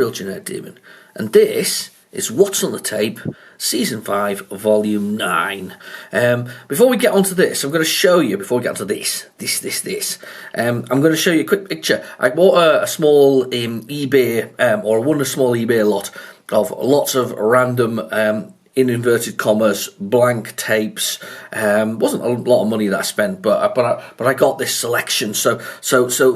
Real Genetic Demon, and this is What's on the Tape, Season 5, Volume 9. Before we get onto this, I'm going to show you, before we get onto this, I'm going to show you a quick picture. I bought a small eBay, or won a small eBay lot of lots of random in inverted commas, blank tapes. Wasn't a lot of money that I spent, but I got this selection. So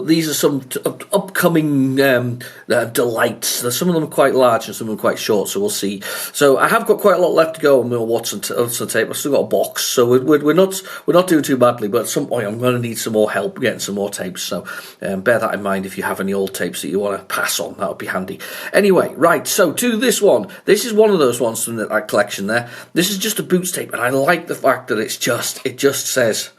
these are some upcoming delights. Some of them are quite large and some of them are quite short. So we'll see. So I have got quite a lot left to go on my What's on Tape. I've still got a box, so we're not doing too badly. But at some point, I'm going to need some more help getting some more tapes. So bear that in mind. If you have any old tapes that you want to pass on, that would be handy. Anyway, right. So to this one. This is one of those ones from that collection there. This is just a Boots tape, and I like the fact that it just says,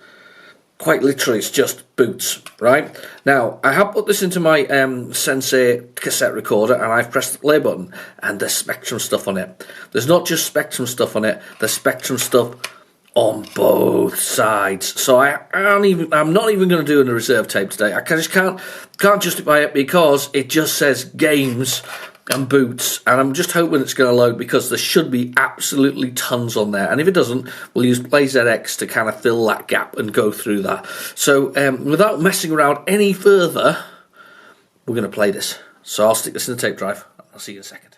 quite literally, it's just Boots, right? Now, I have put this into my Sensei cassette recorder, and I've pressed the play button, and there's Spectrum stuff on it. There's not just Spectrum stuff on it, there's Spectrum stuff on both sides. So I'm not even going to do a reserve tape today. I just can't justify it because it just says games and Boots, and I'm just hoping it's going to load because there should be absolutely tons on there, and if it doesn't, we'll use PlayZX to kind of fill that gap and go through that. So without messing around any further, we're going to play this. So I'll stick this in the tape drive. I'll see you in a second.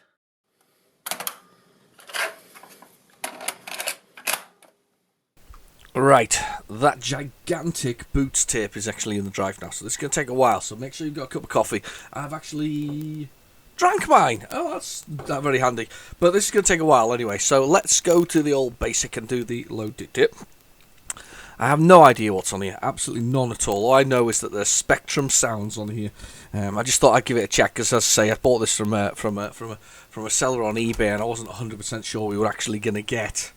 Right, that gigantic Boots tape is actually in the drive now, so this is going to take a while, so make sure you've got a cup of coffee. I've actually drank mine. Oh, that's not very handy. But this is going to take a while anyway, so let's go to the old basic and do the load dip. I have no idea what's on here, absolutely none at all. All I know is that there's Spectrum sounds on here. I just thought I'd give it a check, because as I say, I bought this from a seller on eBay, and I wasn't 100% sure we were actually going to get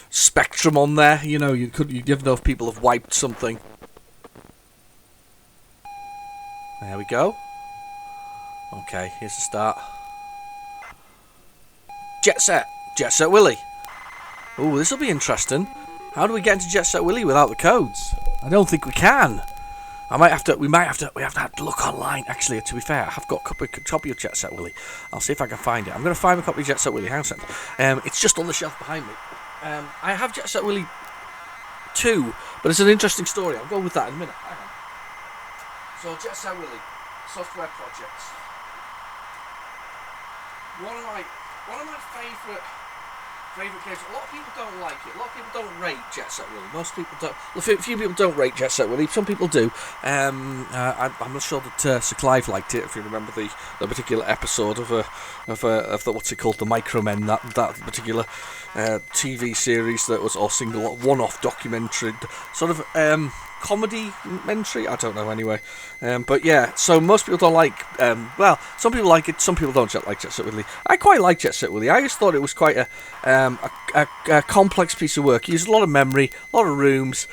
Spectrum on there. You know, you never know if people have wiped something. There we go. Okay, here's the start. Jet Set Willy. Ooh, this will be interesting. How do we get into Jet Set Willy without the codes? I don't think we can. We have to look online. Actually, to be fair, I have got a copy of Jet Set Willy. I'll see if I can find it. I'm going to find a copy of Jet Set Willy. Hang on a second. It's just on the shelf behind me. I have Jet Set Willy 2, but it's an interesting story. I'll go with that in a minute. Hang on. So, Jet Set Willy, software projects. One of my favourite games. A lot of people don't like it. A lot of people don't rate Jet Set Willy. Most people don't. A few people don't rate Jet Set Willy. Some people do. I'm not sure that Sir Clive liked it. If you remember the particular episode of the what's it called, the Micromen, that particular TV series that was or single one-off documentary, sort of comedy-mentary, I don't know anyway. But yeah, so most people don't like, some people like it, some people don't like Jet Set Willy. I quite like Jet Set Willy. I just thought it was quite a complex piece of work. It used a lot of memory, a lot of rooms,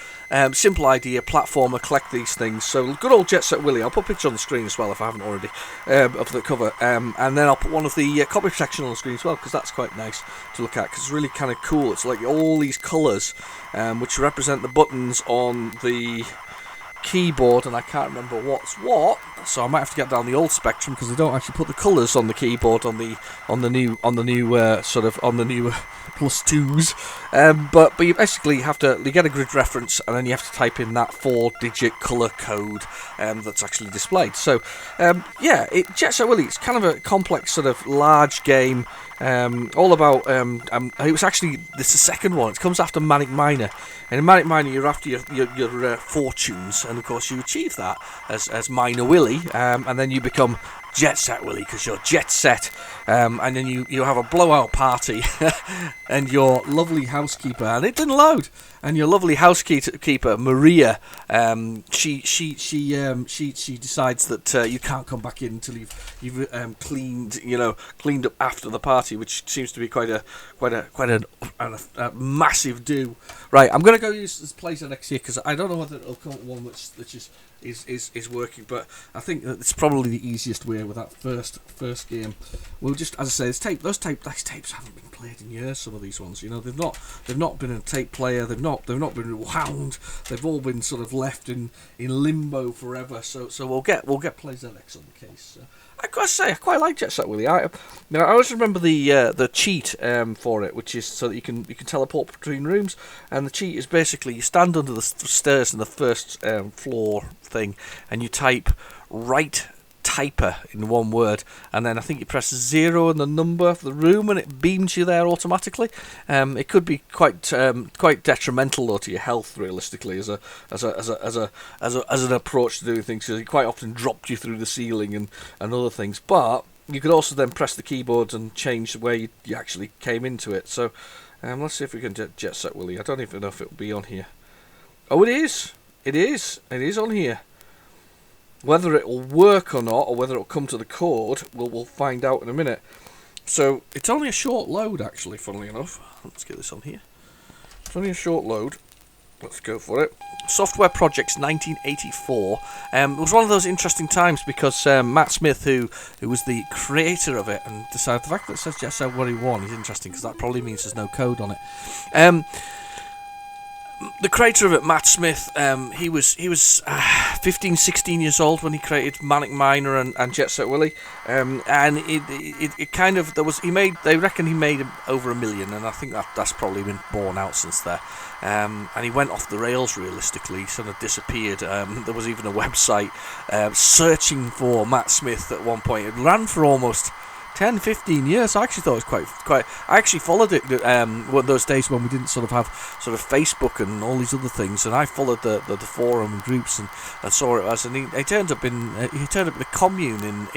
simple idea, platformer, collect these things. So good old Jet Set Willy. I'll put a picture on the screen as well if I haven't already, of the cover. And then I'll put one of the copy protection on the screen as well, because that's quite nice to look at, because it's really kind of cool. It's like all these colours, which represent the buttons on the keyboard, and I can't remember what's what, so I might have to get down the old Spectrum, because they don't actually put the colours on the keyboard on the new plus twos. But you basically you get a grid reference, and then you have to type in that 4-digit colour code that's actually displayed. So Jet Set Willy, it's kind of a complex sort of large game. All about it was actually the second one. It comes after Manic Miner, and in Manic Miner you're after your fortunes, and of course you achieve that as Miner Willy, and then you become Jet Set Willy because you're jet set, and then you have a blowout party, and your lovely housekeeper, and it didn't load, and your lovely housekeeper Maria, she decides that you can't come back in until you've cleaned up after the party, which seems to be quite a massive do. Right, I'm gonna go use this PlayZX here because I don't know whether it'll come at one which is working, but I think that it's probably the easiest way with that first game. We'll just, as I say, those tapes haven't been played in years. Some of these ones, you know, they've not been a tape player. They've not been wound. They've all been sort of left in limbo forever. So we'll get PlayZX on the case. I gotta say, I quite like Jet Set Willy. I always remember the cheat for it, which is so that you can teleport between rooms. And the cheat is basically you stand under the stairs in the first floor thing, and you type right typer in one word, and then I think you press 0 and the number of the room, and it beams you there automatically. It could be quite detrimental though to your health, realistically, as an approach to doing things, because it quite often dropped you through the ceiling and other things. But you could also then press the keyboard and change where you actually came into it. So let's see if we can Jet Set Willy. I don't even know if it'll be on here. Oh, it is. It is on here. Whether it will work or not, or whether it will come to the cord, we'll find out in a minute. So, it's only a short load, actually, funnily enough. Let's get this on here. It's only a short load. Let's go for it. Software Projects 1984. It was one of those interesting times because Matt Smith, who was the creator of it, and decided the fact that it says Jet Set Willy 1 is interesting because that probably means there's no code on it. The creator of it, Matt Smith, he was 15, 16 years old when he created Manic Miner and Jet Set Willy, and it kind of they reckon he made over $1 million, and I think that's probably been borne out since there. And he went off the rails realistically. He sort of disappeared. There was even a website searching for Matt Smith at one point. It ran for almost 10, 15 years. I actually thought it was quite. I actually followed it one of those days when we didn't sort of have sort of Facebook and all these other things, and I followed the forum groups and saw it as. And he turned up in a commune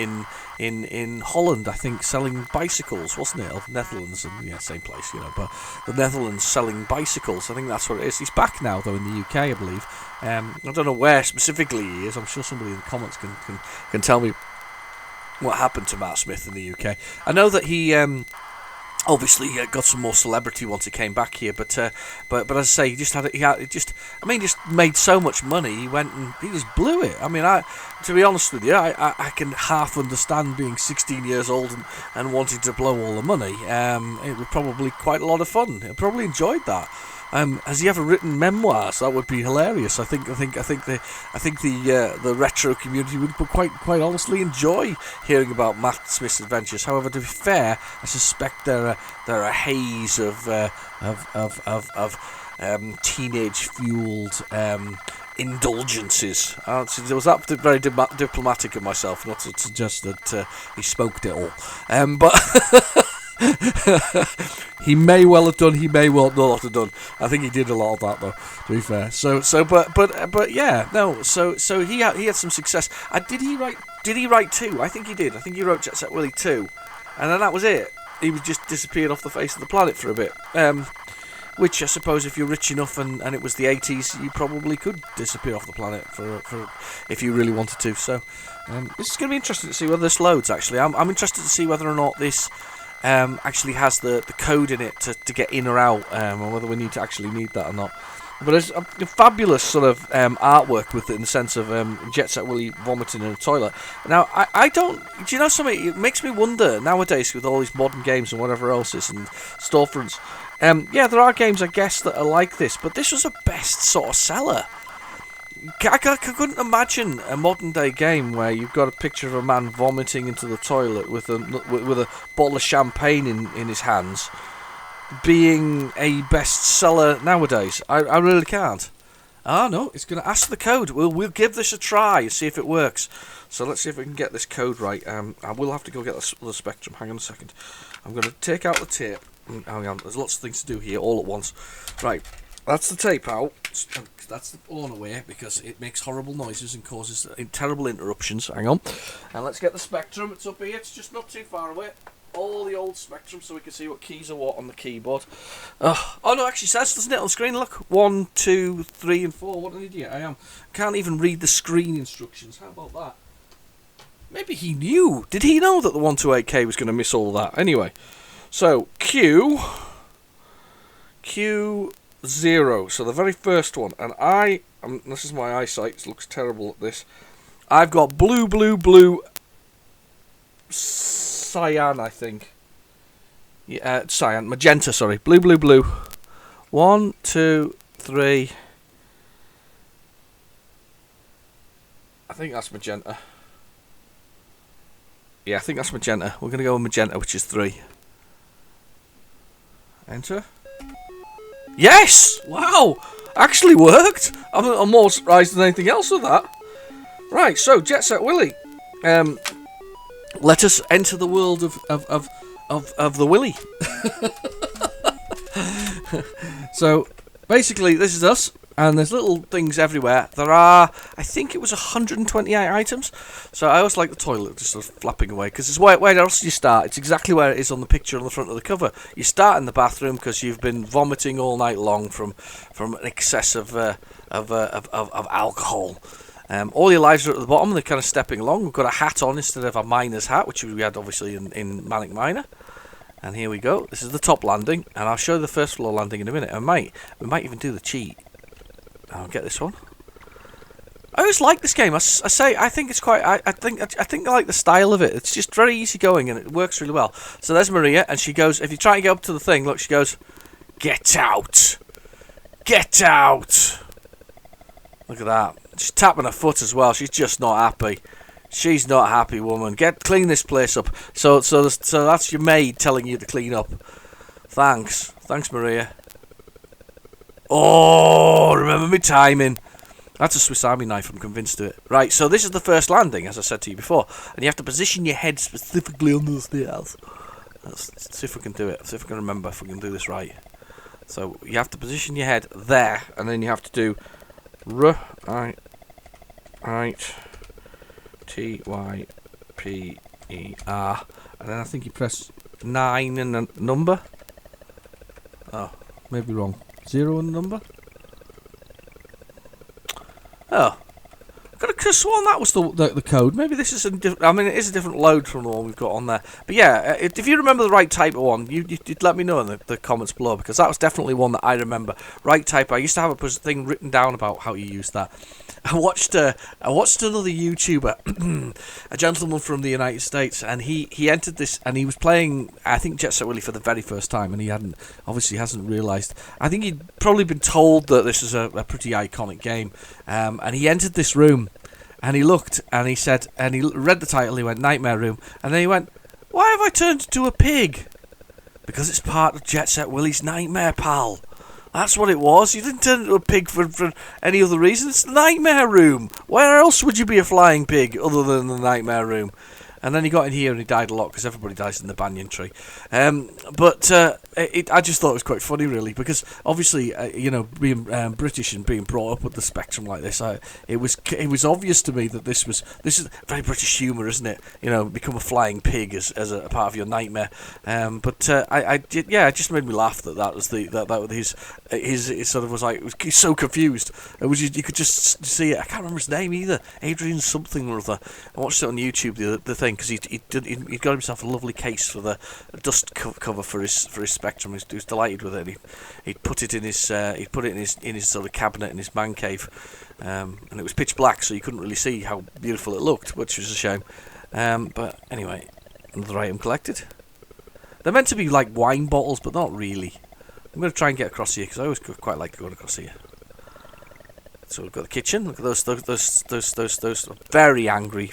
in Holland, I think, selling bicycles, wasn't it? Or Netherlands, and yeah, same place, you know. But the Netherlands selling bicycles. I think that's what it is. He's back now though in the UK, I believe. I don't know where specifically he is. I'm sure somebody in the comments can tell me what happened to Matt Smith in the UK. I know that he obviously got some more celebrity once he came back here, but as I say, he just made so much money. He went and he just blew it. I mean, to be honest with you, I can half understand being 16 years old and wanting to blow all the money. It was probably quite a lot of fun. I probably enjoyed that. Has he ever written memoirs? That would be hilarious. I think the retro community would quite honestly enjoy hearing about Matt Smith's adventures. However, to be fair, I suspect there are a haze of teenage fueled indulgences. So was that very diplomatic of myself, not to suggest that he smoked it all, but. He may well have done. He may well not have done. I think he did a lot of that, though. To be fair. But yeah, no. So he had some success. Did he write 2? I think he did. I think he wrote Jet Set Willy 2, and then that was it. He was just disappeared off the face of the planet for a bit. Which I suppose, if you're rich enough and it was the 80s, you probably could disappear off the planet for if you really wanted to. So this is going to be interesting to see whether this loads. Actually, I'm interested to see whether or not this. Actually has the code in it to get in or out, or whether we need that or not. But there's a fabulous sort of artwork with it, in the sense of Jet Set Willy vomiting in a toilet. Now, I don't. Do you know something? It makes me wonder nowadays with all these modern games and whatever else is and storefronts. Yeah, there are games I guess that are like this, but this was a best sort of seller. I couldn't imagine a modern day game where you've got a picture of a man vomiting into the toilet with a bottle of champagne in his hands being a bestseller nowadays. I really can't. No, it's going to ask the code. We'll give this a try and see if it works. So let's see if we can get this code right. I will have to go get the Spectrum. Hang on a second. I'm going to take out the tape. Hang on, there's lots of things to do here all at once. Right, that's the tape out. That's the on away because it makes horrible noises and causes terrible interruptions. Hang on. And let's get the Spectrum. It's up here. It's just not too far away. All the old Spectrum so we can see what keys are what on the keyboard. Oh no, actually says, doesn't it, on the screen? Look. 1, 2, 3 and 4. What an idiot I am. Can't even read the screen instructions. How about that? Maybe he knew. Did he know that the 128K was going to miss all that? Anyway. So, Q0, so the very first one, and this is my eyesight, it looks terrible at this. I've got blue, cyan, I think. cyan, magenta, sorry. Blue, blue, blue. 1, 2, 3. I think that's magenta. Yeah, I think that's magenta. We're going to go with magenta, which is 3. Enter. Yes! Wow! Actually worked! I'm more surprised than anything else with that. Right, so, Jet Set Willy. Let us enter the world of the Willy. So, basically, this is us. And there's little things everywhere. There are, I think it was 128 items. So I always like the toilet just sort of flapping away. Because it's where else do you start? It's exactly where it is on the picture on the front of the cover. You start in the bathroom because you've been vomiting all night long from an excess of alcohol. All your lives are at the bottom. They're kind of stepping along. We've got a hat on instead of a miner's hat, which we had obviously in Manic Miner. And here we go. This is the top landing. And I'll show you the first floor landing in a minute. And we might even do the cheat. I'll get this one. I always like this game. I think it's quite. I think I like the style of it. It's just very easy going and it works really well. So there's Maria, and she goes. If you try and get up to the thing, look, she goes, "Get out, get out." Look at that. She's tapping her foot as well. She's just not happy. She's not a happy woman. Clean this place up. So that's your maid telling you to clean up. Thanks, Maria. Oh, remember me timing. That's a Swiss Army knife, I'm convinced of it. Right, so this is the first landing, as I said to you before. And you have to position your head specifically on the stairs. Let's see if we can do it. See if we can remember if we can do this right. So you have to position your head there, and then you have to do right, T-Y-P-E-R. And then I think you press 9 and a number. Oh, maybe wrong. 0 and number? Oh. I could have sworn that was the code. Maybe this is it is a different load from the one we've got on there. But yeah, if you remember the right type of one, you'd let me know in the comments below, because that was definitely one that I remember. Right type. I used to have a thing written down about how you use that. I watched another YouTuber, a gentleman from the United States, and he entered this, and he was playing, I think, Jet Set Willy for the very first time, and he hasn't realised. I think he'd probably been told that this is a pretty iconic game, and he entered this room, and he looked, and he said, and he read the title, he went, Nightmare Room, and then he went, why have I turned into a pig? Because it's part of Jet Set Willy's nightmare, pal. That's what it was. You didn't turn into a pig for any other reason. It's the Nightmare Room. Where else would you be a flying pig other than the Nightmare Room? And then he got in here and he died a lot, because everybody dies in the banyan tree. I just thought it was quite funny, really, because obviously, being British and being brought up with the spectrum like this, it was obvious to me that this is very British humour, isn't it? Become a flying pig as a part of your nightmare. It just made me laugh that was his sort of was like, he's so confused. You could just see it. I can't remember his name either. Adrian something or other. I watched it on YouTube the thing, because he'd got himself a lovely case for the dust cover for his Spectrum. He was delighted with it. He'd put it in his sort of cabinet in his man cave, and it was pitch black, so you couldn't really see how beautiful it looked, which was a shame. But anyway, another item collected. They're meant to be like wine bottles, but not really. I'm going to try and get across here, because I always quite like going across here. So we've got the kitchen. Look at those very angry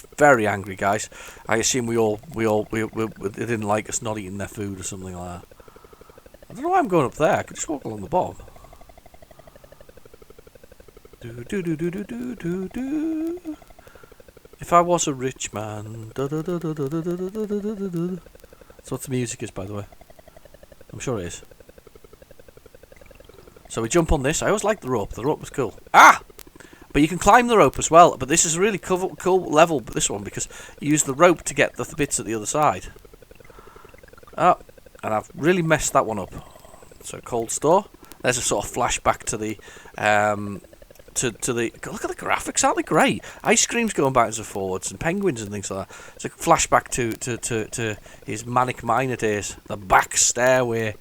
guys. I assume they didn't like us not eating their food or something like that. I don't know why I'm going up there. I could just walk along the bottom. If I was a rich man. That's what the music is, by the way. I'm sure it is. So we jump on this. I always liked the rope. The rope was cool. Ah! But you can climb the rope as well. But this is a really cool level, this one, because you use the rope to get the bits at the other side. Oh, and I've really messed that one up. So cold store. There's a sort of flashback to the look at the graphics, aren't they great? Ice cream's going backwards and forwards, and penguins and things like that. It's a flashback to his Manic Miner days. The back stairway.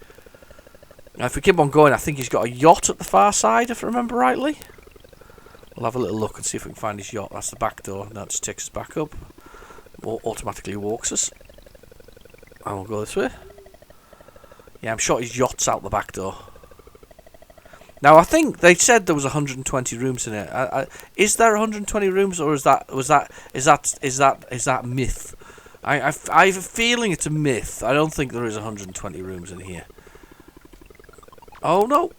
Now, if we keep on going, I think he's got a yacht at the far side, if I remember rightly. We'll have a little look and see if we can find his yacht. That's the back door. That just takes us back up. Automatically walks us. And we'll go this way. Yeah, I'm sure his yacht's out the back door. Now, I think they said there was 120 rooms in it. Is there 120 rooms, or is that myth? I have a feeling it's a myth. I don't think there is 120 rooms in here. Oh no!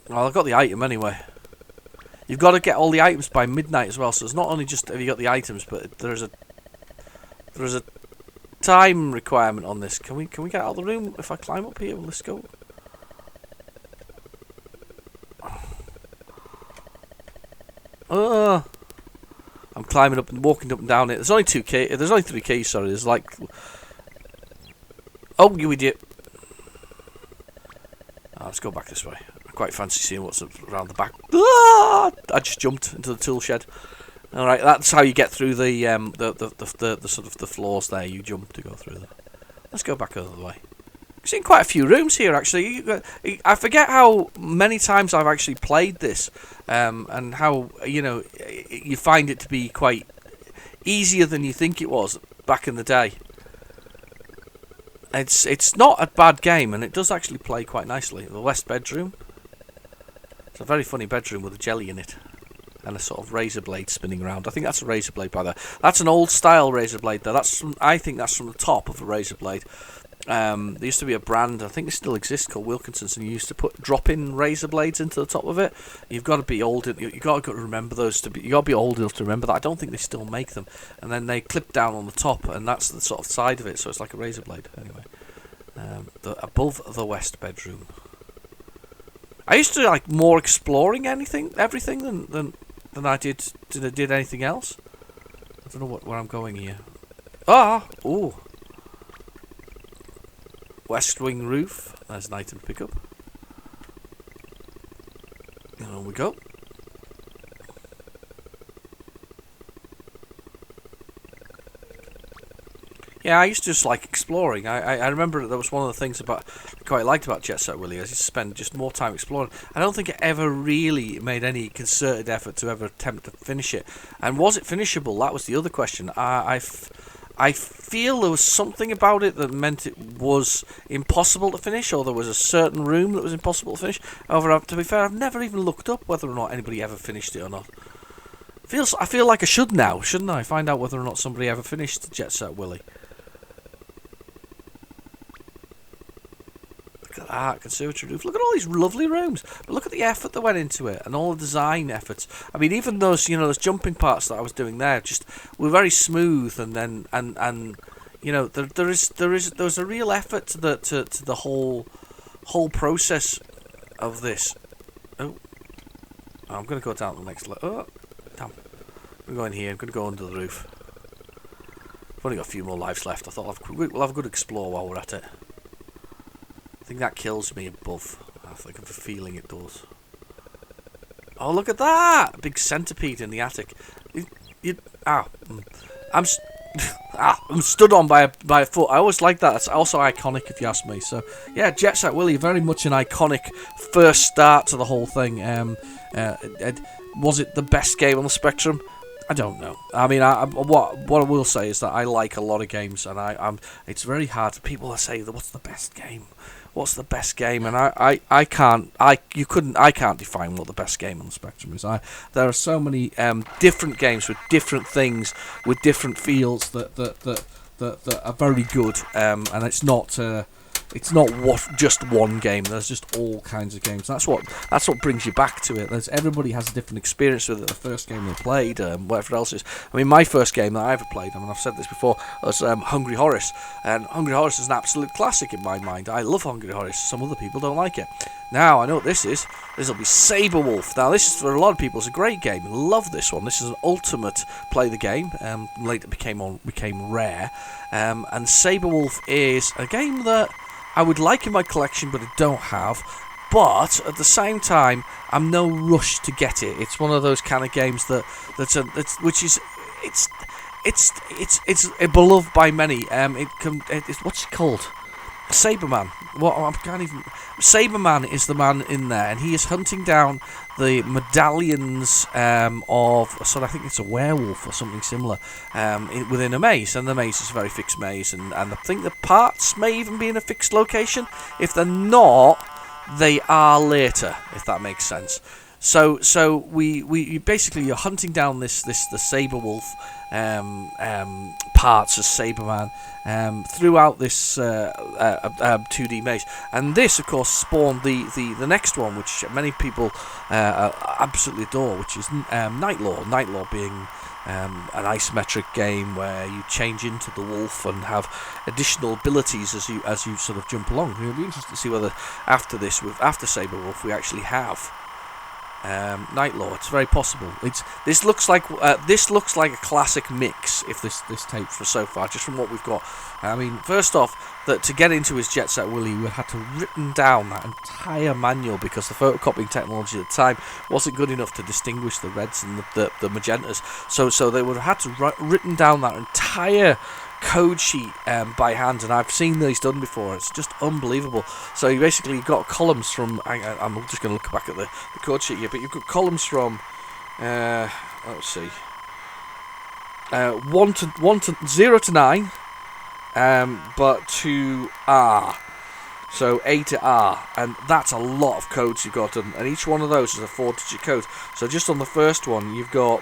Well, I've got the item anyway. You've got to get all the items by midnight as well. So it's not only just have you got the items, but there's a time requirement on this. Can we get out of the room if I climb up here? Will this go? I'm climbing up and walking up and down it. There's only 2 keys. There's only 3 keys. Sorry, there's like. Oh, you idiot! Let's go back this way. I quite fancy seeing what's around the back. I just jumped into the tool shed. All right, that's how you get through the sort of the floors there. You jump to go through there. Let's go back over the way. I've seen quite a few rooms here, actually. I forget how many times I've actually played this, and how, you find it to be quite easier than you think it was back in the day. It's not a bad game, and it does actually play quite nicely. The west bedroom. It's a very funny bedroom with a jelly in it. And a sort of razor blade spinning around. I think that's a razor blade, by the way. That's an old style razor blade, though. I think that's from the top of a razor blade. There used to be a brand, I think it still exists, called Wilkinson's, and you used to drop in razor blades into the top of it. You've got to be old. You've got to remember those you got to be old enough to remember that. I don't think they still make them. And then they clip down on the top, and that's the sort of side of it. So it's like a razor blade. Anyway, above the west bedroom. I used to like more exploring everything than I did anything else. I don't know where I'm going here. Ooh. West wing roof. There's an item to pick up. There we go. Yeah, I used to just like exploring. I remember that was one of the things I quite liked about Set Willy. I used to spend just more time exploring. I don't think it ever really made any concerted effort to ever attempt to finish it. And was it finishable? That was the other question. I feel there was something about it that meant it was impossible to finish, or there was a certain room that was impossible to finish. However, to be fair, I've never even looked up whether or not anybody ever finished it or not. I feel like I should now, shouldn't I? Find out whether or not somebody ever finished Set Willy. Look at that conservatory roof. Look at all these lovely rooms. But look at the effort that went into it, and all the design efforts. I mean, even those those jumping parts that I was doing there, just were very smooth, and then there was a real effort to the whole process of this. Oh, I'm going to go down to the next level. Oh, damn! I'm going to go in here. I'm going to go under the roof. I've only got a few more lives left. I thought we'll have a good explore while we're at it. I think that kills me above. I think I have a feeling it does. Oh, look at that! Big centipede in the attic. I'm stood on by a foot. I always like that. It's also iconic, if you ask me. So yeah, Set Willy, very much an iconic first start to the whole thing. Was it the best game on the Spectrum? I don't know. I mean, what I will say is that I like a lot of games, and it's very hard. People say, "What's the best game? What's the best game?" And I can't define what the best game on the Spectrum is. There are so many different games with different things, with different feels that are very good. And it's not just one game. There's just all kinds of games. That's what brings you back to it. Everybody has a different experience with it. The first game they played, whatever else is. I mean, my first game that I ever played, I've said this before, was Hungry Horace. And Hungry Horace is an absolute classic in my mind. I love Hungry Horace. Some other people don't like it. Now, I know what this is. This will be Sabrewolf. Now, this is, for a lot of people, it's a great game. I love this one. This is an ultimate play the game. Later became rare. And Sabrewolf is a game that I would like in my collection, but I don't have. But at the same time, I'm no rush to get it. It's one of those kind of games it's beloved by many. It's what's it called? Saberman. I can't even. Saberman is the man in there, and he is hunting down the medallions of. Sorry, I think it's a werewolf or something similar within a maze, and the maze is a very fixed maze, and I think the parts may even be in a fixed location. If they're not, they are later. If that makes sense. So we basically you're hunting down the Sabrewolf parts as Saberman throughout this 2D maze, and this of course spawned the next one, which many people absolutely adore, which is Nightlore. Nightlore being an isometric game where you change into the wolf and have additional abilities as you sort of jump along. It'll be interesting to see whether after Sabrewolf we actually have Nightlore. It's very possible. This looks like a classic mix. If this tape for so far, just from what we've got. I mean, first off, that to get into his Jet Set Willy, we had to written down that entire manual because the photocopying technology at the time wasn't good enough to distinguish the reds and the magentas. So they would have had to written down that entire code sheet by hand, and I've seen these done before. It's just unbelievable. So you basically got columns from. I'm just going to look back at the code sheet here, but you've got columns from. Let's see. 0 to 9, but to R. So A to R, and that's a lot of codes you've got, and each one of those is a 4-digit code. So just on the first one, you've got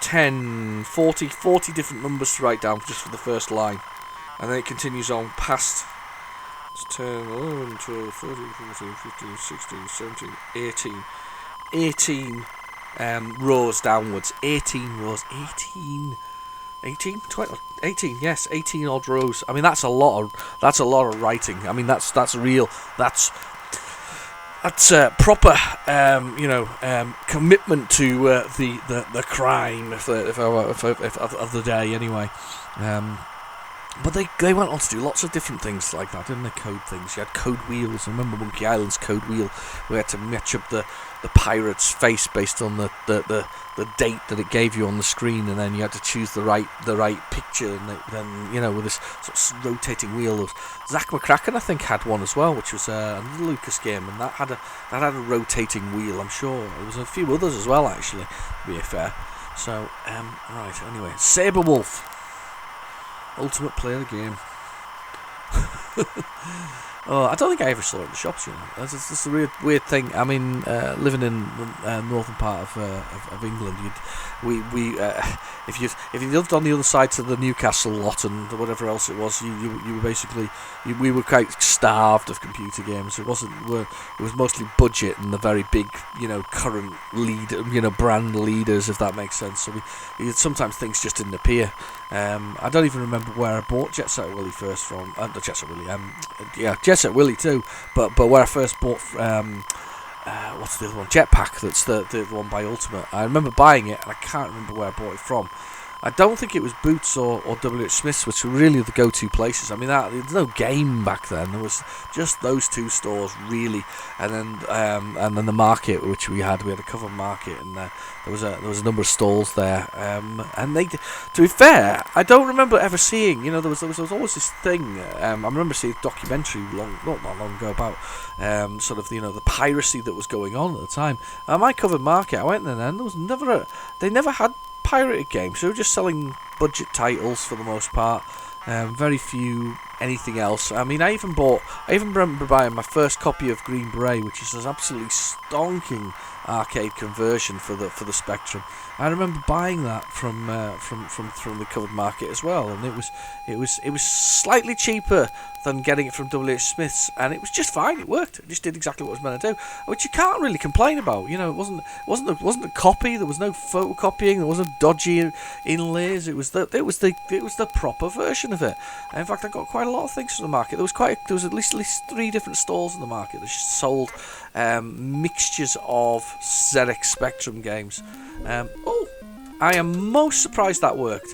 10, 40 different numbers to write down just for the first line, and then it continues on past 10, 11, 12, 13, 14, 15, 16, 17, 18 rows downwards. 18 rows. 18, 20, 18, yes, 18 odd rows. I mean, that's a lot of writing. I mean, that's real. That's proper, commitment to the crime of the day. Anyway, but they went on to do lots of different things like that, didn't they? Code things. You had code wheels. I remember Monkey Island's code wheel. We had to match up the pirate's face based on the date that it gave you on the screen, and then you had to choose the right picture, and then with this sort of rotating wheel. Zack McCracken, I think, had one as well, which was another Lucas game, and that had a rotating wheel. I'm sure there was a few others as well, actually, to be fair. So right, anyway, Sabrewolf, ultimate player of the game. Oh, I don't think I ever saw it in the shops. It's a weird thing. I mean, living in the northern part of England, if you lived on the other side to the Newcastle lot and whatever else it was, you were basically we were quite starved of computer games. It was mostly budget and the very big current brand leaders, if that makes sense. So sometimes things just didn't appear. I don't even remember where I bought Jet Set Willy first from. Not Jet Set Willy. Jet Set Willy too. But where I first bought what's the other one? Jetpack. That's the one by Ultimate. I remember buying it, and I can't remember where I bought it from. I don't think it was Boots or W.H. Smith's, which were really the go-to places. I mean, there's no game back then. There was just those two stores, really, and then the market, which we had a cover market, and there was a number of stalls there. And they, to be fair, I don't remember ever seeing. There was always this thing. I remember seeing a documentary not long ago about sort of the piracy that was going on at the time. My covered market, I went there, and there was they never had pirated games. They were just selling budget titles for the most part. Very few anything else. I mean, I even remember buying my first copy of Green Beret, which is an absolutely stonking arcade conversion for the Spectrum. I remember buying that from the covered market as well, and it was slightly cheaper than getting it from W.H. Smith's, and it was just fine. It worked. It just did exactly what it was meant to do, which you can't really complain about. It wasn't a copy. There was no photocopying. There wasn't dodgy inlays. It was the proper version of it. And in fact, I got quite a lot of things from the market. There was at least 3 different stalls in the market that sold mixtures of ZX Spectrum games. I am most surprised that worked.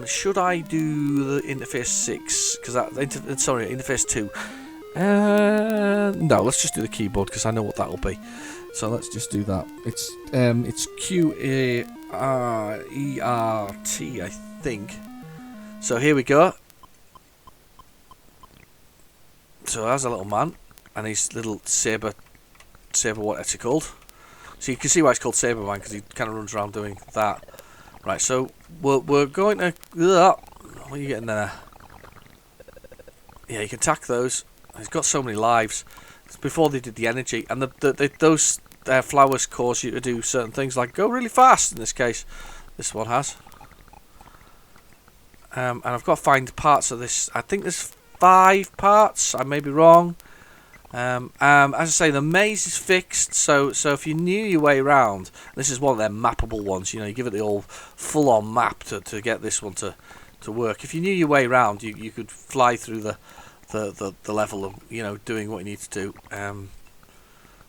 Should I do the interface 6? Interface 2. No, let's just do the keyboard because I know what that'll be. So let's just do that. It's QARERT, I think. So here we go. So there's a little man, and his little saber, what's it called? So you can see why it's called Saber Man, because he kind of runs around doing that. Right, so we're going to... what are you getting there? Yeah, you can attack those. He's got so many lives. It's before they did the energy, and those flowers cause you to do certain things, like go really fast. In this case, this one has. And I've got to find parts of this. I think there's 5 parts. I may be wrong. As I say, the maze is fixed, so if you knew your way around, this is one of them mappable ones. You know, you give it the old full-on map to get this one to work. If you knew your way around, you could fly through the level of, you know, doing what you need to do.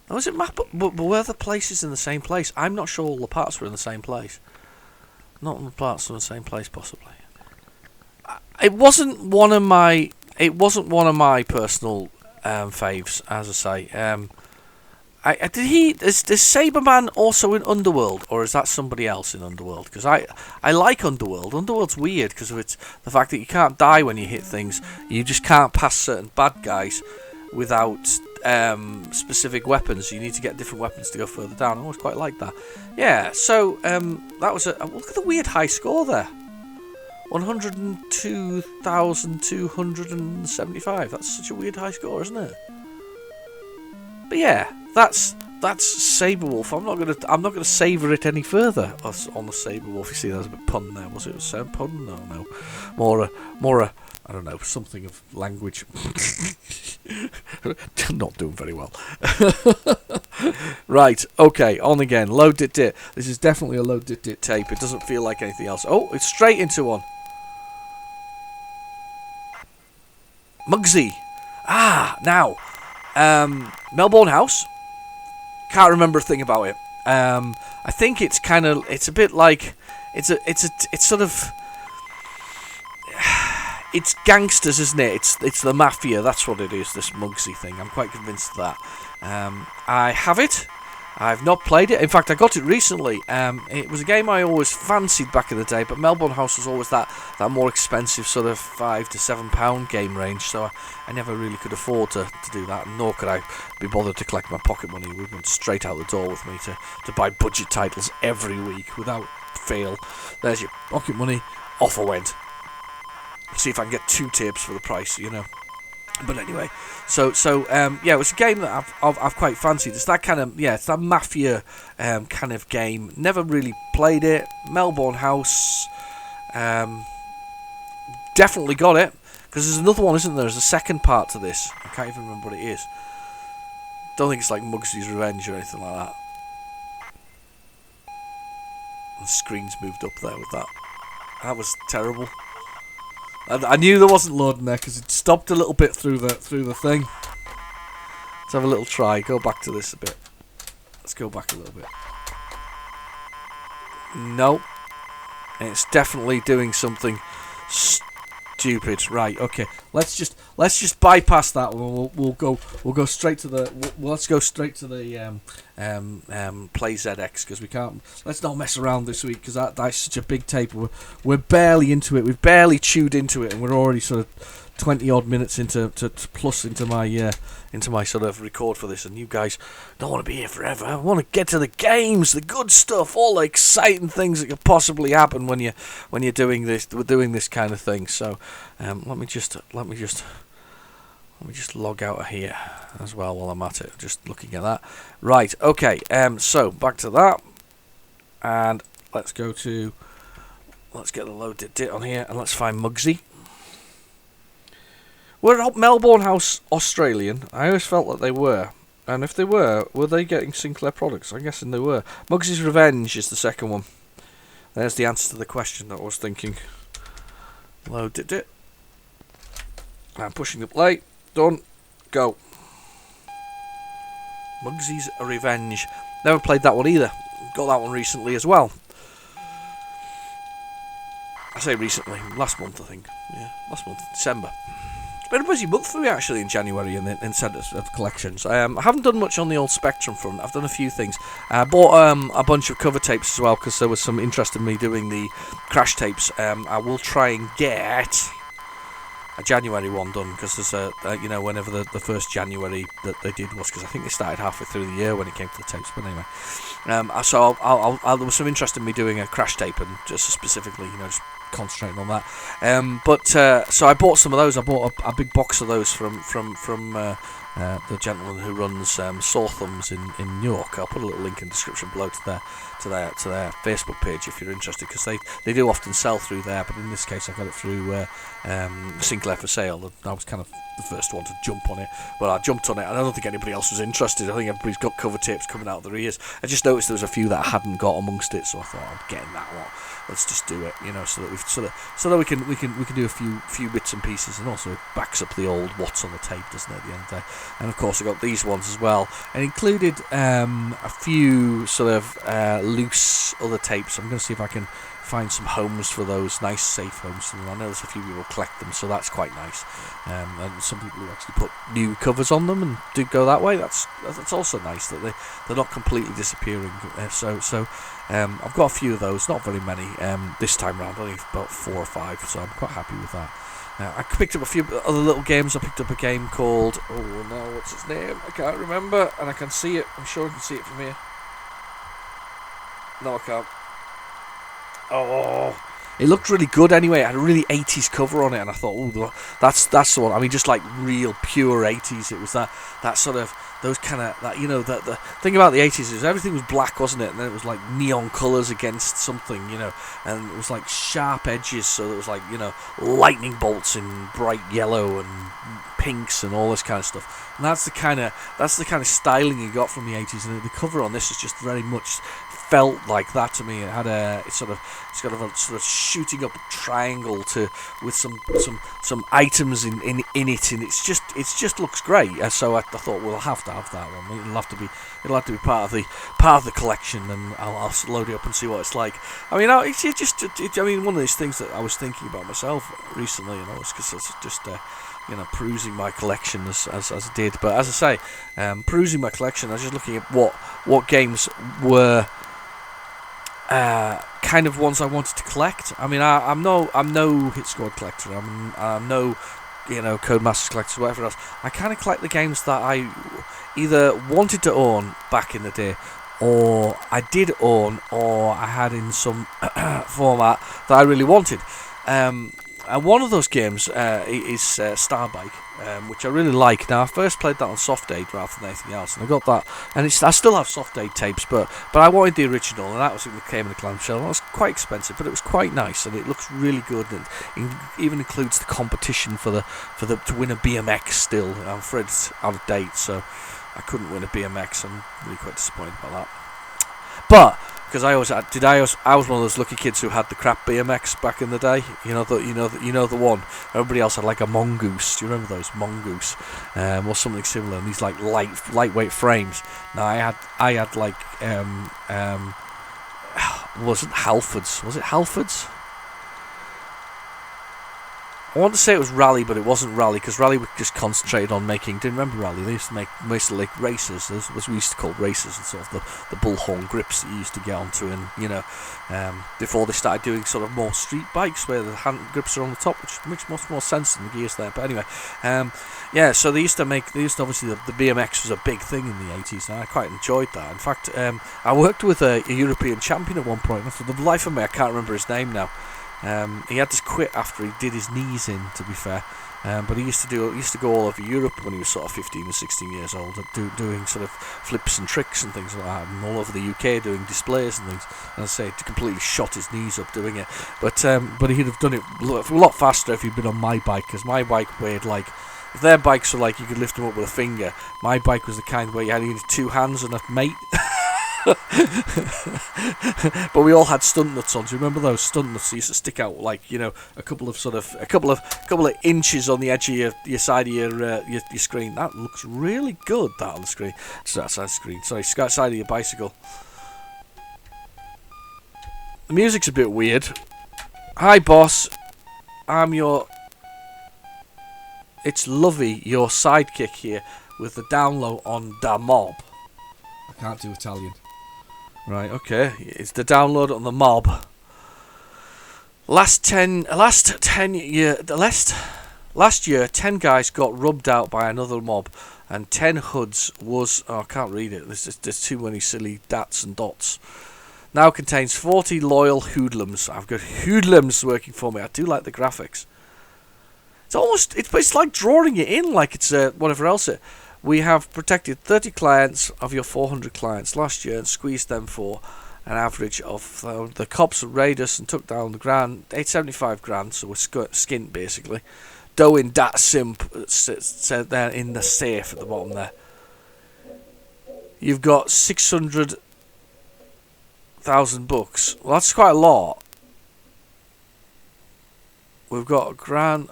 Was it map? But were the places in the same place? I'm not sure all the parts were in the same place. Not all the parts were in the same place, possibly. It wasn't one of my personal faves, as I say. Is Saberman also in Underworld, or is that somebody else in Underworld? Because I like Underworld. Underworld's weird because of its the fact that you can't die when you hit things. You just can't pass certain bad guys without specific weapons. You need to get different weapons to go further down. I always quite like that. Yeah. So that was look at the weird high score there. 102,275. That's such a weird high score, isn't it? But yeah, that's Sabrewolf. I'm not gonna savour it any further on the Sabrewolf. You see, there's a bit pun there. Was it a pun? No. More a I don't know, something of language. Not doing very well. Right, okay, on again. Low dit. This is definitely a low dit tape. It doesn't feel like anything else. Oh, it's straight into one. Muggsy. Now. Melbourne House. Can't remember a thing about it. I think it's a bit like it's sort of it's gangsters, isn't it? It's the Mafia. That's what it is. This Muggsy thing. I'm quite convinced of that. I have it. I've not played it. In fact, I got it recently. It was a game I always fancied back in the day, but Melbourne House was always that more expensive sort of £5 to £7 game range, so I never really could afford to do that, nor could I be bothered to collect my pocket money. We went straight out the door with me to buy budget titles every week without fail. There's your pocket money. Off I went. See if I can get 2 tapes for the price, you know. But anyway, so yeah, it was a game that I've quite fancied. It's that kind of it's that Mafia kind of game. Never really played it. Melbourne House, definitely got it because there's another one, isn't there? There's a second part to this. I can't even remember what it is. Don't think it's like Muggsy's Revenge or anything like that. The screen's moved up there with that. That was terrible. I knew there wasn't loading there because it stopped a little bit through the thing. Let's have a little try. Go back to this a bit. Let's go back a little bit. Nope. It's definitely doing something stupid. Right. Okay. Let's just bypass that one. We'll go straight to the. Let's go straight to the PlayZX because we can't. Let's not mess around this week because that's such a big tape. We're barely into it. We've barely chewed into it, and we're already sort of 20 odd minutes into my sort of record for this. And you guys don't want to be here forever. I want to get to the games, the good stuff, all the exciting things that could possibly happen when you're doing this. We're doing this kind of thing. So let me just log out of here as well while I'm at it. Just looking at that. Right. Okay. So back to that, and let's get the load dit on here, and let's find Muggsy. Were Melbourne House Australian? I always felt that they were. And if they were they getting Sinclair products? I'm guessing they were. Muggsy's Revenge is the second one. There's the answer to the question that I was thinking. Load it. I'm pushing the play. Done. Go. Muggsy's Revenge. Never played that one either. Got that one recently as well. I say recently. Last month, I think. Yeah, last month. December. It's been a busy month for me actually in January in centres of collections. I haven't done much on the old Spectrum front. I've done a few things. I bought a bunch of cover tapes as well because there was some interest in me doing the crash tapes. I will try and get January one done, because there's whenever the first January that they did was, because I think they started halfway through the year when it came to the tapes. But anyway, so there was some interest in me doing a crash tape, and just specifically, just concentrating on that. So I bought some of those. I bought a big box of those from the gentleman who runs Sore Thumbs in New York. I'll put a little link in the description below to their Facebook page if you're interested, because they do often sell through there, but in this case I got it through Sinclair for Sale. I was kind of the first one to jump on it. Well, I jumped on it, and I don't think anybody else was interested. I think everybody's got cover tapes coming out of their ears. I just noticed there was a few that I hadn't got amongst it, so I thought I'm getting that one. Let's just do it, so that we can do a few bits and pieces, and also it backs up the old what's on the tape, doesn't it, at the end of the day. And of course I got these ones as well, and included a few sort of loose other tapes. I'm going to see if I can find some homes for those, nice safe homes for them. I know there's a few people collect them, so that's quite nice. And some people who actually put new covers on them and do go that way. That's also nice that they're not completely disappearing. So I've got a few of those, not very many this time round, only about 4 or 5. So I'm quite happy with that. I picked up a few other little games. I picked up a game called what's its name? I can't remember, and I can see it. I'm sure I can see it from here. No, I can't. Oh, it looked really good anyway. It had a really 80s cover on it, and I thought, that's the one. I mean, just like real pure 80s. It was that sort of, those kind of, that, the thing about the 80s is everything was black, wasn't it? And then it was like neon colours against something, and it was like sharp edges, so there was like, lightning bolts in bright yellow and pinks and all this kind of stuff. And that's the kind of styling you got from the 80s, and the cover on this is just very much felt like that to me. It had it's got a sort of shooting up triangle with some items in it, and it just looks great. So I thought we'll have to have that one. It'll have to be part of the collection, and I'll load it up and see what it's like. I mean, one of these things that I was thinking about myself recently, because it's just perusing my collection as I did. But as I say, perusing my collection, I was just looking at what games were kind of ones I wanted to collect. I mean, I'm no Hit Squad collector. I'm no Codemasters collector, whatever else. I kind of collect the games that I either wanted to own back in the day, or I did own, or I had in some format that I really wanted. And one of those games is Starbike, which I really like. Now, I first played that on Soft Aid rather than anything else, and I got that, and I still have Soft Aid tapes, but I wanted the original, and that was it came in a clamshell. That was quite expensive, but it was quite nice, and it looks really good, and it even includes the competition to win a BMX still. I'm afraid it's out of date, so I couldn't win a BMX. I'm really quite disappointed about that. But because I was one of those lucky kids who had the crap BMX back in the day. The one. Everybody else had like a Mongoose. Do you remember those Mongoose, or something similar? And these like lightweight frames. Now I had like wasn't Halfords? Was it Halfords? I want to say it was Rally, but it wasn't Rally, because Rally just concentrated on making. Didn't remember Rally? They used to make mostly like racers, as we used to call racers, and sort of the bullhorn grips that you used to get onto, and before they started doing sort of more street bikes where the hand grips are on the top, which makes much more sense than the gears there. But anyway, so they used to obviously the BMX was a big thing in the 80s, and I quite enjoyed that. In fact, I worked with a European champion at one point, and for the life of me I can't remember his name now. He had to quit after he did his knees in, to be fair. But he used to go all over Europe when he was sort of 15 or 16 years old, doing sort of flips and tricks and things like that, and all over the UK doing displays and things. And I say, he completely shot his knees up doing it. But he'd have done it a lot faster if he'd been on my bike, because my bike weighed like. If their bikes were like you could lift them up with a finger, my bike was the kind where you had either 2 hands and a mate. But we all had stunt nuts on. Do you remember those stunt nuts? They used to stick out like a couple of inches on the edge of your side of your screen. That looks really good. That on the screen. Sorry, side of your bicycle. The music's a bit weird. Hi, boss. It's Lovey, your sidekick here, with the download on Da Mob. I can't do Italian. Right, okay. It's the download on the Mob. Last 10 years, Last year, 10 guys got rubbed out by another mob, and 10 hoods was... Oh, I can't read it. There's too many silly dats and dots. Now contains 40 loyal hoodlums. I've got hoodlums working for me. I do like the graphics. It's like drawing it in like it's whatever else it. We have protected 30 clients of your 400 clients last year and squeezed them for an average of the cops raided us and took down the grand 875 grand, so we're skint basically. Doing dat simp said there in the safe at the bottom there. You've got 600,000 bucks. Well, that's quite a lot. We've got a grand.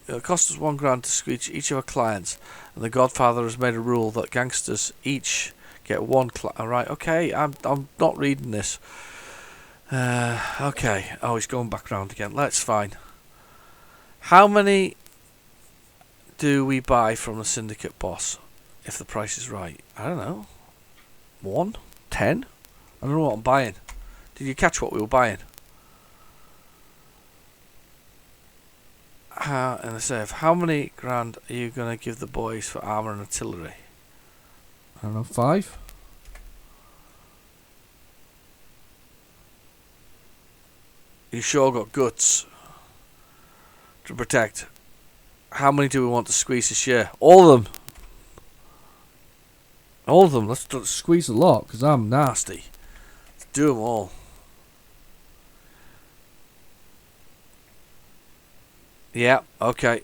It cost us £1,000 to squeeze each of our clients, and the Godfather has made a rule that gangsters each get one client. Alright, okay, I'm not reading this. Okay, oh, he's going back round again. That's fine. How many do we buy from the syndicate boss if the price is right? I don't know. 1? 10? I don't know what I'm buying. Did you catch what we were buying? And I say, how many grand are you going to give the boys for armour and artillery? I don't know, 5? You sure got guts to protect. How many do we want to squeeze this year? All of them. All of them. Let's squeeze a lot, because I'm nasty. Let's do them all. Yeah, okay.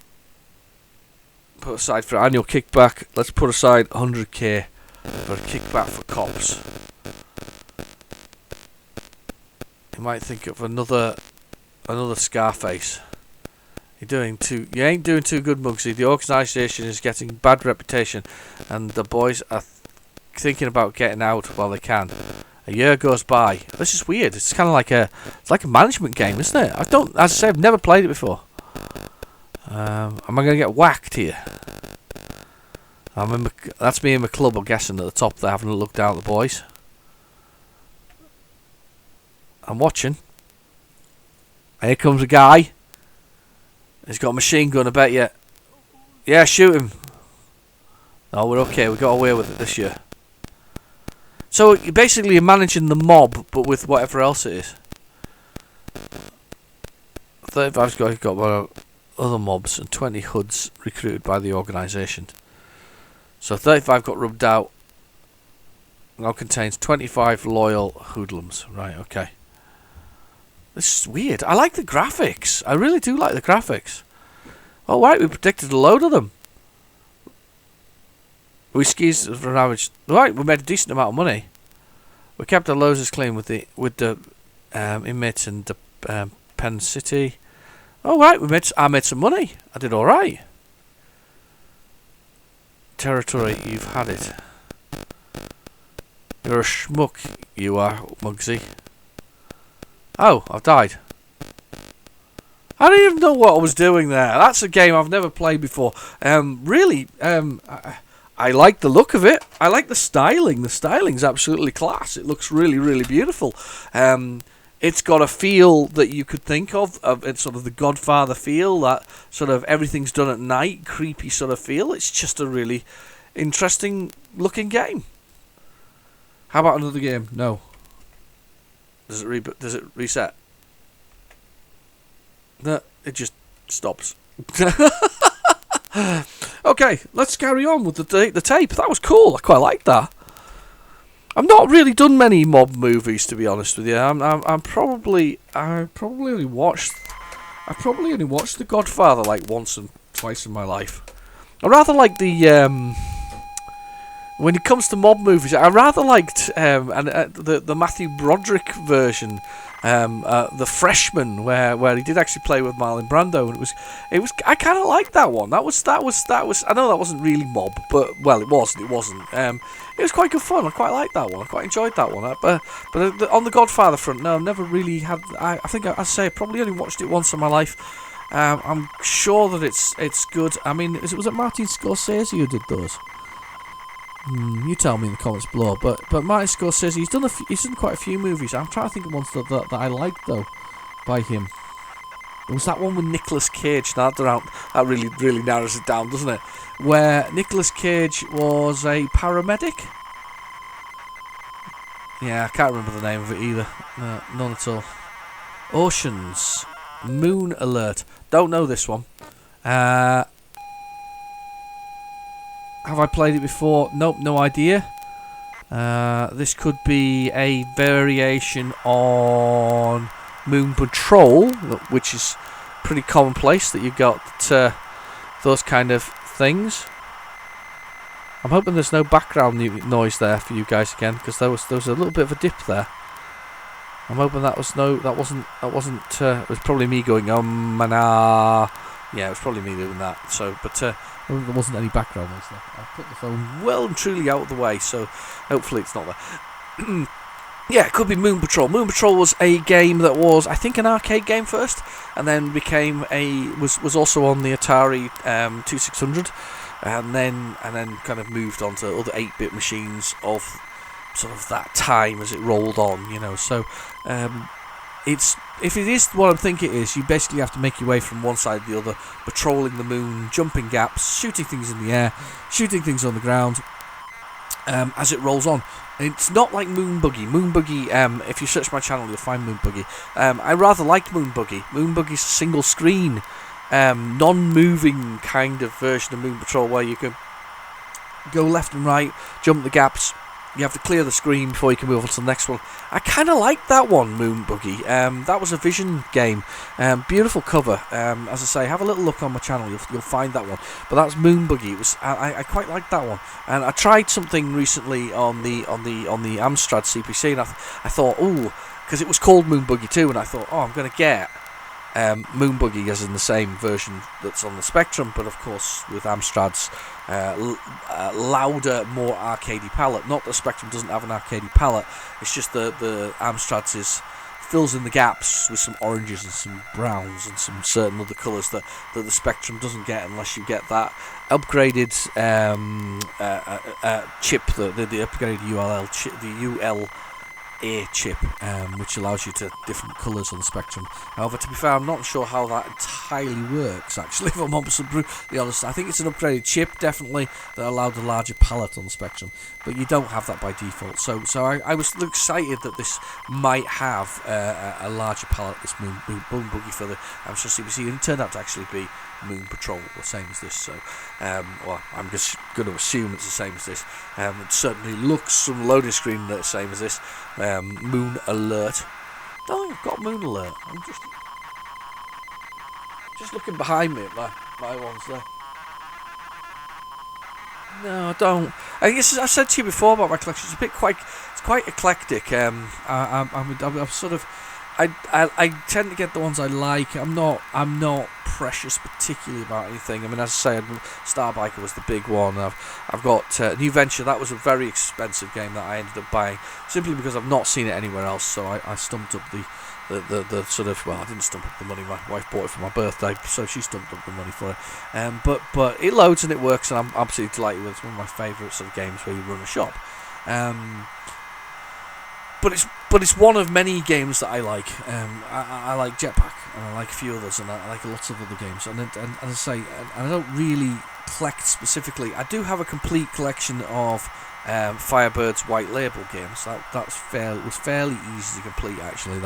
Put aside for annual kickback. Let's put aside 100k for a kickback for cops. You might think of another Scarface. You ain't doing too good, Muggsy. The organisation is getting bad reputation, and the boys are thinking about getting out while they can. A year goes by. This is weird. It's kind of like a management game, isn't it? As I say, I've never played it before. Am I going to get whacked here? That's me in my club, I'm guessing, at the top there, having a look down at the boys. I'm watching. Here comes a guy. He's got a machine gun, I bet you. Yeah, shoot him. No, we're okay. We got away with it this year. So, basically, you're managing the mob, but with whatever else it is. 35's got one of other mobs and 20 hoods recruited by the organisation. So 35 got rubbed out. Now contains 25 loyal hoodlums. Right, okay. This is weird. I like the graphics. I really do like the graphics. Oh, right, we predicted a load of them. We squeezed for an average. Right, we made a decent amount of money. We kept our losers clean with the inmates in the Penn City. Oh, right, I made some money. I did all right. Territory, you've had it. You're a schmuck, you are, Muggsy. Oh, I've died. I didn't even know what I was doing there. That's a game I've never played before. Really, I like the look of it. I like the styling. The styling's absolutely class. It looks really, really beautiful. It's got a feel that you could think of. It's sort of the Godfather feel, that sort of everything's done at night, creepy sort of feel. It's just a really interesting looking game. How about another game? No. Does it reset? No, it just stops. Okay, let's carry on with the tape. That was cool. I quite like that. I've not really done many mob movies, to be honest with you. I probably only watched The Godfather like once and twice in my life. I rather like the when it comes to mob movies, I rather liked the Matthew Broderick version, The Freshman, where he did actually play with Marlon Brando, and it was I kind of liked that one. That was. I know that wasn't really mob, but well, it wasn't. It was quite good fun. I quite liked that one. I quite enjoyed that one. But on the Godfather front, no, I've never really had. I think I say I probably only watched it once in my life. I'm sure that it's good. I mean, was it Martin Scorsese who did those? You tell me in the comments below. But Martin Scorsese, he's done quite a few movies. I'm trying to think of ones that I liked though by him. There was that one with Nicolas Cage. Now that really narrows it down, doesn't it? Where Nicolas Cage was a paramedic. Yeah, I can't remember the name of it either. No, none at all. Oceans. Moon Alert. Don't know this one. Have I played it before? Nope, no idea. This could be a variation on Moon Patrol, which is pretty commonplace that you've got those kind of things. I'm hoping there's no background noise there for you guys again, because there was a little bit of a dip there. I'm hoping it was probably me going mana. Yeah, it was probably me doing that. So, but there wasn't any background noise there. I put the phone well and truly out of the way, so hopefully it's not there. Yeah, it could be Moon Patrol. Moon Patrol was a game that was, I think, an arcade game first, and then became was also on the Atari 2600, and then kind of moved on to other 8-bit machines of sort of that time as it rolled on, you know. So if it is what I think it is, you basically have to make your way from one side to the other, patrolling the moon, jumping gaps, shooting things in the air, shooting things on the ground, as it rolls on. It's not like Moon Buggy. Moon Buggy, if you search my channel, you'll find Moon Buggy. I rather like Moon Buggy. Moon Buggy's a single screen, non-moving kind of version of Moon Patrol, where you can go left and right, jump the gaps. You have to clear the screen before you can move on to the next one. I kind of like that one, Moon Buggy. That was a Vision game. Beautiful cover. As I say, have a little look on my channel. You'll find that one. But that's Moon Buggy. It was I quite liked that one. And I tried something recently on the Amstrad CPC, and I thought, ooh, because it was called Moon Buggy too, and I thought, oh, I'm going to get Moon Buggy as in the same version that's on the Spectrum, but of course with Amstrad's louder, more arcadey palette. Not that Spectrum doesn't have an arcadey palette, it's just the Amstrad's fills in the gaps with some oranges and some browns and some certain other colours that the Spectrum doesn't get unless you get that upgraded chip, the upgraded ULL chip, the UL A chip, which allows you to different colours on the Spectrum. However, to be fair, I'm not sure how that entirely works, actually, if I'm brutally honest. I think it's an upgraded chip, definitely, that allowed a larger palette on the Spectrum, but you don't have that by default. So I was excited that this might have a larger palette, this Moon Buggy for the Amstrad CPC, and it turned out to actually be Moon Patrol, the same as this. So, well, I'm just going to assume it's the same as this. It certainly looks from the loading screen the same as this. Moon Alert. Oh, I've got Moon Alert. I'm just looking behind me at my ones there. No, I don't. I guess I said to you before about my collection. It's quite eclectic. I'm sort of. I tend to get the ones I like. I'm not precious particularly about anything. I mean, as I say, Starbiker was the big one. I've got New Venture. That was a very expensive game that I ended up buying simply because I've not seen it anywhere else. So I stumped up the sort of, well, I didn't stump up the money. My wife bought it for my birthday, so she stumped up the money for it. But it loads and it works, and I'm absolutely delighted with it. It's one of my favourite sort of games where you run a shop. But it's one of many games that I like. I like Jetpack, and I like a few others, and I like lots of other games. And as I say, I don't really collect specifically. I do have a complete collection of Firebird's white label games. That was fairly easy to complete, actually.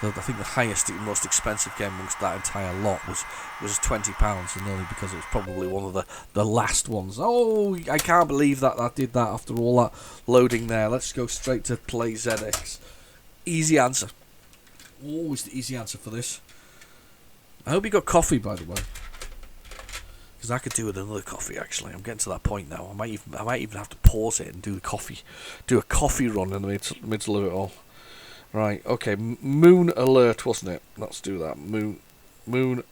I think the highest, most expensive game amongst that entire lot was £20, and only because it was probably one of the last ones. Oh, I can't believe that did that after all that loading there. Let's go straight to PlayZX. Easy answer. Always the easy answer for this. I hope you got coffee, by the way, because I could do with another coffee. Actually, I'm getting to that point now. I might even have to pause it and do a coffee run in the middle of it all. Right, okay, Moon Alert, wasn't it? Let's do that. Moon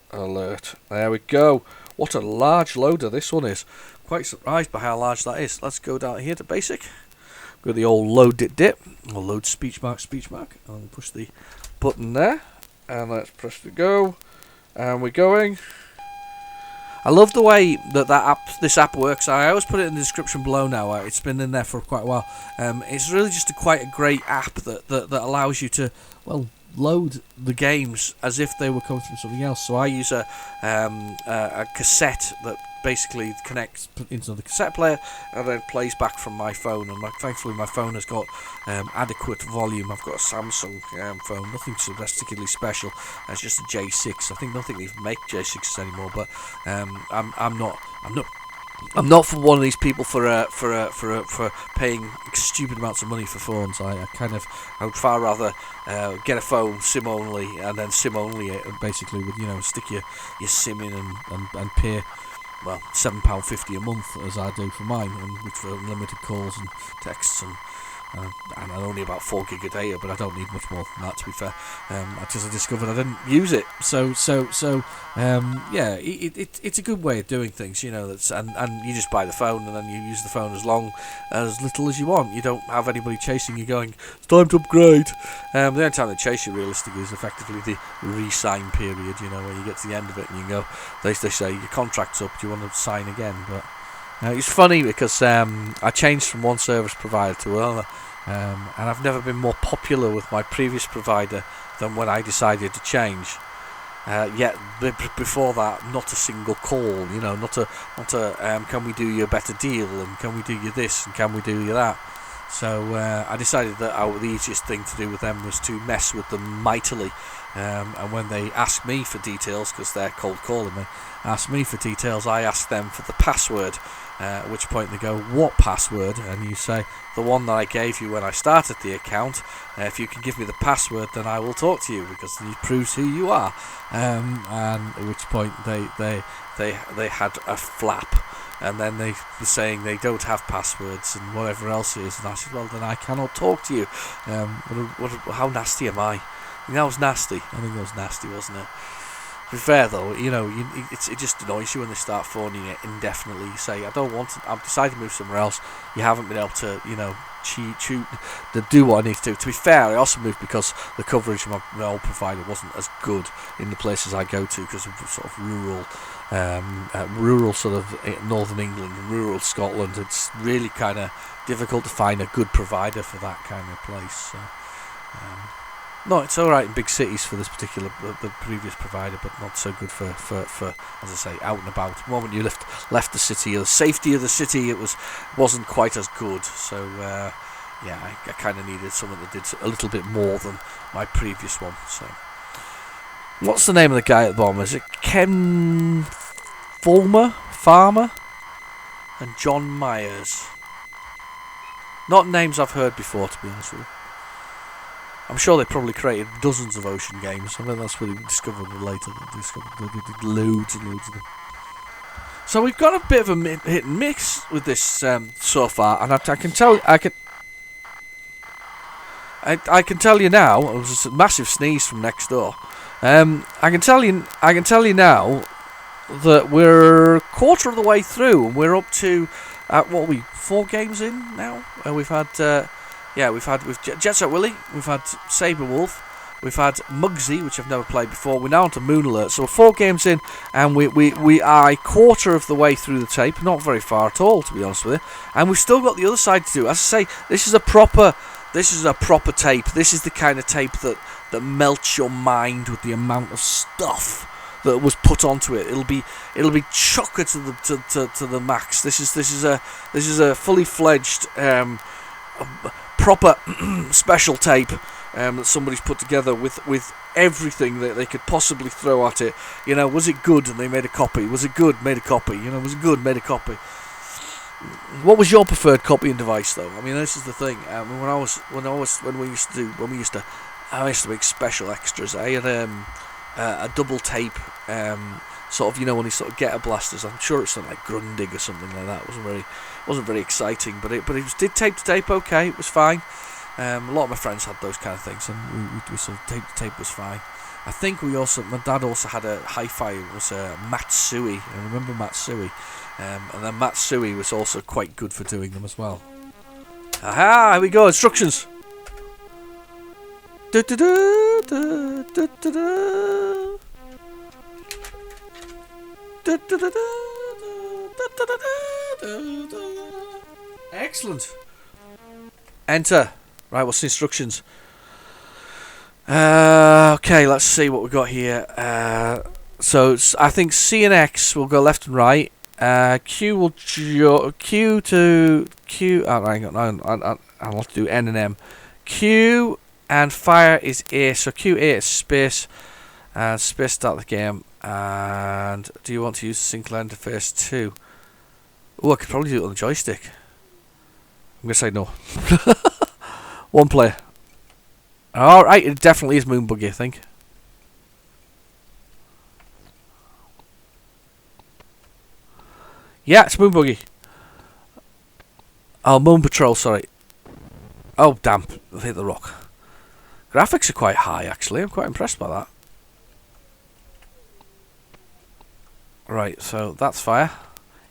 Alert. There we go. What a large loader this one is. Quite surprised by how large that is. Let's go down here to basic. Go the old load dip, or load speech mark, and push the button there. And let's press the go. And we're going. I love the way this app works. I always put it in the description below now. It's been in there for quite a while. It's really just quite a great app that allows you to, well, load the games as if they were coming from something else. So I use a cassette that basically connects into the cassette player and then plays back from my phone. And thankfully my phone has got adequate volume. I've got a Samsung phone, nothing particularly special. It's just a J6. I don't think they even make J6s anymore. But I'm not for one of these people for paying stupid amounts of money for phones. I would far rather get a phone SIM only and then SIM only it, basically with stick your SIM in and pay £7.50 a month as I do for mine, and which for unlimited calls and texts and only about 4 gig a day, but I don't need much more than that, to be fair. Because I discovered I didn't use it, so it's a good way of doing things, That's and you just buy the phone and then you use the phone as little as you want. You don't have anybody chasing you going, it's time to upgrade. The only time they chase you realistically is effectively the re-sign period, where you get to the end of it and you go, they say your contract's up, do you want to sign again? But it's funny because I changed from one service provider to another, and I've never been more popular with my previous provider than when I decided to change. Yet before that, not a single call, not a can we do you a better deal, and can we do you this, and can we do you that. So I decided that the easiest thing to do with them was to mess with them mightily. And when they ask me for details, because they're cold calling me, ask me for details, I ask them for the password. At which point they go, what password? And you say, the one that I gave you when I started the account. If you can give me the password, then I will talk to you, because it proves who you are. And at which point they had a flap. And then they were saying they don't have passwords and whatever else it is. And I said, well, then I cannot talk to you. How nasty am I? That was nasty. I think that was nasty, wasn't it? To be fair though, it just annoys you when they start phoning it indefinitely. You say, I don't want to, I've decided to move somewhere else. You haven't been able to, cheat, to do what I need to do. To be fair, I also moved because the coverage of my old provider wasn't as good in the places I go to, because of sort of rural sort of northern England, rural Scotland. It's really kind of difficult to find a good provider for that kind of place. So, no, it's alright in big cities for this particular, the previous provider, but not so good for as I say, out and about. The moment you left the city, or the safety of the city, wasn't quite as good. So, I kind of needed someone that did a little bit more than my previous one. So, what's the name of the guy at the bottom? Is it Ken Farmer, and John Myers? Not names I've heard before, to be honest with you. I'm sure they probably created dozens of ocean games. I mean, that's what we discovered later. They did loads and loads of them. So we've got a bit of a hit and mix with this so far, and I can tell you now. It was a massive sneeze from next door. I can tell you now that we're a quarter of the way through, and we're up to 4 games in now. We've had Set Willy, we've had Sabrewolf, we've had Muggsy, which I've never played before. We're now on to Moon Alert, so we're 4 games in, and we are a quarter of the way through the tape. Not very far at all, to be honest with you. And we've still got the other side to do. As I say, this is a proper tape. This is the kind of tape that melts your mind with the amount of stuff that was put onto it. It'll be chocker to the max. This is a fully fledged proper special tape that somebody's put together with everything that they could possibly throw at it. Was it good? And they made a copy. Was it good? Made a copy. Was it good? Made a copy. What was your preferred copying device, though? I mean, this is the thing. I used to make special extras. I had a double tape, sort of, when you sort of get a blasters. I'm sure it's something like Grundig or something like that. It wasn't very exciting, but it did tape to tape okay. It was fine. A lot of my friends had those kind of things, and we sort of tape to tape was fine. I think my dad also had a hi-fi. It was Matsui. I remember Matsui, and then Matsui was also quite good for doing them as well. Aha! Here we go. Instructions. Excellent. Enter. Right, what's the instructions? Okay, let's see what we got here. So I think C and X will go left and right. Q will Q to Q. Oh, hang on, I'll have to do N and M. Q and fire is A. So Q A is space. And space start the game. And do you want to use the Sinclair interface too? Oh, I could probably do it on the joystick. I'm gonna say no. One player. Alright, it definitely is Moon Buggy, I think. Yeah, it's Moon Buggy. Oh, Moon Patrol, sorry. Oh, damn. I've hit the rock. Graphics are quite high, actually. I'm quite impressed by that. Right, so that's fire.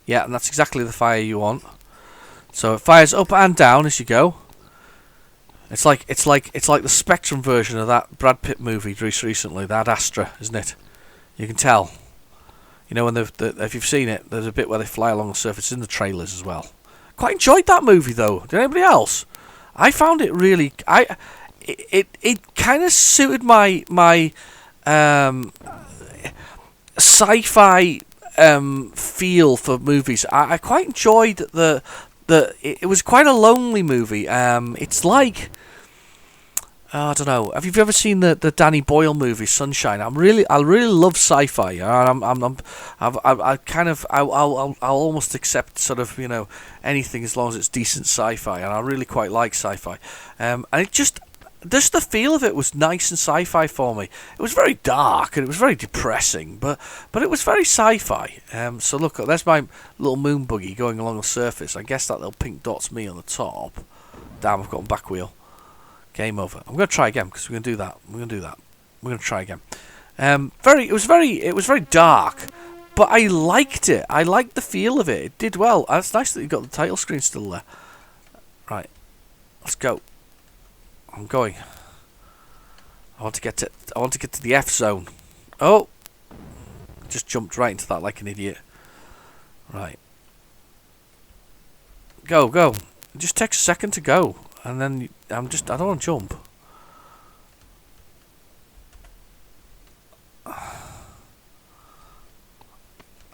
Yeah, and that's exactly the fire you want. So it fires up and down as you go. It's like the Spectrum version of that Brad Pitt movie recently, that Astra, isn't it? You can tell. You know, when if you've seen it, there's a bit where they fly along the surface. It's in the trailers as well. Quite enjoyed that movie though. Did anybody else? I found it really. It kind of suited my sci-fi feel for movies. I quite enjoyed it was quite a lonely movie. It's like, I don't know. Have you ever seen the Danny Boyle movie Sunshine? I really love sci-fi. I'll almost accept sort of, you know, anything as long as it's decent sci-fi, and I really quite like sci-fi. And it just the feel of it was nice and sci-fi for me. It was very dark and it was very depressing, but it was very sci-fi. So look, there's my little Moon Buggy going along the surface. I guess that little pink dot's me on the top. Damn, I've got a back wheel. Game over. I'm going to try again because we're going to do that. We're going to try again. It was very dark, but I liked it. I liked the feel of it. It did well. It's nice that you got the title screen still there. Right, let's go. I'm going. I want to get to the F zone. Oh, just jumped right into that like an idiot. Right. Go. It just takes a second to go, and then I don't want to jump.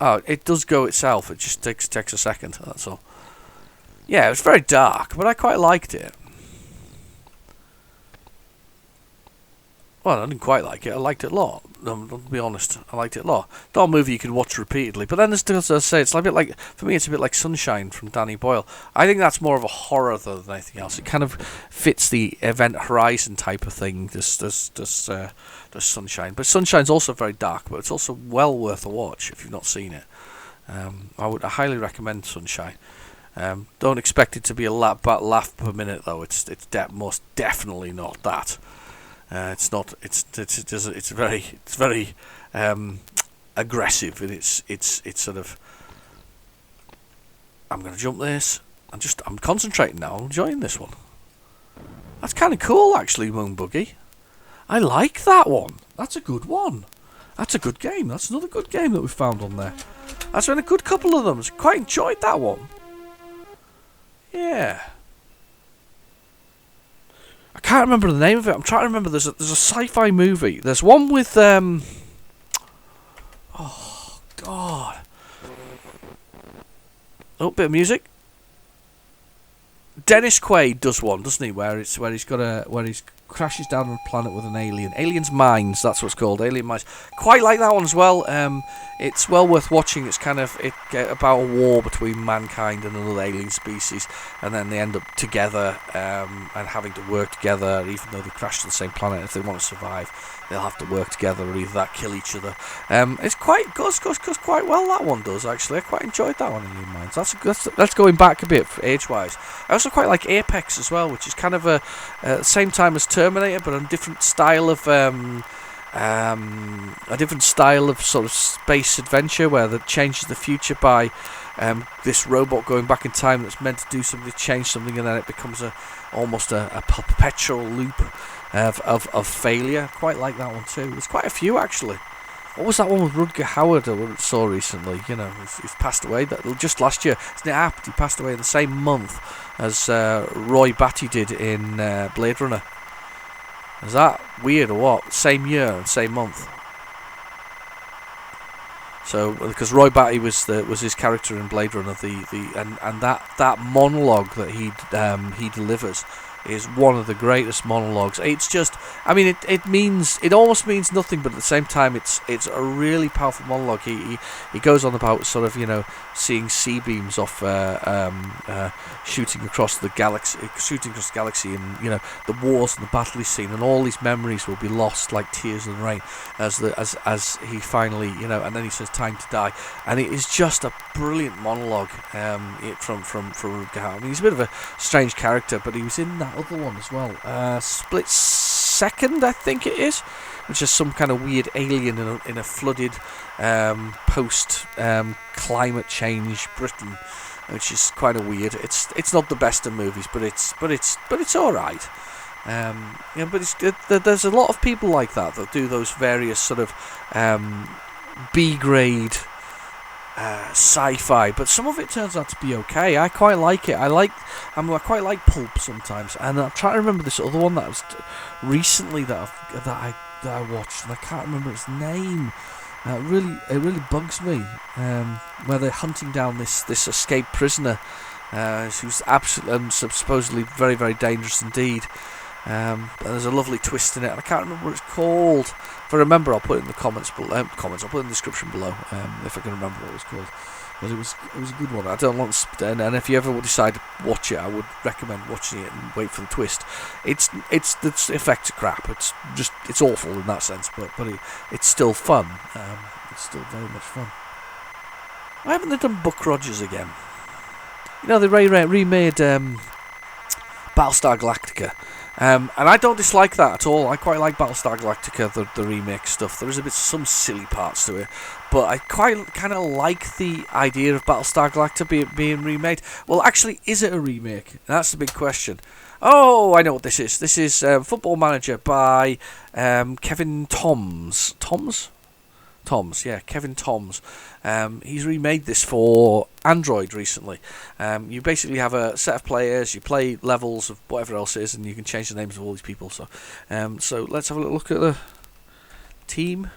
Oh, it does go itself. It just takes a second. That's all. Yeah, it was very dark, but I quite liked it. Well, I didn't quite like it. I liked it a lot. To be honest, I liked it a lot. Not a movie you could watch repeatedly. But then, as I say, it's a bit like, for me, it's a bit like Sunshine from Danny Boyle. I think that's more of a horror than anything else. It kind of fits the Event Horizon type of thing. Does Sunshine, but Sunshine's also very dark, but it's also well worth a watch if you've not seen it. I highly recommend Sunshine. Don't expect it to be a laugh per minute though. It's most definitely not that. It's not. It's very aggressive in its sort of. I'm going to jump this. I'm concentrating now. I'm enjoying this one. That's kind of cool, actually, Moon Buggy. I like that one. That's a good one. That's a good game. That's another good game that we found on there. That's been a good couple of them. Quite enjoyed that one. Yeah. I can't remember the name of it. I'm trying to remember. There's a sci-fi movie. There's one with oh god. Oh, bit of music. Dennis Quaid does one, doesn't he? Where he crashes down on a planet with an alien. Alien's Minds, that's what it's called. Alien Minds. Quite like that one as well. It's well worth watching. It's kind of about a war between mankind and another alien species, and then they end up together and having to work together, even though they crashed on the same planet. If they want to survive, they'll have to work together, or either that kill each other. It's goes quite well. That one does actually. I quite enjoyed that one. Alien Minds. That's going back a bit age-wise. I also quite like Apex as well, which is kind of same time as Terminator, but a different style of sort of space adventure where that changes the future by this robot going back in time that's meant to do something, to change something, and then it becomes almost a perpetual loop of failure. Quite like that one too. There's quite a few actually. What was that one with Rutger Hauer I saw recently? You know, he's passed away. Just last year. Isn't it apt? He passed away in the same month as Roy Batty did in Blade Runner. Is that weird or what? Same year and same month. So, because Roy Batty was his character in Blade Runner, and that monologue that he delivers is one of the greatest monologues. It's just, I mean, it almost means nothing, but at the same time, it's a really powerful monologue. He goes on about sort of, you know, seeing C beams off shooting across the galaxy, and you know, the wars and the battle he's seen, and all these memories will be lost like tears in the rain as he finally, you know, and then he says time to die, and it is just a brilliant monologue from Rutger. I mean, he's a bit of a strange character, but he was in that other one as well, Split Second, I think it is, which is some kind of weird alien in a flooded post climate change Britain, which is kind of weird. It's not the best of movies, but it's all right. Yeah, but there's a lot of people like that do those various sort of B grade sci-fi, but some of it turns out to be okay. I quite like it. I quite like pulp sometimes, and I'm trying to remember this other one that was recently that I watched, and I can't remember its name. It really bugs me. Where they're hunting down this escaped prisoner, who's absolutely and supposedly very, very dangerous indeed. And there's a lovely twist in it, and I can't remember what it's called. If I remember, I'll put it in the comments below. I'll put it in the description below, if I can remember what it was called. But it was a good one. I don't want to, and if you ever decide to watch it, I would recommend watching it and wait for the twist. It's the effects are crap. It's awful in that sense, but it's still fun. It's still very much fun. Why haven't they done Buck Rogers again? You know, they remade Battlestar Galactica. And I don't dislike that at all. I quite like Battlestar Galactica, the remake stuff. There is some silly parts to it, but I quite kind of like the idea of Battlestar Galactica being remade. Well, actually, is it a remake? That's the big question. Oh, I know what this is. This is Football Manager by Kevin Toms. Toms, yeah, Kevin Toms. He's remade this for Android recently. You basically have a set of players, you play levels of whatever else is, and you can change the names of all these people. So let's have a look at the team.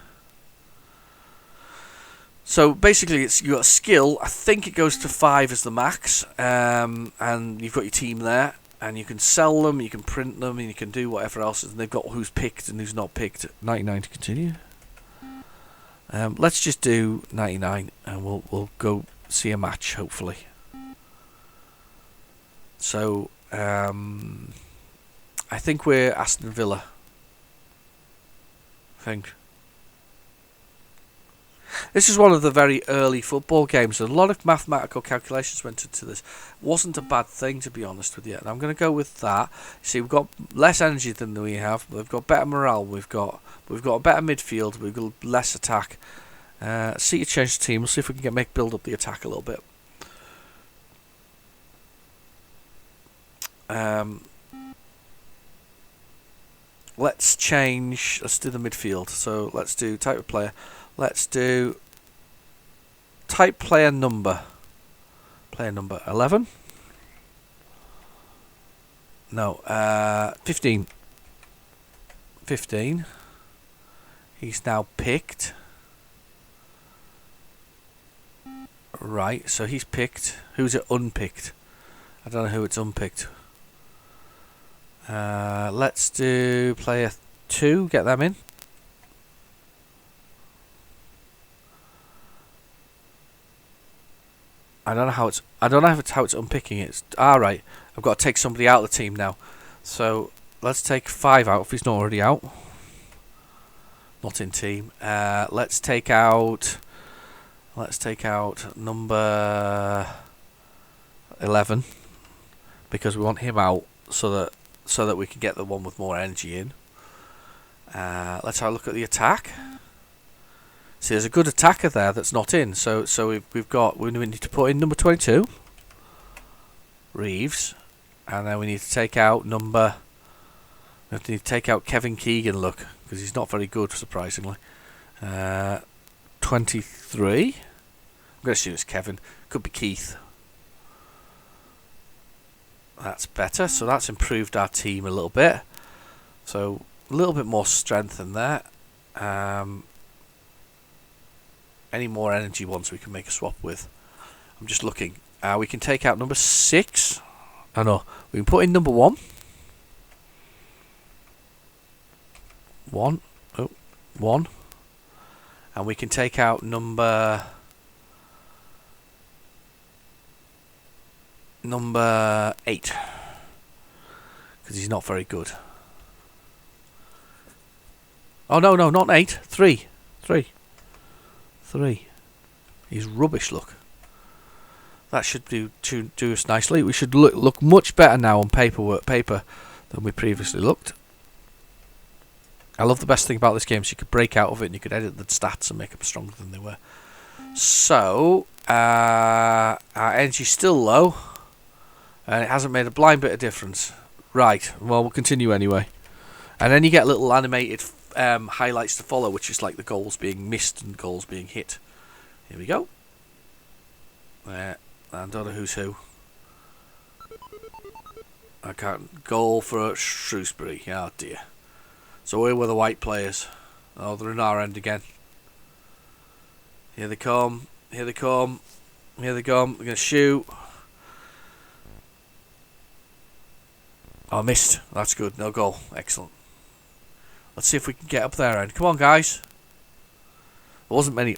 So basically, you got a skill. I think it goes to 5 as the max, and you've got your team there, and you can sell them, you can print them, and you can do whatever else. And they've got who's picked and who's not picked. 99 to continue. Let's just do 99, and we'll go see a match, hopefully. So, I think we're Aston Villa. I think. This is one of the very early football games. A lot of mathematical calculations went into this. Wasn't a bad thing, to be honest with you. And I'm going to go with that. See, we've got less energy than we have. We've got better morale. We've got a better midfield. We've got less attack. See, you change the team. We'll see if we can build up the attack a little bit. Let's change. Let's do the midfield. So let's do type of player. Let's do type player number. Player number 11. No, 15. 15. He's now picked. Right, so he's picked. Who's it unpicked? I don't know who it's unpicked. Let's do player 2. Get them in. I don't know how it's unpicking it. Right. I've got to take somebody out of the team now. So let's take 5 out if he's not already out. Not in team. Let's take out number 11 because we want him out so that we can get the one with more energy in. Let's have a look at the attack. See, there's a good attacker there that's not in. So we need to put in number 22, Reeves, and then we need to take out Kevin Keegan. Look, because he's not very good, surprisingly. 23. I'm going to assume it's Kevin. Could be Keith. That's better. So that's improved our team a little bit. So A little bit more strength in there. Any more energy ones we can make a swap with? I'm just looking. We can take out number 6. Oh no, we can put in number 1. 1. Oh, 1. And we can take out number 8. Because he's not very good. Oh no, not 8. 3. He's rubbish, look. That should do us nicely. We should look much better now on paper than we previously looked. I love the best thing about this game is you could break out of it and you could edit the stats and make them stronger than they were. So, our energy's still low. And it hasn't made a blind bit of difference. Right, well, we'll continue anyway. And then you get little animated highlights to follow, which is like the goals being missed and goals being hit. Here we go. I don't know who's who. I can't. Goal for Shrewsbury. Oh dear. So we're with the white players. Oh, they're in our end again. Here they come. Here they come. Here they come. They're going to shoot. Oh, missed. That's good. No goal. Excellent. Let's see if we can get up there, and come on, guys. There wasn't many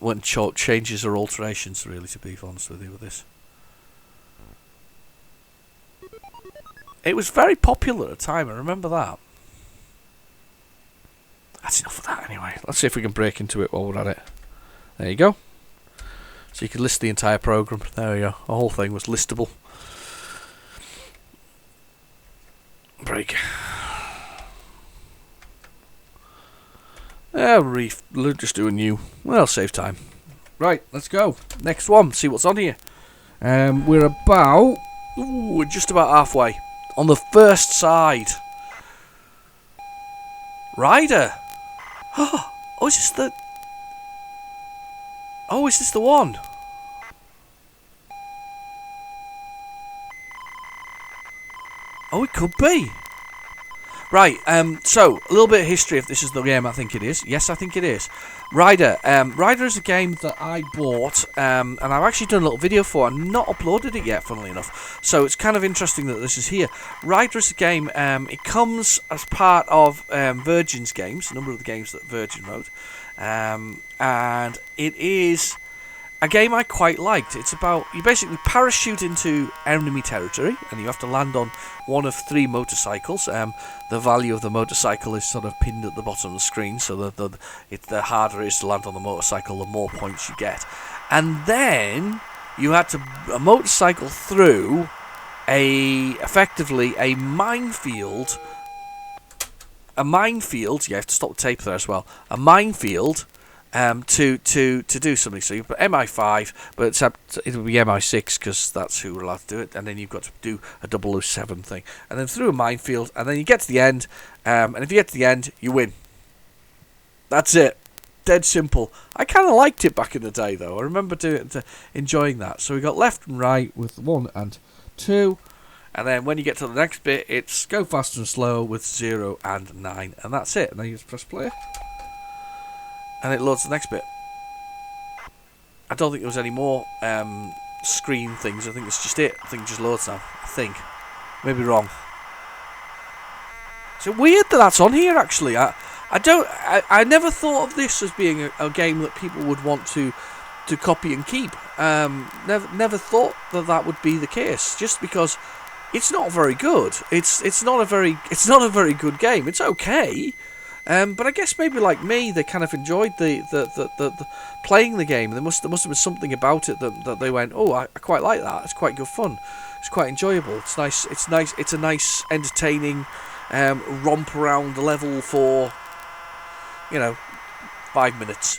changes or alterations, really, to be honest with you, with this. It was very popular at the time, I remember that. That's enough of that, anyway. Let's see if we can break into it while we're at it. There you go. So you can list the entire program. There we go. The whole thing was listable. Break. We'll just do a new. Well, save time. Right, let's go. Next one. See what's on here. We're about. Ooh, we're just about halfway. On the first side. Ryder. Oh, is this the? Oh, is this the one? Oh, it could be. Right, so, a little bit of history if this is the game I think it is. Yes, I think it is. Ryder. Ryder is a game that I bought, and I've actually done a little video for and not uploaded it yet, funnily enough. So it's kind of interesting that this is here. Ryder is a game, it comes as part of Virgin's games, a number of the games that Virgin wrote. And it is a game I quite liked. It's about, you basically parachute into enemy territory and you have to land on one of 3 motorcycles. The value of the motorcycle is sort of pinned at the bottom of the screen, so the harder it is to land on the motorcycle, the more points you get. And then you had to motorcycle through effectively a minefield. A minefield, you have to stop the tape there as well. A minefield to do something. So you've got MI5, but it will be MI6 because that's who we're allowed to do it. And then you've got to do a 007 thing, and then through a minefield, and then you get to the end. And if you get to the end, you win. That's it. Dead simple. I kind of liked it back in the day, though. I remember enjoying that. So we got left and right with 1 and 2. And then when you get to the next bit, it's go fast and slow with 0 and 9. And that's it. And then you just press play. And it loads the next bit. I don't think there was any more screen things. I think it's just it. I think it just loads now. I think. Maybe wrong. It's weird that that's on here, actually. I never thought of this as being a game that people would want to copy and keep. Never thought that would be the case. Just because it's not very good. It's not a very good game. It's okay. But I guess maybe like me, they kind of enjoyed the playing the game. There must have been something about it that they went, oh, I quite like that. It's quite good fun. It's quite enjoyable. It's nice. It's a nice, entertaining romp around the level for 5 minutes.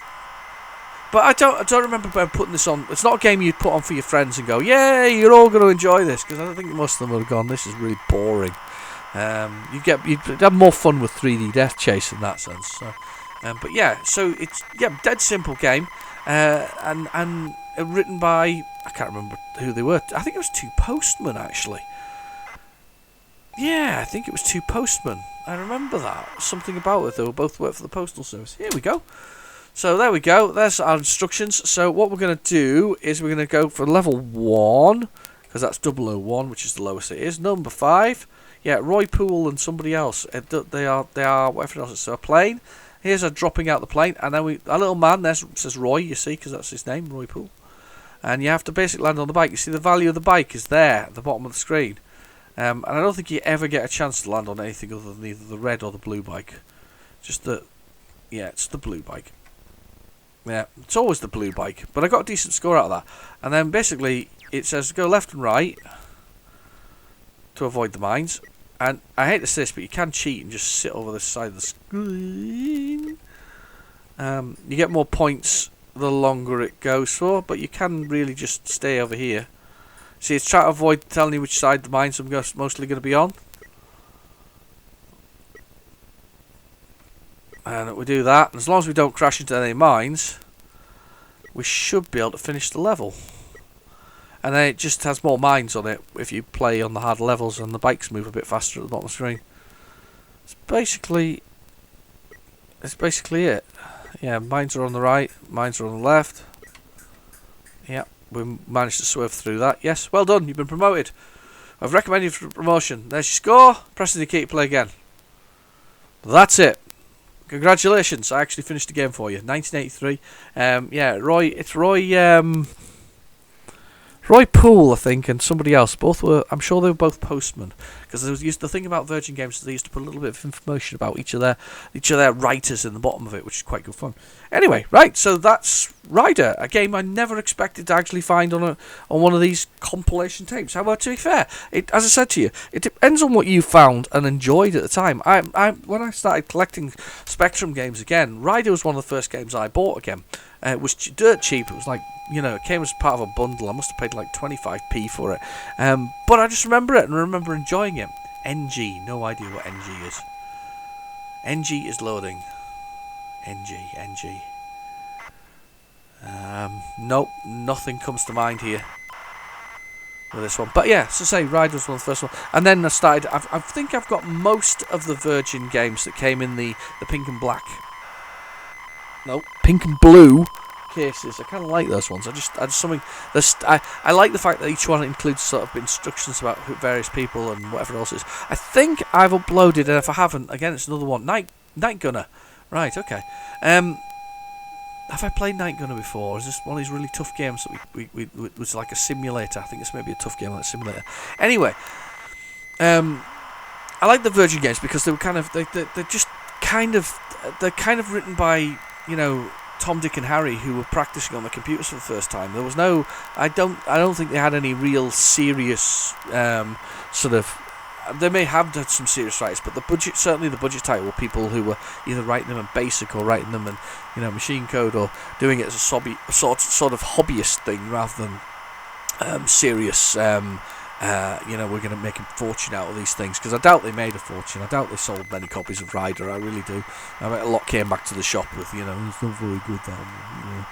But I don't remember putting this on. It's not a game you'd put on for your friends and go, yeah, you're all going to enjoy this, because I think most of them would have gone, this is really boring. You'd have more fun with 3D Death Chase in that sense. So, but yeah, so it's dead simple game, and written by, I can't remember who they were. I think it was 2 Postmen actually. Yeah, I think it was 2 postmen. I remember that. Something about it. They were both work for the postal service. Here we go. So there we go. There's our instructions. So what we're going to do is we're going to go for level 1, because that's 001, which is the lowest it is. Number 5. Yeah, Roy Poole and somebody else. They are whatever else. So a plane. Here's a dropping out the plane, and then a little man there says Roy. You see, because that's his name, Roy Poole. And you have to basically land on the bike. You see the value of the bike is there at the bottom of the screen. And I don't think you ever get a chance to land on anything other than either the red or the blue bike. It's the blue bike. Yeah, it's always the blue bike. But I got a decent score out of that. And then basically it says go left and right to avoid the mines. And I hate to say this, but you can cheat and just sit over this side of the screen. You get more points the longer it goes for, but you can really just stay over here. See, it's trying to avoid telling you which side the mines I'm mostly going to be on. And we do that, and as long as we don't crash into any mines, we should be able to finish the level. And then it just has more mines on it if you play on the harder levels, and the bikes move a bit faster at the bottom of the screen. It's basically it. Yeah, mines are on the right, mines are on the left. Yeah. We managed to swerve through that. Yes, well done. You've been promoted. I've recommended you for promotion. There's your score. Pressing the key to play again. That's it. Congratulations. I actually finished the game for you. 1983. Yeah, Roy. It's Roy Poole, I think, and somebody else. Both were. I'm sure they were both postmen. Because the thing about Virgin Games is they used to put a little bit of information about each of their writers in the bottom of it, which is quite good fun. Anyway, right, so that's Rider, a game I never expected to actually find on one of these compilation tapes. However, to be fair, as I said to you, it depends on what you found and enjoyed at the time. When I started collecting Spectrum games again, Rider was one of the first games I bought again. It was dirt cheap. It was like, it came as part of a bundle. I must have paid like 25p for it. But I just remember it and remember enjoying it. NG, no idea what NG is. NG is loading. NG. Nope, nothing comes to mind here with this one. But yeah, so say Ride was one of the first ones. And then I started, I think I've got most of the Virgin games that came in the pink and black. No, pink and blue cases. I kind of like those ones. I like the fact that each one includes sort of instructions about various people and whatever else is. I think I've uploaded, and if I haven't, again, it's another one. Night Gunner. Right, okay. Have I played Night Gunner before? Is this one of these really tough games that we was like a simulator? I think it's maybe a tough game like a simulator. Anyway, I like the Virgin games because they were they're kind of written by, Tom, Dick and Harry, who were practicing on the computers for the first time. There was no, I don't think they had any real serious they may have done some serious writers, but the budget title were people who were either writing them in BASIC or writing them in machine code or doing it as a sort of hobbyist thing rather than serious. We're going to make a fortune out of these things, because I doubt they made a fortune. I doubt they sold many copies of Rider. I really do. I bet a lot came back to the shop with, it's not very good, that one.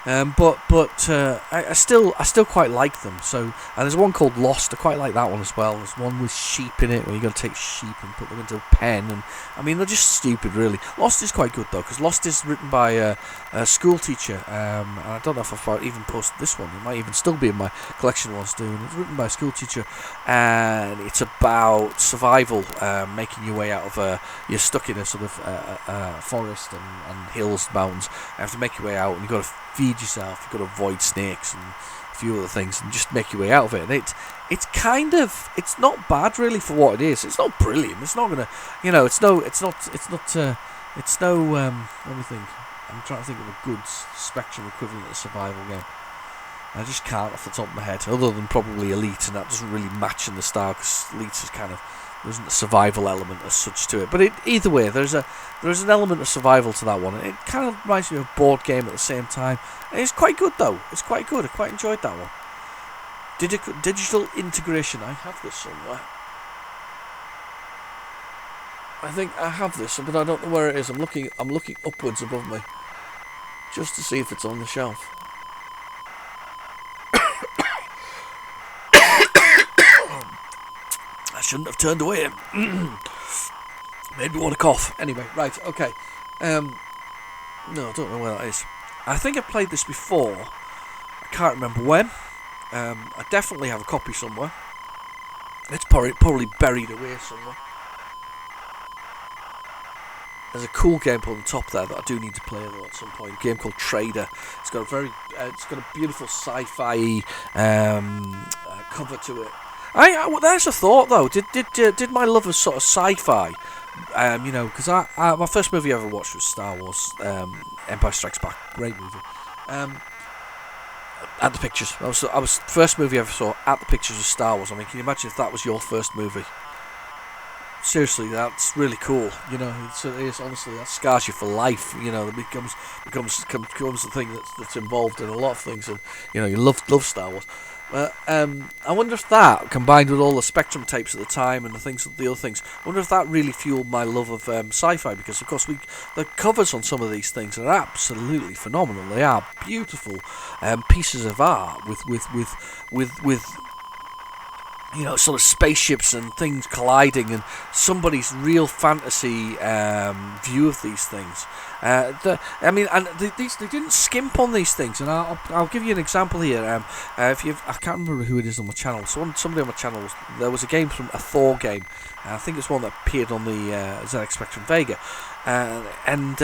I still quite like them. So, and there's one called Lost. I quite like that one as well. There's one with sheep in it, where you're going to take sheep and put them into a pen, and I mean they're just stupid, really. Lost is quite good though, because Lost is written by a school teacher, and I don't know if I've even posted this one. It might even still be in my collection once doing. It's written by a school teacher, and it's about survival, making your way out of you're stuck in a sort of forest and hills, mountains. You have to make your way out, and you've got to feed yourself, you've got to avoid snakes and a few other things, and just make your way out of it. And it's not bad really for what it is. It's not brilliant. It's not gonna, let me think. I'm trying to think of a good Spectrum equivalent of survival game. I just can't off the top of my head, other than probably Elite, and that doesn't really match in the style, because Elite is there isn't a survival element as such to it. But either way, there's an element of survival to that one. And it kind of reminds me of a board game at the same time. And it's quite good though. It's quite good. I quite enjoyed that one. Digital integration. I have this somewhere. I think I have this, but I don't know where it is. I'm looking upwards above me, just to see if it's on the shelf. shouldn't have turned away. Made me want to cough. Anyway, right, okay. No, I don't know where that is. I think I played this before. I can't remember when. I definitely have a copy somewhere. It's probably buried away somewhere. There's a cool game on the top there that I do need to play though at some point. A game called Trader. It's got a beautiful sci-fi cover to it. There's a thought though. Did my love of sort of sci-fi, because my first movie I ever watched was Star Wars, Empire Strikes Back. Great movie. At the pictures. I was first movie I ever saw at the pictures of Star Wars. I mean, can you imagine if that was your first movie? Seriously, that's really cool. It is honestly, that scars you for life. It becomes the thing that's involved in a lot of things, and you love Star Wars. I wonder if that, combined with all the Spectrum tapes at the time and the other things, I wonder if that really fueled my love of sci-fi. Because of course the covers on some of these things are absolutely phenomenal. They are beautiful pieces of art with sort of spaceships and things colliding, and somebody's real fantasy view of these things. They didn't skimp on these things, and I'll give you an example here. I can't remember who it is on my channel. Somebody on my channel there was a game from a Thor game. I think it's one that appeared on the ZX Spectrum Vega, and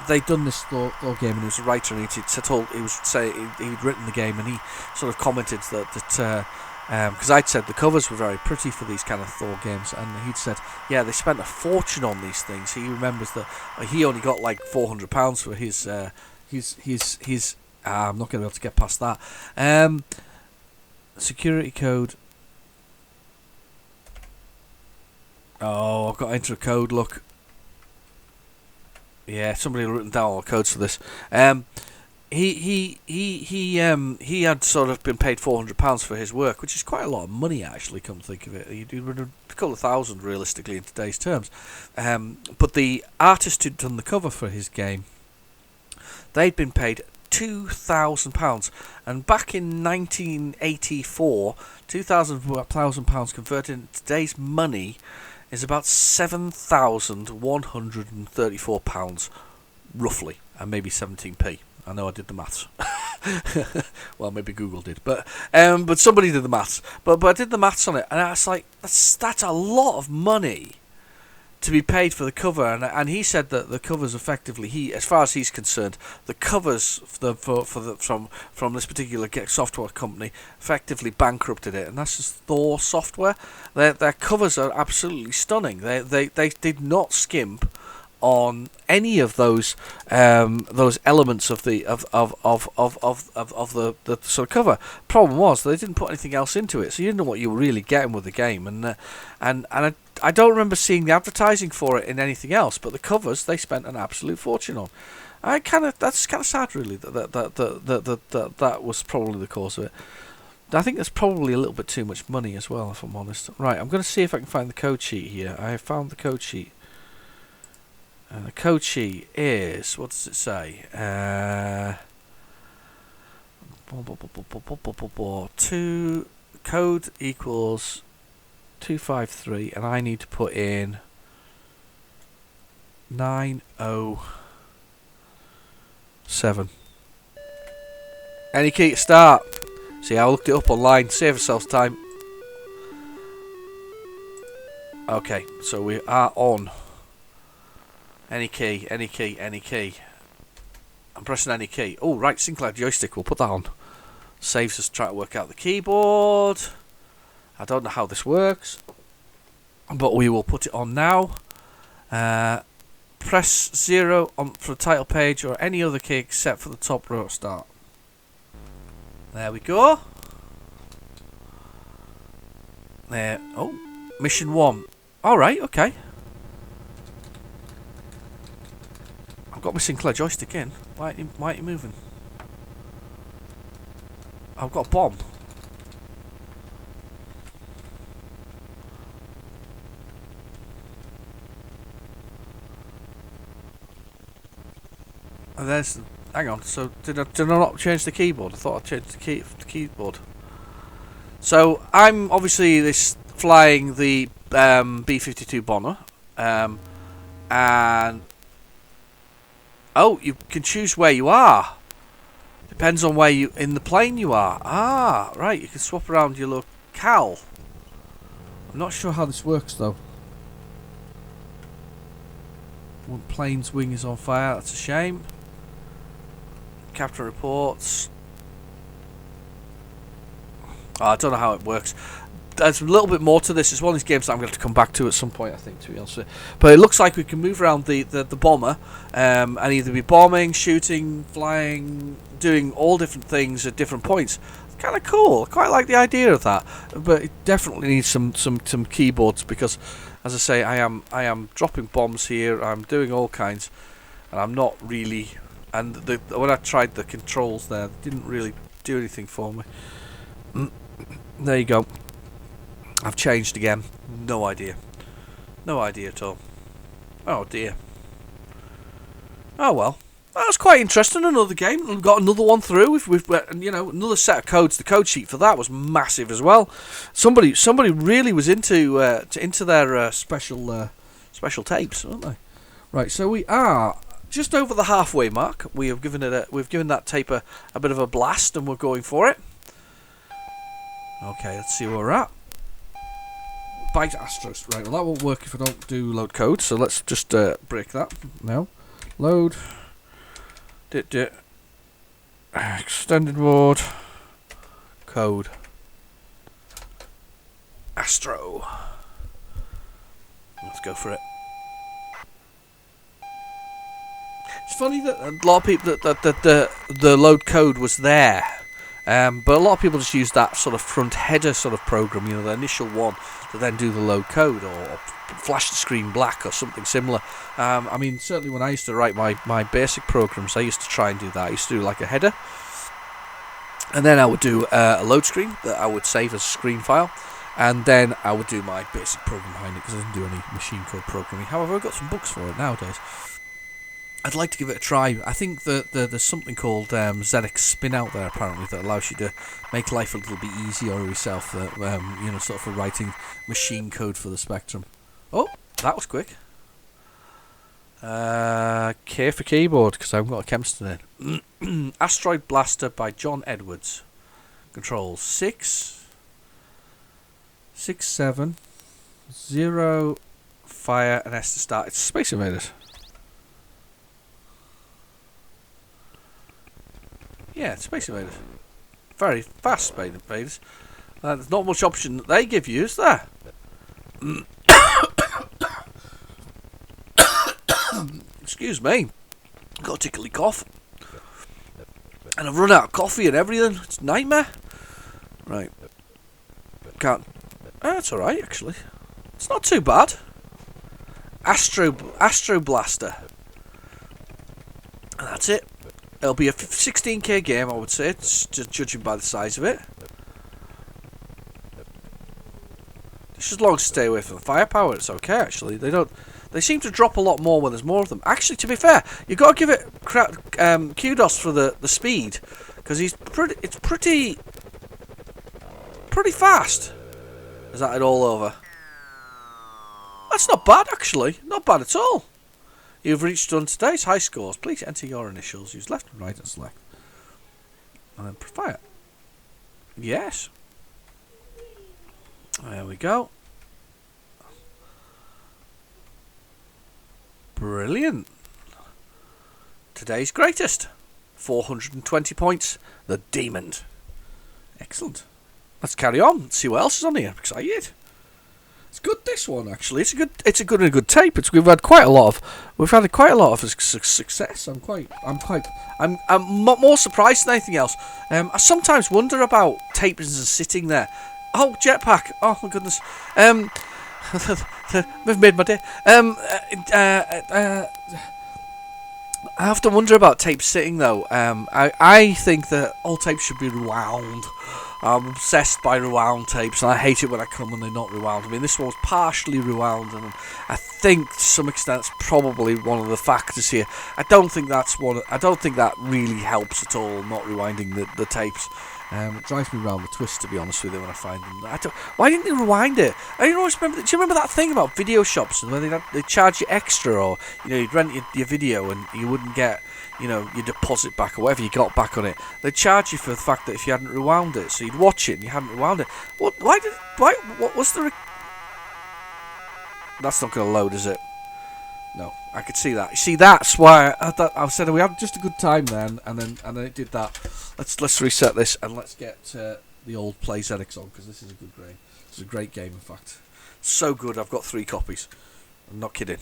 they'd done this Thor game, and he was a writer, and he'd written the game, and he sort of commented that. Because I'd said the covers were very pretty for these kind of Thor games, and he'd said, yeah, they spent a fortune on these things. He remembers that he only got like £400 for his I'm not going to be able to get past that. Security code. Oh, I've got to enter a code, look. Yeah, somebody had written down all the codes for this. He had sort of been paid £400 for his work, which is quite a lot of money actually. Come to think of it, he'd a couple of thousand realistically in today's terms. But the artist who'd done the cover for his game, they'd been paid £2,000, and back in 1984, £2,000 converted into today's money is about £7,134 roughly, and maybe 17p. I know I did the maths. Well, maybe Google did, but somebody did the maths. But I did the maths on it, and I was like, that's a lot of money to be paid for the cover. And he said that the covers effectively, as far as he's concerned, the covers from this particular software company effectively bankrupted it, and that's just Thor software. Their covers are absolutely stunning. They did not skimp on any of those elements of the sort of cover. Problem was they didn't put anything else into it, so you didn't know what you were really getting with the game. And I don't remember seeing the advertising for it in anything else, but the covers they spent an absolute fortune on. That's kind of sad, really. That was probably the cause of it. I think there's probably a little bit too much money as well, if I'm honest. Right, I'm going to see if I can find the code sheet here. I have found the code sheet. The code sheet is, what does it say? Code equals 253, and I need to put in 907. Any key to start. See, I looked it up online. Save ourselves time. Okay, so we are on. Any key. I'm pressing any key. Oh, right, Sinclair joystick. We'll put that on. Saves us trying to work out the keyboard. I don't know how this works, but we will put it on now. Press 0 for the title page or any other key except for the top row start. There we go. There. Oh, mission 1. Alright, okay. Got my Sinclair joystick in. Why ain't you moving? I've got a bomb. And there's. Hang on. So did I not change the keyboard? I thought I changed the keyboard. So I'm obviously flying the B-52 bomber, and you can choose where you are. Depends on where you in the plane you are. Ah, right. You can swap around your locale. I'm not sure how this works though. One plane's wing is on fire. That's a shame. Captain reports. I don't know how it works. There's a little bit more to this. It's one of these games that I'm going to have to come back to at some point, I think, to be honest with you. But it looks like we can move around the bomber and either be bombing, shooting, flying, doing all different things at different points. It's kind of cool. I quite like the idea of that. But it definitely needs some keyboards because, as I say, I am dropping bombs here. I'm doing all kinds. And I'm not really... And when I tried the controls there, they didn't really do anything for me. There you go. I've changed again. No idea. No idea at all. Oh dear. Oh well. That was quite interesting. Another game. We've got another one through. We've another set of codes. The code sheet for that was massive as well. Somebody really was into their special tapes, weren't they? Right. So we are just over the halfway mark. We've given that tape a bit of a blast, and we're going for it. Okay. Let's see where we're at. Bite Astros. Right, well that won't work if I don't do load code, so let's just break that now. Load. Extended board. Code. Astro. Let's go for it. It's funny that a lot of people that the load code was there. But a lot of people just use that sort of front header sort of program, the initial one, to then do the load code or flash the screen black or something similar. I mean, certainly when I used to write my basic programs, I used to try and do that. I used to do like a header, and then I would do a load screen that I would save as a screen file, and then I would do my basic program behind it because I didn't do any machine code programming. However, I've got some books for it nowadays. I'd like to give it a try. I think that there's something called ZX Spin out there apparently that allows you to make life a little bit easier on yourself. Sort of for writing machine code for the Spectrum. Oh, that was quick. K for keyboard because I haven't got a Kempston in. Asteroid Blaster by John Edwards. Controls 6, 7, 0, fire and S to start. It's Space Invaders. Yeah, it's Space Invaders. Very fast Space Invaders. There's not much option that they give you, is there? Excuse me. Got a tickly cough. And I've run out of coffee and everything. It's a nightmare. Right. Can't... That's alright, actually. It's not too bad. Astro Blaster. And that's it. It'll be a 16k game, I would say, just judging by the size of it. Just as long as stay away from the firepower, it's okay. Actually, they seem to drop a lot more when there's more of them. Actually, to be fair, you've got to give it kudos for the speed, because it's pretty fast. Is that it all over? That's not bad, actually. Not bad at all. You've reached on today's high scores. Please enter your initials. Use left and right and select. And then fire. Yes. There we go. Brilliant. Today's greatest. 420 points. The Demon. Excellent. Let's carry on. Let's see what else is on here. I'm excited. It's good, this one, actually. It's a good tape. We've had quite a lot of success. I'm more surprised than anything else. I sometimes wonder about tapes and sitting there. Oh, jetpack! Oh my goodness. They've made my day. I often wonder about tapes sitting though. I think that all tapes should be rewound. I'm obsessed by rewound tapes, and I hate it when I come and they're not rewound. I mean, this one was partially rewound, and I think to some extent that's probably one of the factors here. I don't think that really helps at all, not rewinding the tapes. It drives me round the twist, to be honest with you, when I find them. Why didn't they rewind it? I don't always remember. Do you remember that thing about video shops and where they charge you extra, or you'd rent your video and you wouldn't get your deposit back or whatever you got back on it. They'd charge you for the fact that if you hadn't rewound it, so you'd watch it and you hadn't rewound it. What was the? That's not going to load, is it? No, I could see that. You see, that's why I said we had just a good time then, and then it did that. Let's reset this and let's get the old PlayZX on, because this is a good game. It's a great game, in fact. So good. I've got 3 copies. I'm not kidding.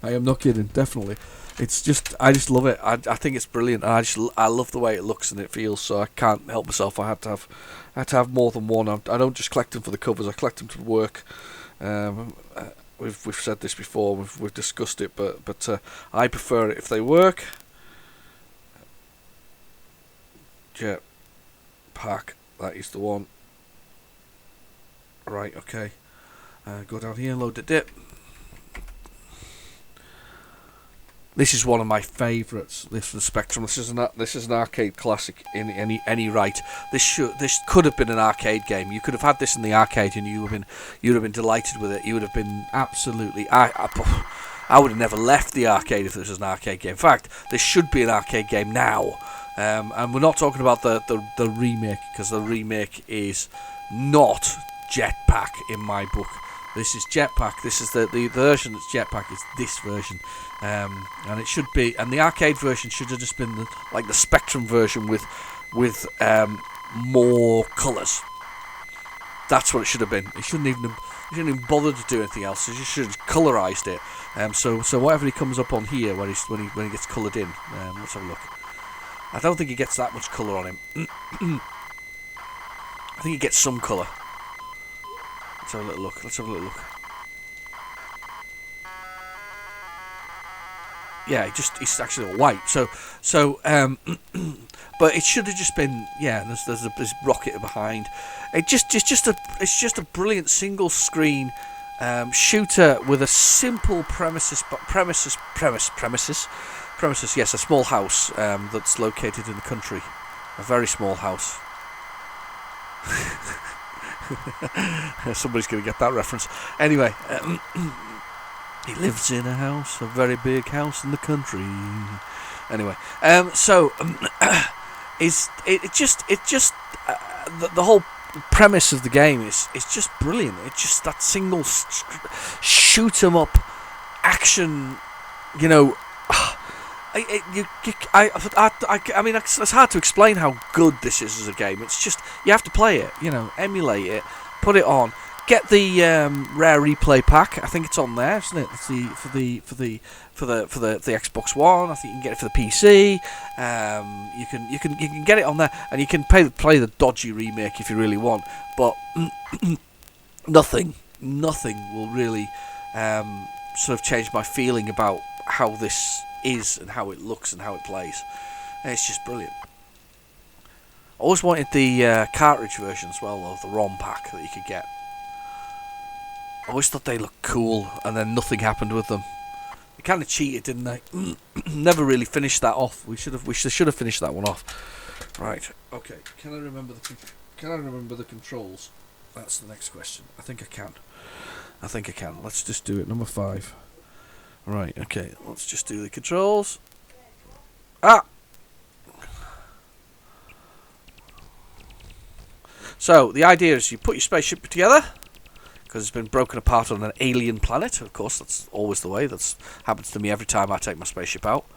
I am not kidding. Definitely. It's just, I just love it. I think it's brilliant. I love the way it looks and it feels. So I can't help myself. I had to have more than one. I don't just collect them for the covers. I collect them to work. We've said this before. We've discussed it, but I prefer it if they work. Jet Pack, that is the one. Right, okay. Go down here, load the dip. This is one of my favourites. This the Spectrum. This is an arcade classic in any right. This could have been an arcade game. You could have had this in the arcade, and you'd have been delighted with it. You would have been absolutely. I would have never left the arcade if this was an arcade game. In fact, this should be an arcade game now. And we're not talking about the remake, because the remake is not Jetpack in my book. This is Jetpack. This is the version that's Jetpack is this version, and it should be. And the arcade version should have just been like the Spectrum version with more colours. That's what it should have been. It shouldn't even bother to do anything else. It just should have colorised it. So whatever he comes up on here when he gets coloured in. Let's have a look. I don't think he gets that much colour on him. I think he gets some colour. Let's have a little look. Yeah, he's actually white. So, but it should have just been. Yeah, there's a rocket behind. It's just a brilliant single screen shooter with a simple premises. Yes, a small house that's located in the country, a very small house. Somebody's going to get that reference. Anyway, he lives in a house, a very big house in the country. Anyway, the whole premise of the game is just brilliant. It's just that single shoot 'em up action, I mean, it's hard to explain how good this is as a game. It's just you have to play it, emulate it, put it on, get the rare replay pack. I think it's on there, isn't it? It's for the Xbox One. I think you can get it for the PC. You can get it on there, and you can play the dodgy remake if you really want. But nothing will really sort of change my feeling about how this is and how it looks and how it plays. And it's just brilliant. I always wanted the cartridge version as well, of the ROM pack that you could get. I always thought they looked cool, and then nothing happened with them. They kind of cheated, didn't they? Never really finished that off. We should have finished that one off. Right. Okay. Can I remember the controls? That's the next question. I think I can. Let's just do it. Number 5. Right, okay, let's just do the controls. So, the idea is you put your spaceship together, because it's been broken apart on an alien planet. Of course, that's always the way. That happens to me every time I take my spaceship out.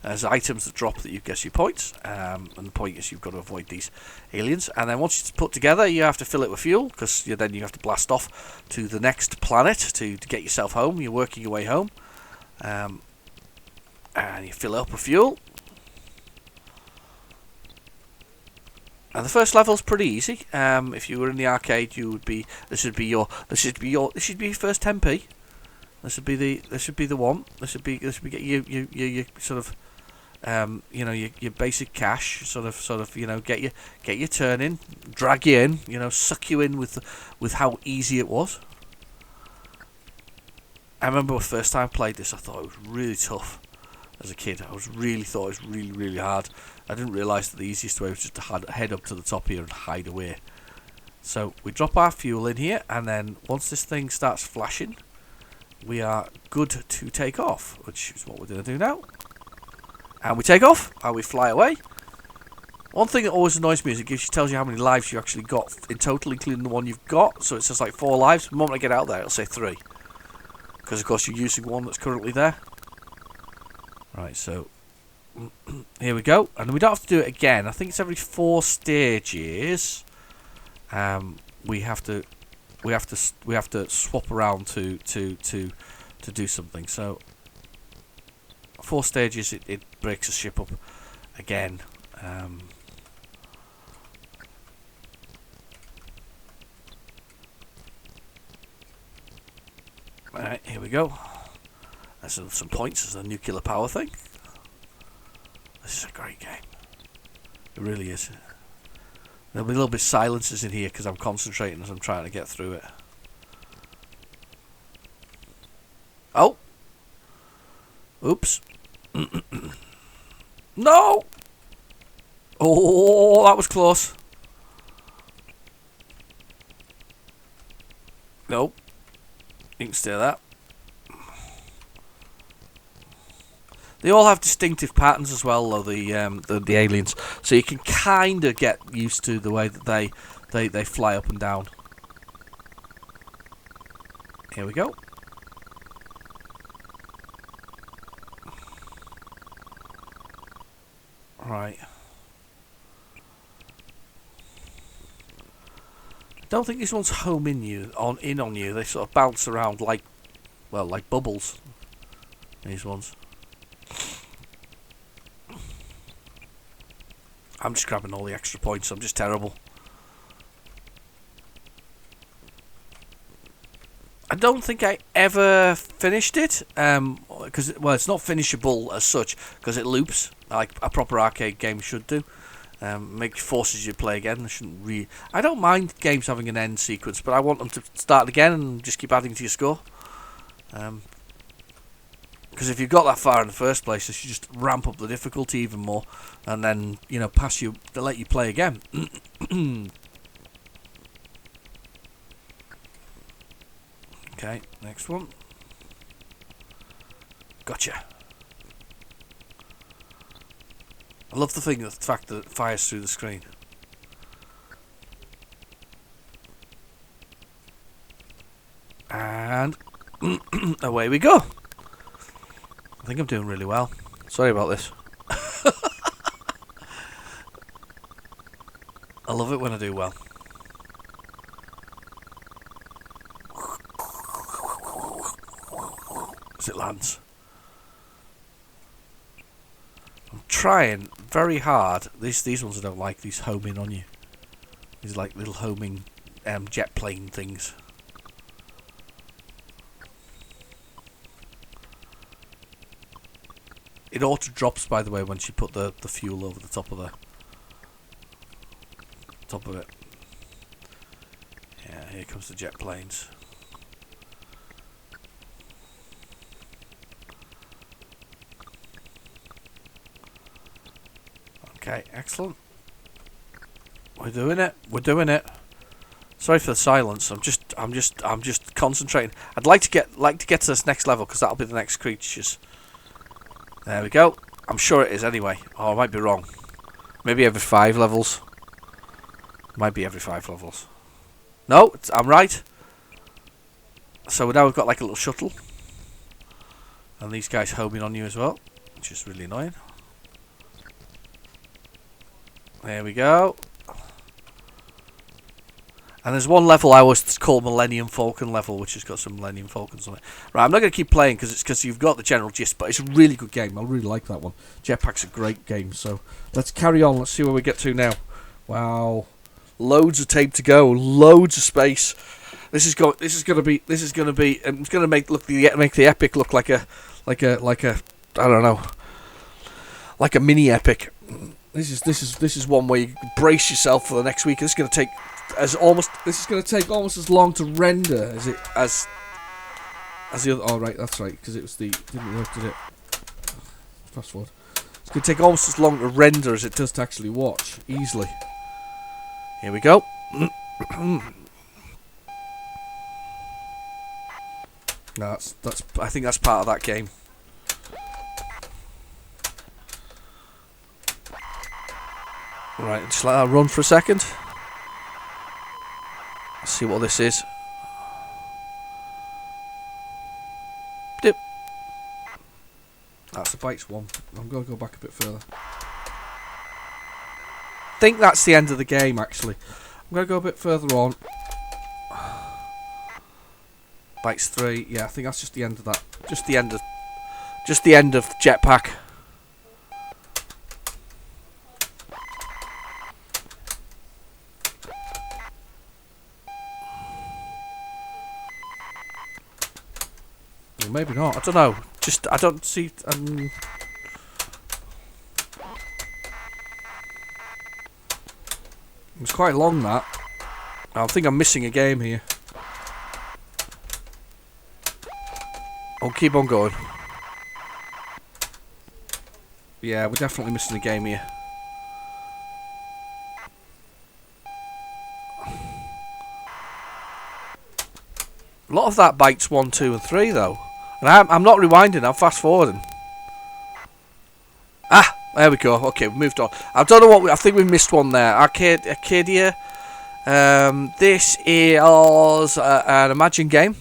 There's items that drop that you guess your points, and the point is you've got to avoid these aliens. And then once it's put together, you have to fill it with fuel, because then you have to blast off to the next planet to get yourself home. You're working your way home. And you fill it up with fuel, and the first level's pretty easy. If you were in the arcade, this should be your first 10p. This should be the one. This would be you sort of your basic cash, sort of get your turn in, drag you in, suck you in with how easy it was. I remember the first time I played this, I thought it was really tough. as a kid. I really thought it was really, really hard. I didn't realise that the easiest way was just to head up to the top here and hide away. So we drop our fuel in here, and then once this thing starts flashing, we are good to take off, which is what we're going to do now. And we take off, and we fly away. One thing that always annoys me is it tells you how many lives you actually got in total, including the one you've got. So it says like 4 lives. The moment I get out there, it'll say 3. Because, of course, you're using one that's currently there. Right, so here we go. And we don't have to do it again. I think it's every 4 stages. We have to swap around to do something. So 4 stages, it breaks the ship up again. Alright, here we go. There's some points as a nuclear power thing. This is a great game. It really is. There'll be a little bit of silences in here because I'm concentrating as I'm trying to get through it. Oh! Oops. No! Oh, that was close. Nope. You can steer that. They all have distinctive patterns as well, though, the aliens. So you can kind of get used to the way that they fly up and down. Here we go. Right. Don't think this one's home in on you. They sort of bounce around like bubbles. These ones. I'm just grabbing all the extra points. I'm just terrible. I don't think I ever finished it, because it's not finishable as such because it loops like a proper arcade game should do. Forces you to play again. I don't mind games having an end sequence, but I want them to start again and just keep adding to your score. Because if you've got that far in the first place, they should just ramp up the difficulty even more, and then they'll let you play again. Okay, next one. Gotcha. I love the fact that it fires through the screen. And away we go. I think I'm doing really well. Sorry about this. I love it when I do well. As it lands. I'm trying very hard. These ones I don't like. These home in on you. These like little homing jet plane things. It auto drops, by the way, once you put the fuel over the top of it. Yeah, here comes the jet planes. Okay, excellent. We're doing it. We're doing it. Sorry for the silence. I'm just concentrating. I'd like to get to this next level because that'll be the next creatures. There we go. I'm sure it is anyway. Oh, I might be wrong. Maybe every 5 levels. Might be every 5 levels. No, I'm right. So now we've got like a little shuttle. And these guys homing on you as well, which is really annoying. There we go. And there's one level I always call Millennium Falcon level, which has got some Millennium Falcons on it. Right, I'm not going to keep playing because you've got the general gist, but it's a really good game. I really like that one. Jetpack's a great game, so let's carry on. Let's see where we get to now. Wow, loads of tape to go, loads of space. This is going to be. It's going to make the epic look like a I don't know, like a mini epic. This is one where you brace yourself for the next week. This is going to take almost as long to render as the other. Oh right, that's right, because it was didn't work, did it? Fast forward. It's going to take almost as long to render as it does to actually watch. Easily. Here we go. That's. I think that's part of that game. Right, just let that run for a second. Let's see what this is. Dip. That's the bikes one. I'm going to go back a bit further. I think that's the end of the game, actually. I'm going to go a bit further on. Bikes 3. Yeah, I think that's just the end of that. Just the end of Jetpack. Well, maybe not. I don't know. Just I don't see. It's quite long, that. I think I'm missing a game here. I'll keep on going. Yeah, we're definitely missing a game here. A lot of that bites 1, 2 and 3 though. And I'm not rewinding, I'm fast forwarding. Ah! There we go. Okay, we've moved on. I don't know what I think we missed one there. Arcadia. This is an Imagine game.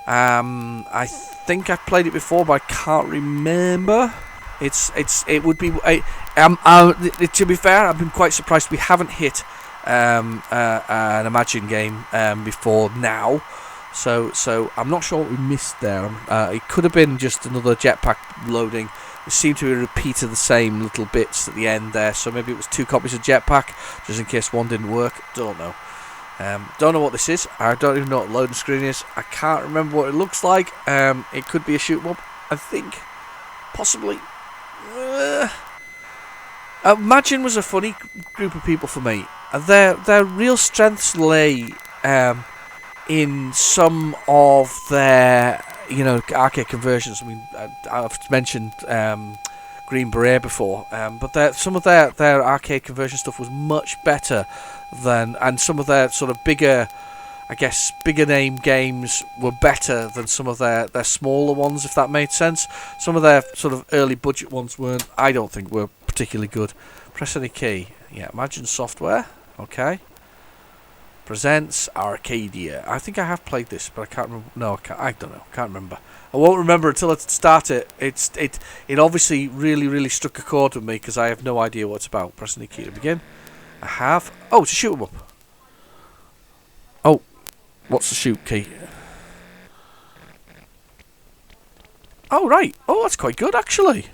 I think I've played it before, but I can't remember. It would be. To be fair, I've been quite surprised we haven't hit an Imagine game before now. So I'm not sure what we missed there. It could have been just another jetpack loading. It seemed to be a repeat of the same little bits at the end there. So maybe it was 2 copies of jetpack, just in case one didn't work. Don't know. Don't know what this is. I don't even know what the loading screen is. I can't remember what it looks like. It could be a shoot 'em up. I think possibly. Imagine was a funny group of people for me. Their real strengths lay in some of their, arcade conversions. I mean, I've mentioned Green Beret before, but some of their arcade conversion stuff was much better than, and some of their sort of bigger name games were better than some of their smaller ones, if that made sense. Some of their sort of early budget ones I don't think were particularly good. Press any key. Yeah, Imagine Software. Okay. Presents Arcadia. I think I have played this, but I can't remember. No, I don't know. Can't remember. I won't remember until I start it. It obviously really struck a chord with me because I have no idea what it's about. Press any key to begin. I have. Oh, to shoot 'em up. Oh, what's the shoot key? Oh, right. Oh, that's quite good, actually.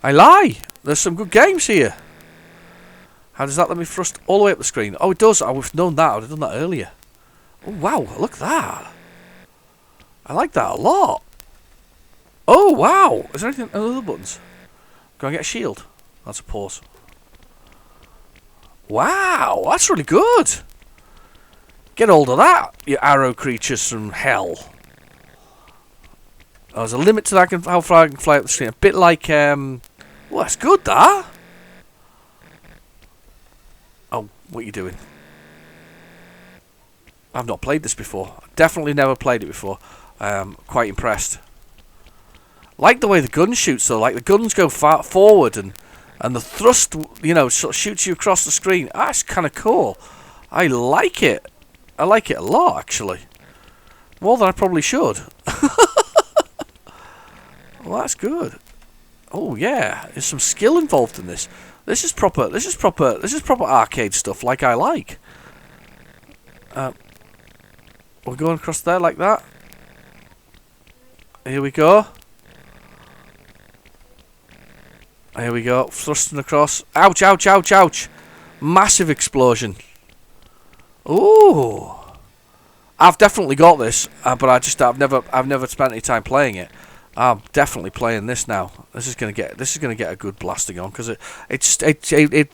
I lie. There's some good games here. How does that let me thrust all the way up the screen? Oh, it does. I would have known that. I would have done that earlier. Oh, wow. Look at that. I like that a lot. Oh, wow. Is there anything other buttons? Go and get a shield. That's a pause. Wow. That's really good. Get hold of that, you arrow creatures from hell. Oh, there's a limit to that, how far I can fly up the screen. A bit like, well, that's good, that. Oh, what are you doing? I've not played this before. Definitely never played it before. Quite impressed. Like the way the gun shoots, though. Like the guns go far forward and the thrust, sort of shoots you across the screen. That's kind of cool. I like it. I like it a lot, actually. More than I probably should. Well, that's good. Oh yeah, there's some skill involved in this. This is proper arcade stuff, like I like. We're going across there like that. Here we go. Here we go, thrusting across. Ouch, ouch, ouch, ouch. Massive explosion. Ooh. I've definitely got this, but I've never spent any time playing it. I'm definitely playing this now. This is gonna get a good blasting on, because it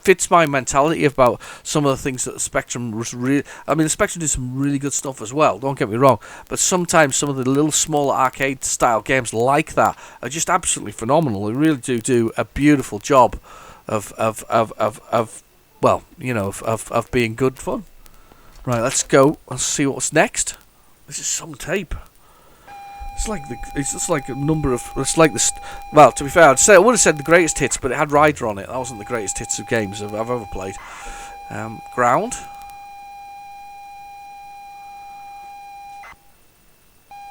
fits my mentality about some of the things that the Spectrum was really. I mean, the Spectrum did some really good stuff as well. Don't get me wrong, but sometimes some of the little smaller arcade style games like that are just absolutely phenomenal. They really do a beautiful job of well, you know, of being good fun. Right, let's go. Let's see what's next. This is some tape. It's just like a number of. It's like this. Well, to be fair, I would have said the greatest hits, but it had Ryder on it. That wasn't the greatest hits of games I've ever played. Ground.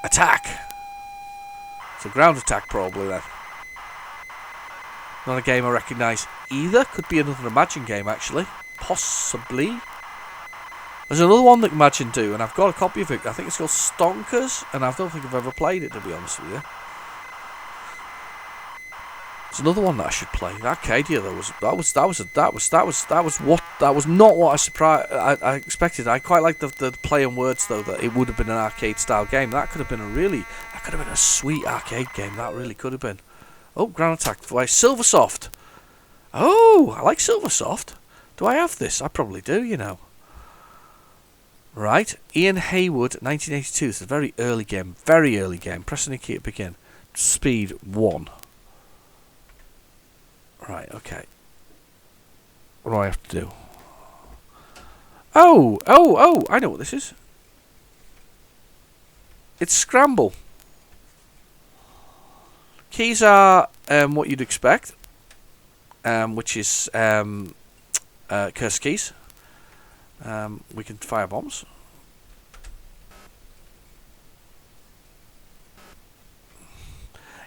Attack. So ground attack probably then. Not a game I recognise either. Could be another Imagine game actually. Possibly. There's another one that Imagine do, and I've got a copy of it. I think it's called Stonkers, and I don't think I've ever played it, to be honest with you. There's another one that I should play. Arcadia, that was not what I expected. I quite like the play on words though, that it would have been an arcade style game. That could have been a sweet arcade game. That really could have been. Oh, ground attack by Silversoft. Oh, I like Silversoft. Do I have this? I probably do, you know. Right, Ian Haywood, 1982. It's a very early game. Press any key to begin. Speed 1. Right, okay. What do I have to do? Oh, I know what this is. It's Scramble. Keys are what you'd expect, which is curse keys. We can fire bombs.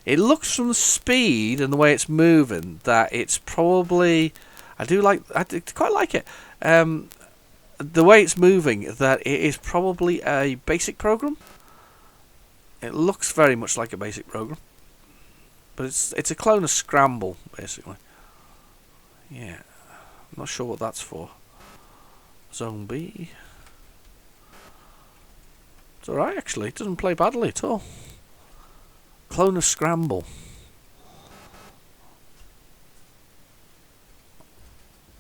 It looks from the speed and the way it's moving that it's probably. I quite like it. The way it's moving, that it is probably a basic program. It looks very much like a basic program, but it's a clone of Scramble basically. Yeah, I'm not sure what that's for. Zone B. It's alright actually, it doesn't play badly at all. Clone of Scramble.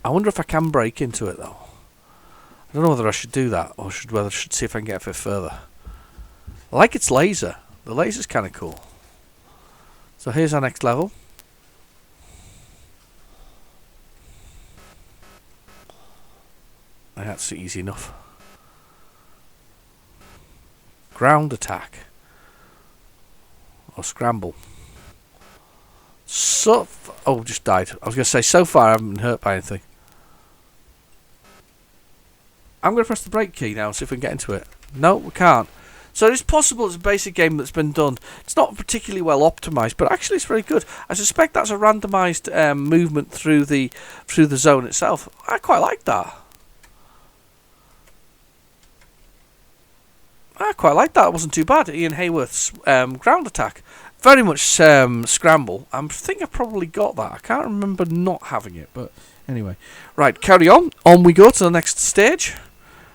I wonder if I can break into it though. I don't know whether I should do that or whether I should see if I can get a bit further. I like its laser. The laser's kind of cool. So here's our next level. That's easy enough. Ground attack. Or scramble. Oh, just died. I was going to say, so far I haven't been hurt by anything. I'm going to press the brake key now and see if we can get into it. No, we can't. So it's possible it's a basic game that's been done. It's not particularly well optimised, but actually it's very good. I suspect that's a randomised movement through the zone itself. I quite like that. It wasn't too bad. Ian Hayworth's ground attack. Very much scramble. I think I probably got that. I can't remember not having it, but anyway. Right, carry on. On we go to the next stage.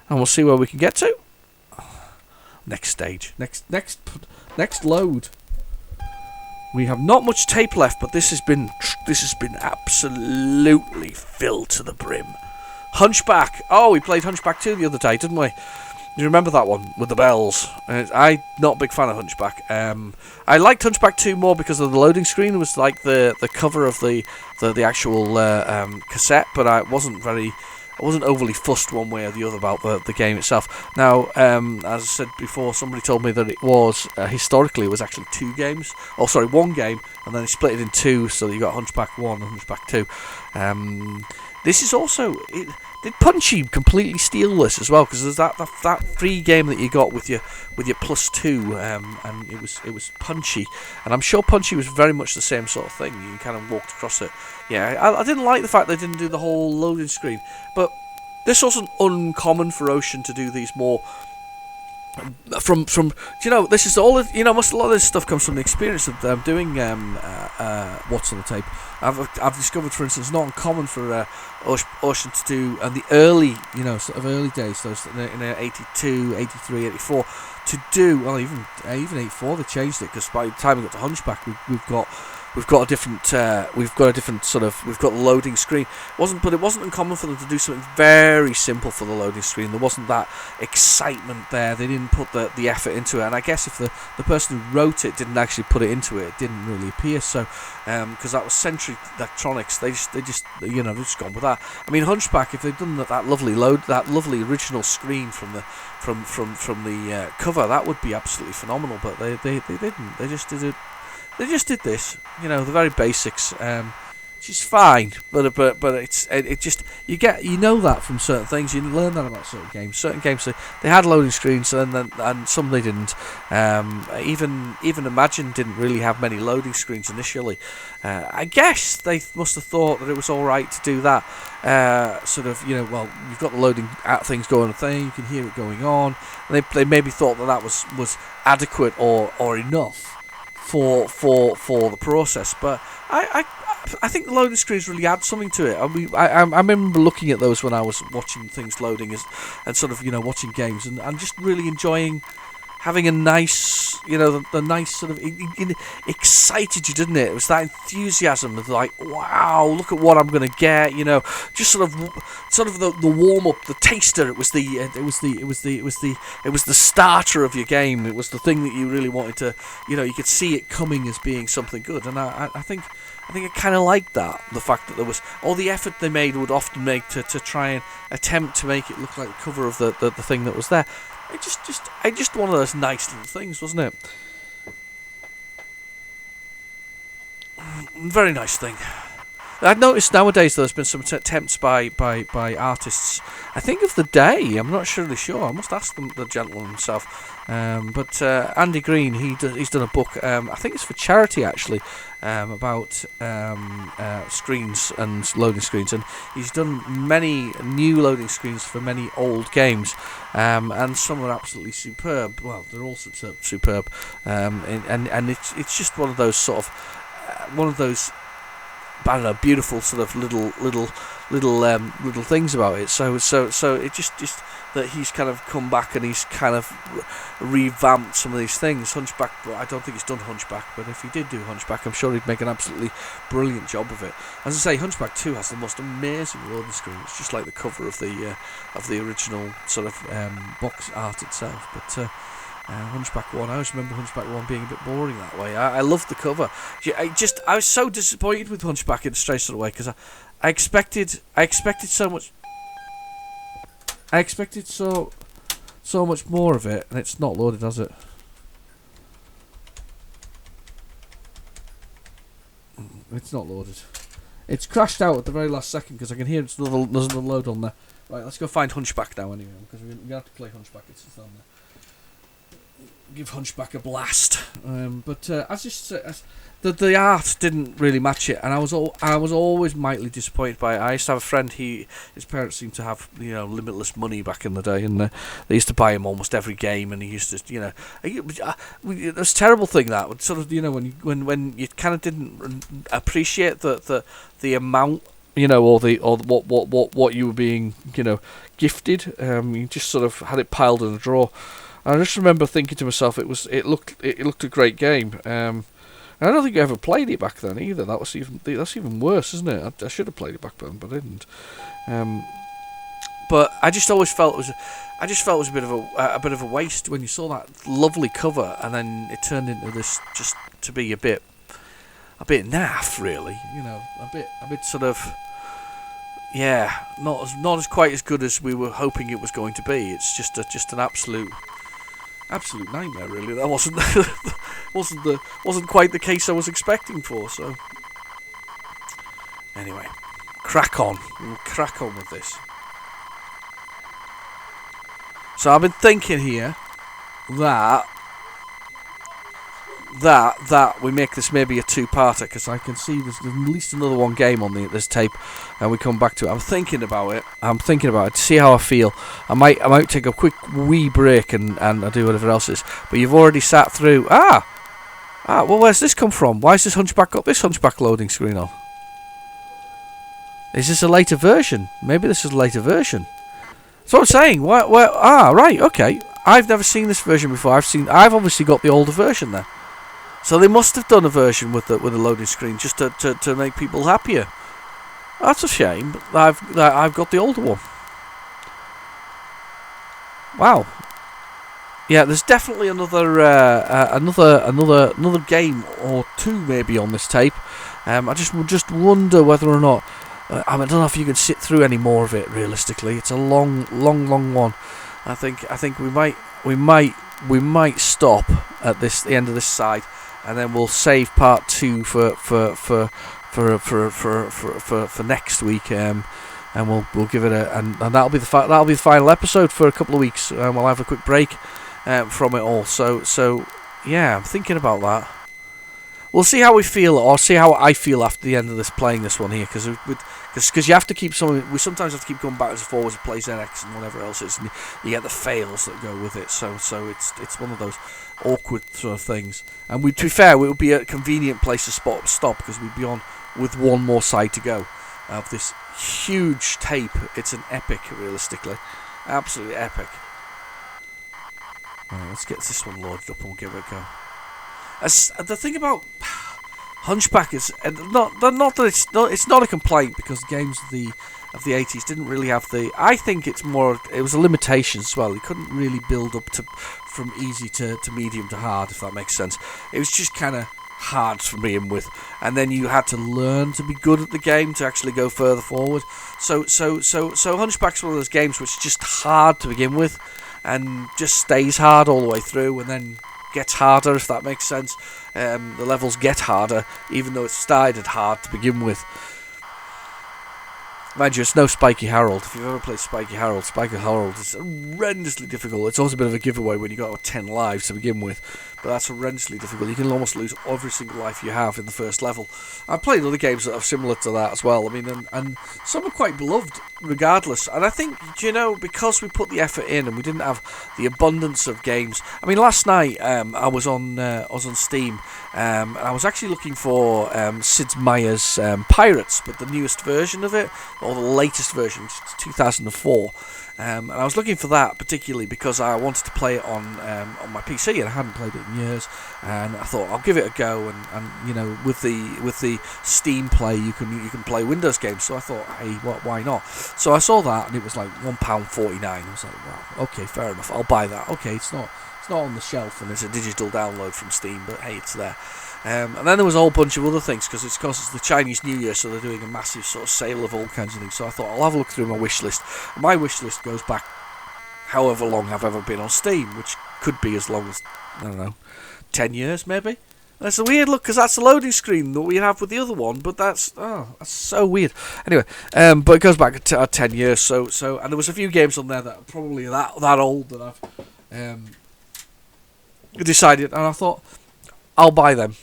And we'll see where we can get to. Next stage. Next load. We have not much tape left, but this has been absolutely filled to the brim. Hunchback. Oh, we played Hunchback 2 the other day, didn't we? You remember that one with the bells? I'm not a big fan of Hunchback. I liked Hunchback 2 more because of the loading screen. It was like the cover of the actual cassette, but I wasn't overly fussed one way or the other about the game itself. Now, as I said before, somebody told me that it was historically it was actually one game, and then they split it in two, so that you got Hunchback 1 and Hunchback 2. This is also. Did Punchy completely steal this as well? Because there's that free game that you got with your +2, and it was Punchy, and I'm sure Punchy was very much the same sort of thing. You kind of walked across it. Yeah, I didn't like the fact they didn't do the whole loading screen, but this wasn't uncommon for Ocean to do these more. From this is all. A lot of this stuff comes from the experience of doing what's on the tape. I've discovered, for instance, not uncommon for Ocean to do, and the early, sort of early days, those in 82, 83, 84, to do, well, even even 8.4 they changed it, because by the time we got to Hunchback, we've got a different sort of, we've got the loading screen. But it wasn't uncommon for them to do something very simple for the loading screen. There wasn't that excitement there. They didn't put the effort into it, and I guess if the person who wrote it didn't actually put it into it, it didn't really appear. So because that was Century Electronics, they just they've just gone with that. I mean, Hunchback, if they'd done that lovely original screen from the cover, that would be absolutely phenomenal. But they didn't. They just did it. They just did this, the very basics, which is fine, but it just, you know that from certain things. You learn that about certain games. Certain games they had loading screens, and some they didn't. Even Imagine didn't really have many loading screens initially. I guess they must have thought that it was all right to do that. Well, you've got the loading things going on thing, you can hear it going on. And they maybe thought that was adequate or enough for the process, but I think the loading screens really add something to it. I remember looking at those when I was watching things loading and sort of watching games and just really enjoying having a nice the nice sort of it excited you, didn't it? It was that enthusiasm of like, wow, look at what I'm going to get, just sort of the warm up, the taster. It was the starter of your game. It was the thing that you really wanted to, you could see it coming as being something good. And I think I kind of liked that, the fact that there was all the effort they made would often make to try and attempt to make it look like the cover of the thing that was there. Just one of those nice little things, wasn't it? Very nice thing. I've noticed nowadays there's been some attempts by artists. I think of the day. I'm not really sure. I must ask the gentleman himself. But Andy Green, he's done a book. I think it's for charity actually, about screens and loading screens, and he's done many new loading screens for many old games, and some are absolutely superb. Well, they're all superb, and it's just one of those sort of I don't know, beautiful sort of little things about it. So it just that he's kind of come back and he's kind of revamped some of these things. Hunchback, I don't think he's done Hunchback, but if he did do Hunchback, I'm sure he'd make an absolutely brilliant job of it. As I say, Hunchback 2 has the most amazing loading screen. It's just like the cover of the original sort of box art itself, but. Hunchback 1, I always remember Hunchback 1 being a bit boring that way. I loved the cover. I was so disappointed with Hunchback in a strange sort of way, because I expected so much. I expected so much more of it, and it's not loaded, has it? It's not loaded. It's crashed out at the very last second because I can hear there's another load on there. Right, let's go find Hunchback now anyway, because we're gonna have to play Hunchback. It's on there. Give Hunchback a blast, but as just the art didn't really match it, and I was always mightily disappointed by it. I used to have a friend. His parents seemed to have limitless money back in the day, and they used to buy him almost every game, and he used to it was a terrible thing that sort of when you kind of didn't appreciate the amount or what you were being gifted. You just sort of had it piled in a drawer. I just remember thinking to myself, it looked a great game. And I don't think I ever played it back then either. That's even worse, isn't it? I should have played it back then, but I didn't. But I just always felt it was a bit of a waste when you saw that lovely cover and then it turned into this just to be a bit naff, really. A bit sort of. Yeah, not as quite as good as we were hoping it was going to be. It's just an absolute nightmare, really. That wasn't quite the case I was expecting for. So anyway, crack on. We'll crack on with this. So I've been thinking here that we make this maybe a two-parter, because I can see there's at least another one game on this tape, and we come back to it. I'm thinking about it to see how I feel. I might take a quick wee break and I do whatever else is. But you've already sat through. Well, where's this come from? Why has this Hunchback got this Hunchback loading screen on? Is this a later version? Maybe this is a later version. That's what I'm saying. Right, okay. I've never seen this version before. I've obviously got the older version there. So they must have done a version with the loading screen just to make people happier. That's a shame. I've got the older one. Wow. Yeah, there's definitely another game or two maybe on this tape. I just wonder whether or not I don't know if you can sit through any more of it. Realistically, it's a long one. I think we might stop at the end of this side, and then we'll save part 2 for next week. And we'll give it and that'll be the final episode for a couple of weeks. We'll have a quick break from it all. So yeah, I'm thinking about that. We'll see how we feel, or see how I feel after the end of this playing this one here, because you have to keep we sometimes have to keep going backwards and forwards with PlayZX and whatever else it is, and you get the fails that go with it. So it's one of those awkward sort of things. And to be fair, it would be a convenient place to stop because we'd be on with one more side to go of this huge tape. It's an epic, realistically, absolutely epic. Right, let's get this one loaded up and we'll give it a go. The thing about Hunchback is not that it's not a complaint, because games of the 80s didn't really have the. I think it was a limitation as well. You couldn't really build up from easy to medium to hard, if that makes sense. It was just kind of hard to begin with, and then you had to learn to be good at the game to actually go further forward. So Hunchback's one of those games which is just hard to begin with, and just stays hard all the way through, and then gets harder, if that makes sense. The levels get harder, even though it started hard to begin with. Mind you, it's no Spiky Harold. If you've ever played Spiky Harold is horrendously difficult. It's also a bit of a giveaway when you got 10 lives to begin with, but that's horrendously difficult. You can almost lose every single life you have in the first level. I've played other games that are similar to that as well. I mean, and some are quite beloved regardless. And I think, because we put the effort in and we didn't have the abundance of games. I mean, last night I was on Steam, and I was actually looking for Sid Meier's Pirates, but the newest version of it, or the latest version, which is 2004. And I was looking for that particularly because I wanted to play it on my PC, and I hadn't played it in years. And I thought I'll give it a go. And with the Steam Play, you can play Windows games. So I thought, hey, why not? So I saw that, and it was like £1.49. I was like, wow, okay, fair enough, I'll buy that. Okay, it's not on the shelf, and it's a digital download from Steam, but hey, it's there. And then there was a whole bunch of other things, because it's the Chinese New Year, so they're doing a massive sort of sale of all kinds of things. So I thought I'll have a look through my wish list. My wish list goes back however long I've ever been on Steam, which could be as long as, I don't know, 10 years maybe. That's a weird look, because that's the loading screen that we have with the other one, but that's so weird. Anyway, but it goes back 10 years. So and there was a few games on there that are probably that old that I've decided, and I thought I'll buy them.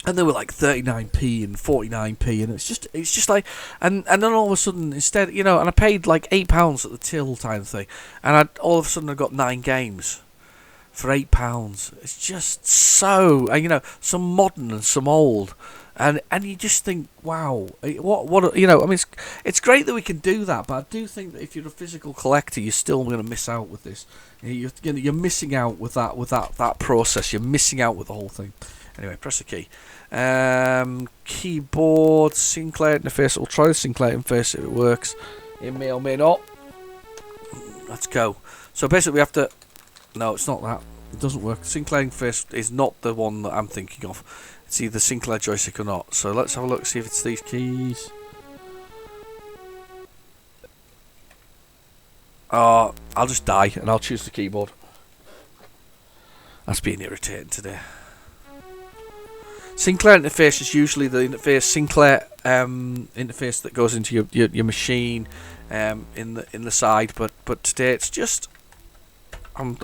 And they were like 39p and 49p, and it's just like, and then all of a sudden, instead, and I paid like £8 at the till kind of thing, and all of a sudden I got 9 games for £8. It's just so, some modern and some old, and you just think, wow, what I mean, it's great that we can do that, but I do think that if you're a physical collector, you're still going to miss out with this. You're missing out with that process. You're missing out with the whole thing. Anyway, press the key. Keyboard, Sinclair interface. We'll try the Sinclair interface if it works. It may or may not. Let's go. So basically we have to... No, it's not that. It doesn't work. Sinclair interface is not the one that I'm thinking of. It's either Sinclair joystick or not. So let's have a look, see if it's these keys. I'll just die and I'll choose the keyboard. That's being irritating today. Sinclair interface is usually the Sinclair interface that goes into your machine in the side, but today it's just I've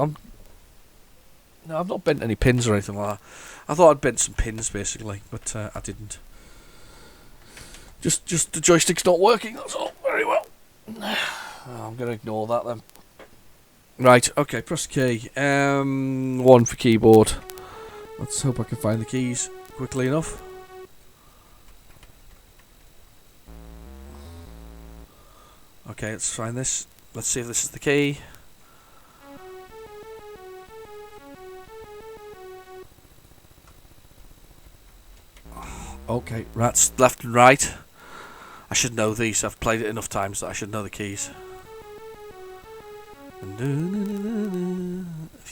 not bent any pins or anything like that. I thought I'd bent some pins basically, but I didn't. Just the joystick's not working. That's all. Very well. I'm gonna ignore that then. Right. Okay. Press key. 1 for keyboard. Let's hope I can find the keys quickly enough. Okay, let's find this. Let's see if this is the key. Okay, that's left and right. I should know these. I've played it enough times that I should know the keys. If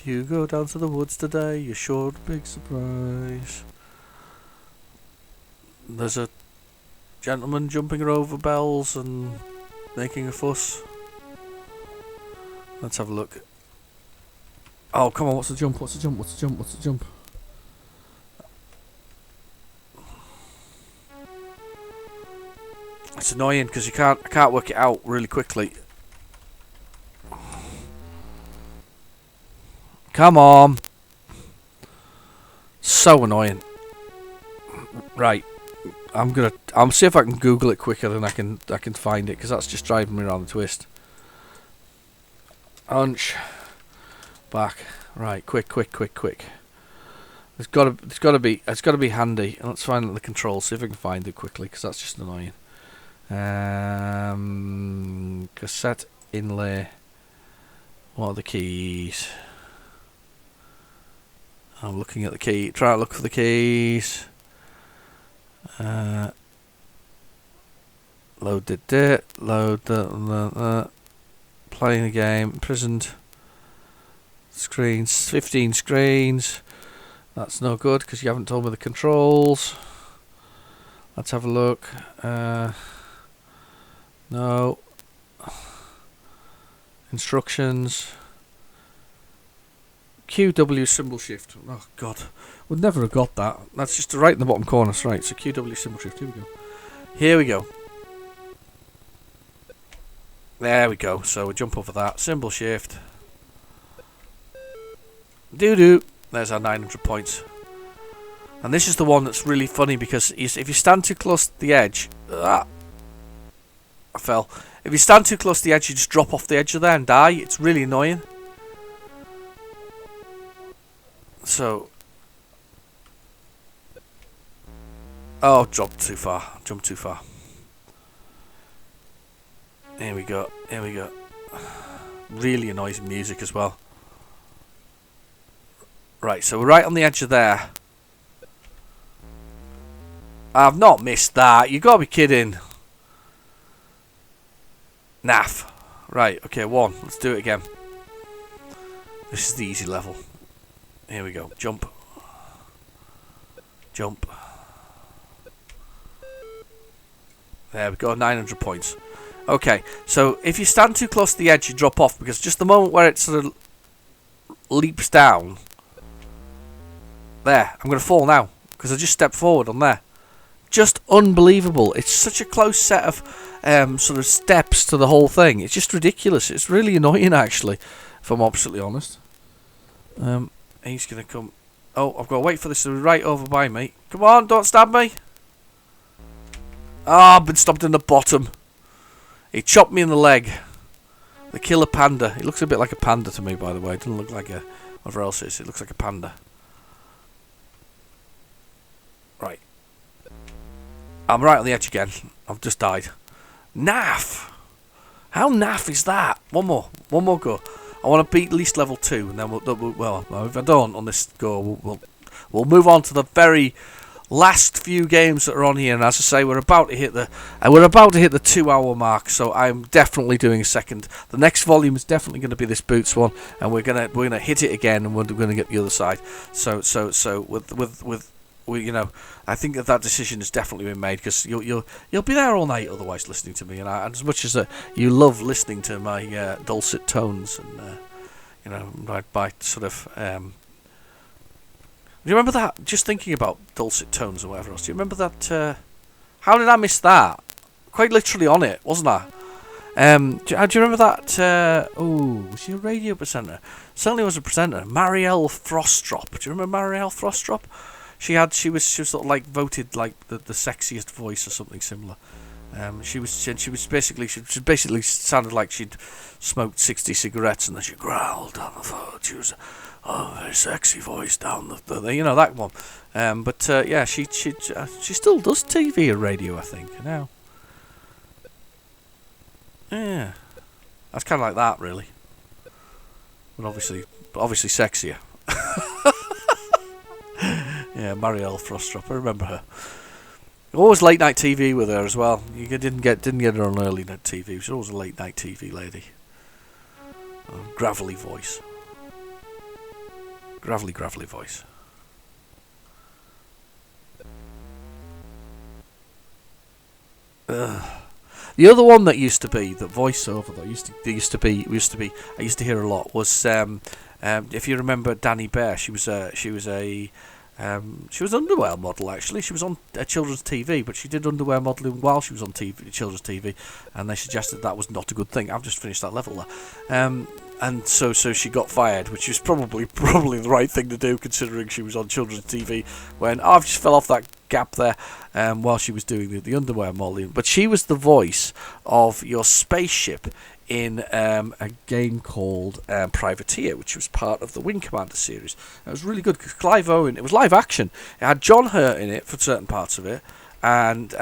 you go down to the woods today, you're sure of a big surprise. There's a gentleman jumping over bells and making a fuss. Let's have a look. Oh, come on, what's the jump? What's the jump? What's the jump? What's the jump? It's annoying because I can't work it out really quickly. Come on. So annoying. Right. I'll see if I can Google it quicker than I can find it, because that's just driving me around the twist. Hunch. Back. Right, quick. It's gotta be handy. Let's find the controls, see if I can find it quickly, because that's just annoying. Cassette inlay. What are the keys? I'm looking at the key. Try to look for the keys. Load it. Load the playing the game. Imprisoned. Screens. 15 screens. That's no good because you haven't told me the controls. Let's have a look. No. Instructions. QW symbol shift. Oh god, would never have got that. That's just right in the bottom corner. Right, so QW symbol shift. Here we go. There we go. So we jump over that symbol shift. Doo. There's our 900 points. And this is the one that's really funny because if you stand too close to the edge, I fell. If you stand too close to the edge, you just drop off the edge of there and die. It's really annoying. So, jumped too far. Here we go. Really annoys music as well. Right, so we're right on the edge of there. I've not missed that. You gotta be kidding. Naff. Right, okay, 1. Let's do it again. This is the easy level. Here we go. Jump. There we go. 900 points. Okay, so if you stand too close to the edge, you drop off, because just the moment where it sort of leaps down. There. I'm going to fall now because I just stepped forward on there. Just unbelievable. It's such a close set of sort of steps to the whole thing. It's just ridiculous. It's really annoying, actually, if I'm absolutely honest. He's going to come. Oh, I've got to wait for this to be right over by me. Come on, don't stab me. I've been stopped in the bottom. He chopped me in the leg. The killer panda. He looks a bit like a panda to me, by the way. It doesn't look like a whatever else it is. It looks like a panda. Right. I'm right on the edge again. I've just died. Naff. How naff is that? One more go. I want to beat at least level 2, and then well, if I don't on this go, we'll move on to the very last few games that are on here. And as I say, we're about to hit the 2-hour mark. So I'm definitely doing a second. The next volume is definitely going to be this Boots one, and we're gonna hit it again, and we're gonna get the other side. So with I think that decision has definitely been made, because you'll be there all night otherwise listening to me, and as much as you love listening to my dulcet tones and my sort of do you remember that? Just thinking about dulcet tones or whatever else. Do you remember that? How did I miss that? Quite literally on it, wasn't I? Do you remember that? Was she a radio presenter? Certainly was a presenter. Marielle Frostrop. Do you remember Marielle Frostrop? She was sort of like voted like the sexiest voice or something similar. She basically sounded like she'd smoked 60 cigarettes, and then she growled down the phone. She was a very sexy voice down the that one. Yeah, she still does TV and radio, I think now. Yeah, that's kind of like that, really. But obviously sexier. Yeah, Marielle Frostrop, I remember her. Always late night TV with her as well. You didn't get her on early night TV. She was always a late night TV lady. Gravelly voice. Gravelly voice. The other one that used to be the voiceover that I used to hear a lot was if you remember Danny Bear. She was an underwear model, actually. She was on children's TV, but she did underwear modelling while she was on children's TV, and they suggested that was not a good thing. I've just finished that level there. And so she got fired, which is probably the right thing to do, considering she was on children's TV when I've just fell off that gap there while she was doing the underwear modelling. But she was the voice of your spaceship in a game called Privateer, which was part of the Wing Commander series. It was really good because Clive Owen, it was live action. It had John Hurt in it for certain parts of it, and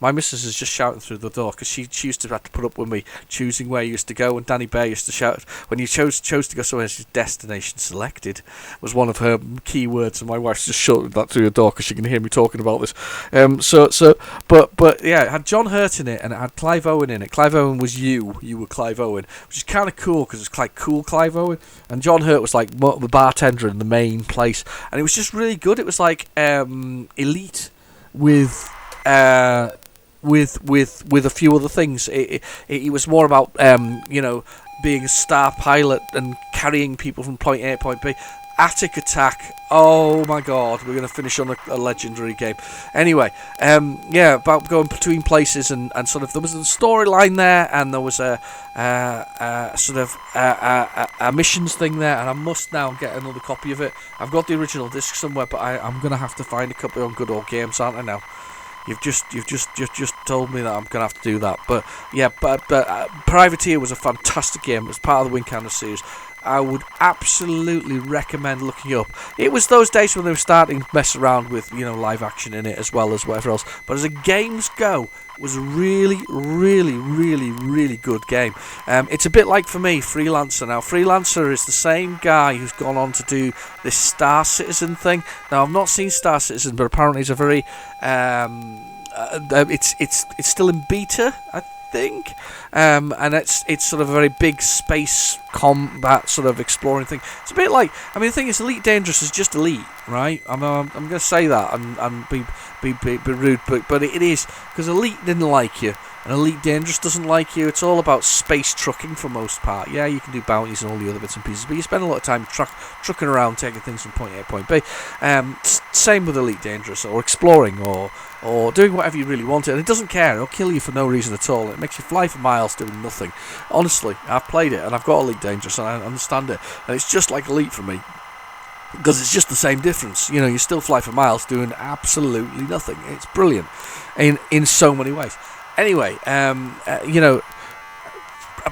my missus is just shouting through the door because she used to have to put up with me choosing where you used to go, and Danny Bear used to shout when you chose to go somewhere. Destination selected was one of her key words, and my wife's just shouting that through the door because she can hear me talking about this. But yeah, it had John Hurt in it, and it had Clive Owen in it. Clive Owen was you were Clive Owen, which is kind of cool because it's like cool Clive Owen, and John Hurt was like the bartender in the main place, and it was just really good. It was like Elite with a few other things. It was more about being a star pilot and carrying people from point A to point B. Attic Attack. Oh my god, we're going to finish on a legendary game. Anyway, about going between places and sort of, there was a storyline there, and there was a missions thing there, and I must now get another copy of it. I've got the original disc somewhere, but I'm going to have to find a copy on Good Old Games, aren't I now? You've just told me that I'm going to have to do that. But yeah, but Privateer was a fantastic game. It was part of the Wing Commander series. I would absolutely recommend looking up. It was those days when they were starting to mess around with, live action in it as well as whatever else. But as games go, it was a really, really, really, really good game. It's a bit like, for me, Freelancer. Now, Freelancer is the same guy who's gone on to do this Star Citizen thing. Now, I've not seen Star Citizen, but apparently it's a very... it's still in beta, I think, and it's sort of a very big space combat sort of exploring thing. It's a bit like, the thing is, Elite Dangerous is just Elite, right? I'm going to say that and be rude, but it is, because Elite didn't like you, and Elite Dangerous doesn't like you. It's all about space trucking for most part. Yeah, you can do bounties and all the other bits and pieces, but you spend a lot of time trucking around, taking things from point A to point B. Same with Elite Dangerous, or exploring, or doing whatever you really want it, and it doesn't care. It'll kill you for no reason at all. It makes you fly for miles doing nothing. Honestly, I've played it, and I've got Elite Dangerous, and I understand it, and it's just like Elite for me, because it's just the same difference. You still fly for miles doing absolutely nothing. It's brilliant in so many ways. Anyway, a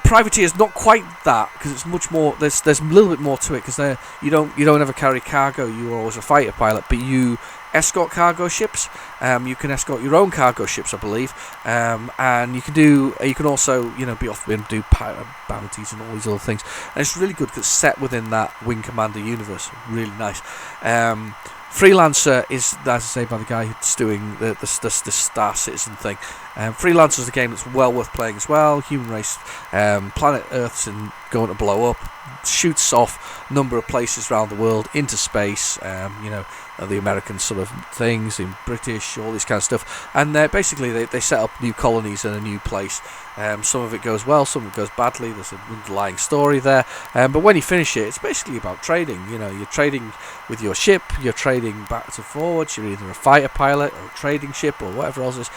Privateer is not quite that, because it's much more. There's a little bit more to it, because you don't ever carry cargo. You're always a fighter pilot, but you escort cargo ships. You can escort your own cargo ships, I believe, and you can also be off and do bounties and all these other things. And it's really good because it's set within that Wing Commander universe. Really nice. Freelancer is, as I say, by the guy who's doing the Star Citizen thing. Freelancer is a game that's well worth playing as well. Human race, planet Earth's going to blow up. Shoots off a number of places around the world into space. The American sort of things, in British, all this kind of stuff. And basically they set up new colonies in a new place. Some of it goes well, some of it goes badly. There's an underlying story there. But when you finish it, it's basically about trading. You're trading with your ship, you're trading backwards and forwards. You're either a fighter pilot or a trading ship or whatever else it is.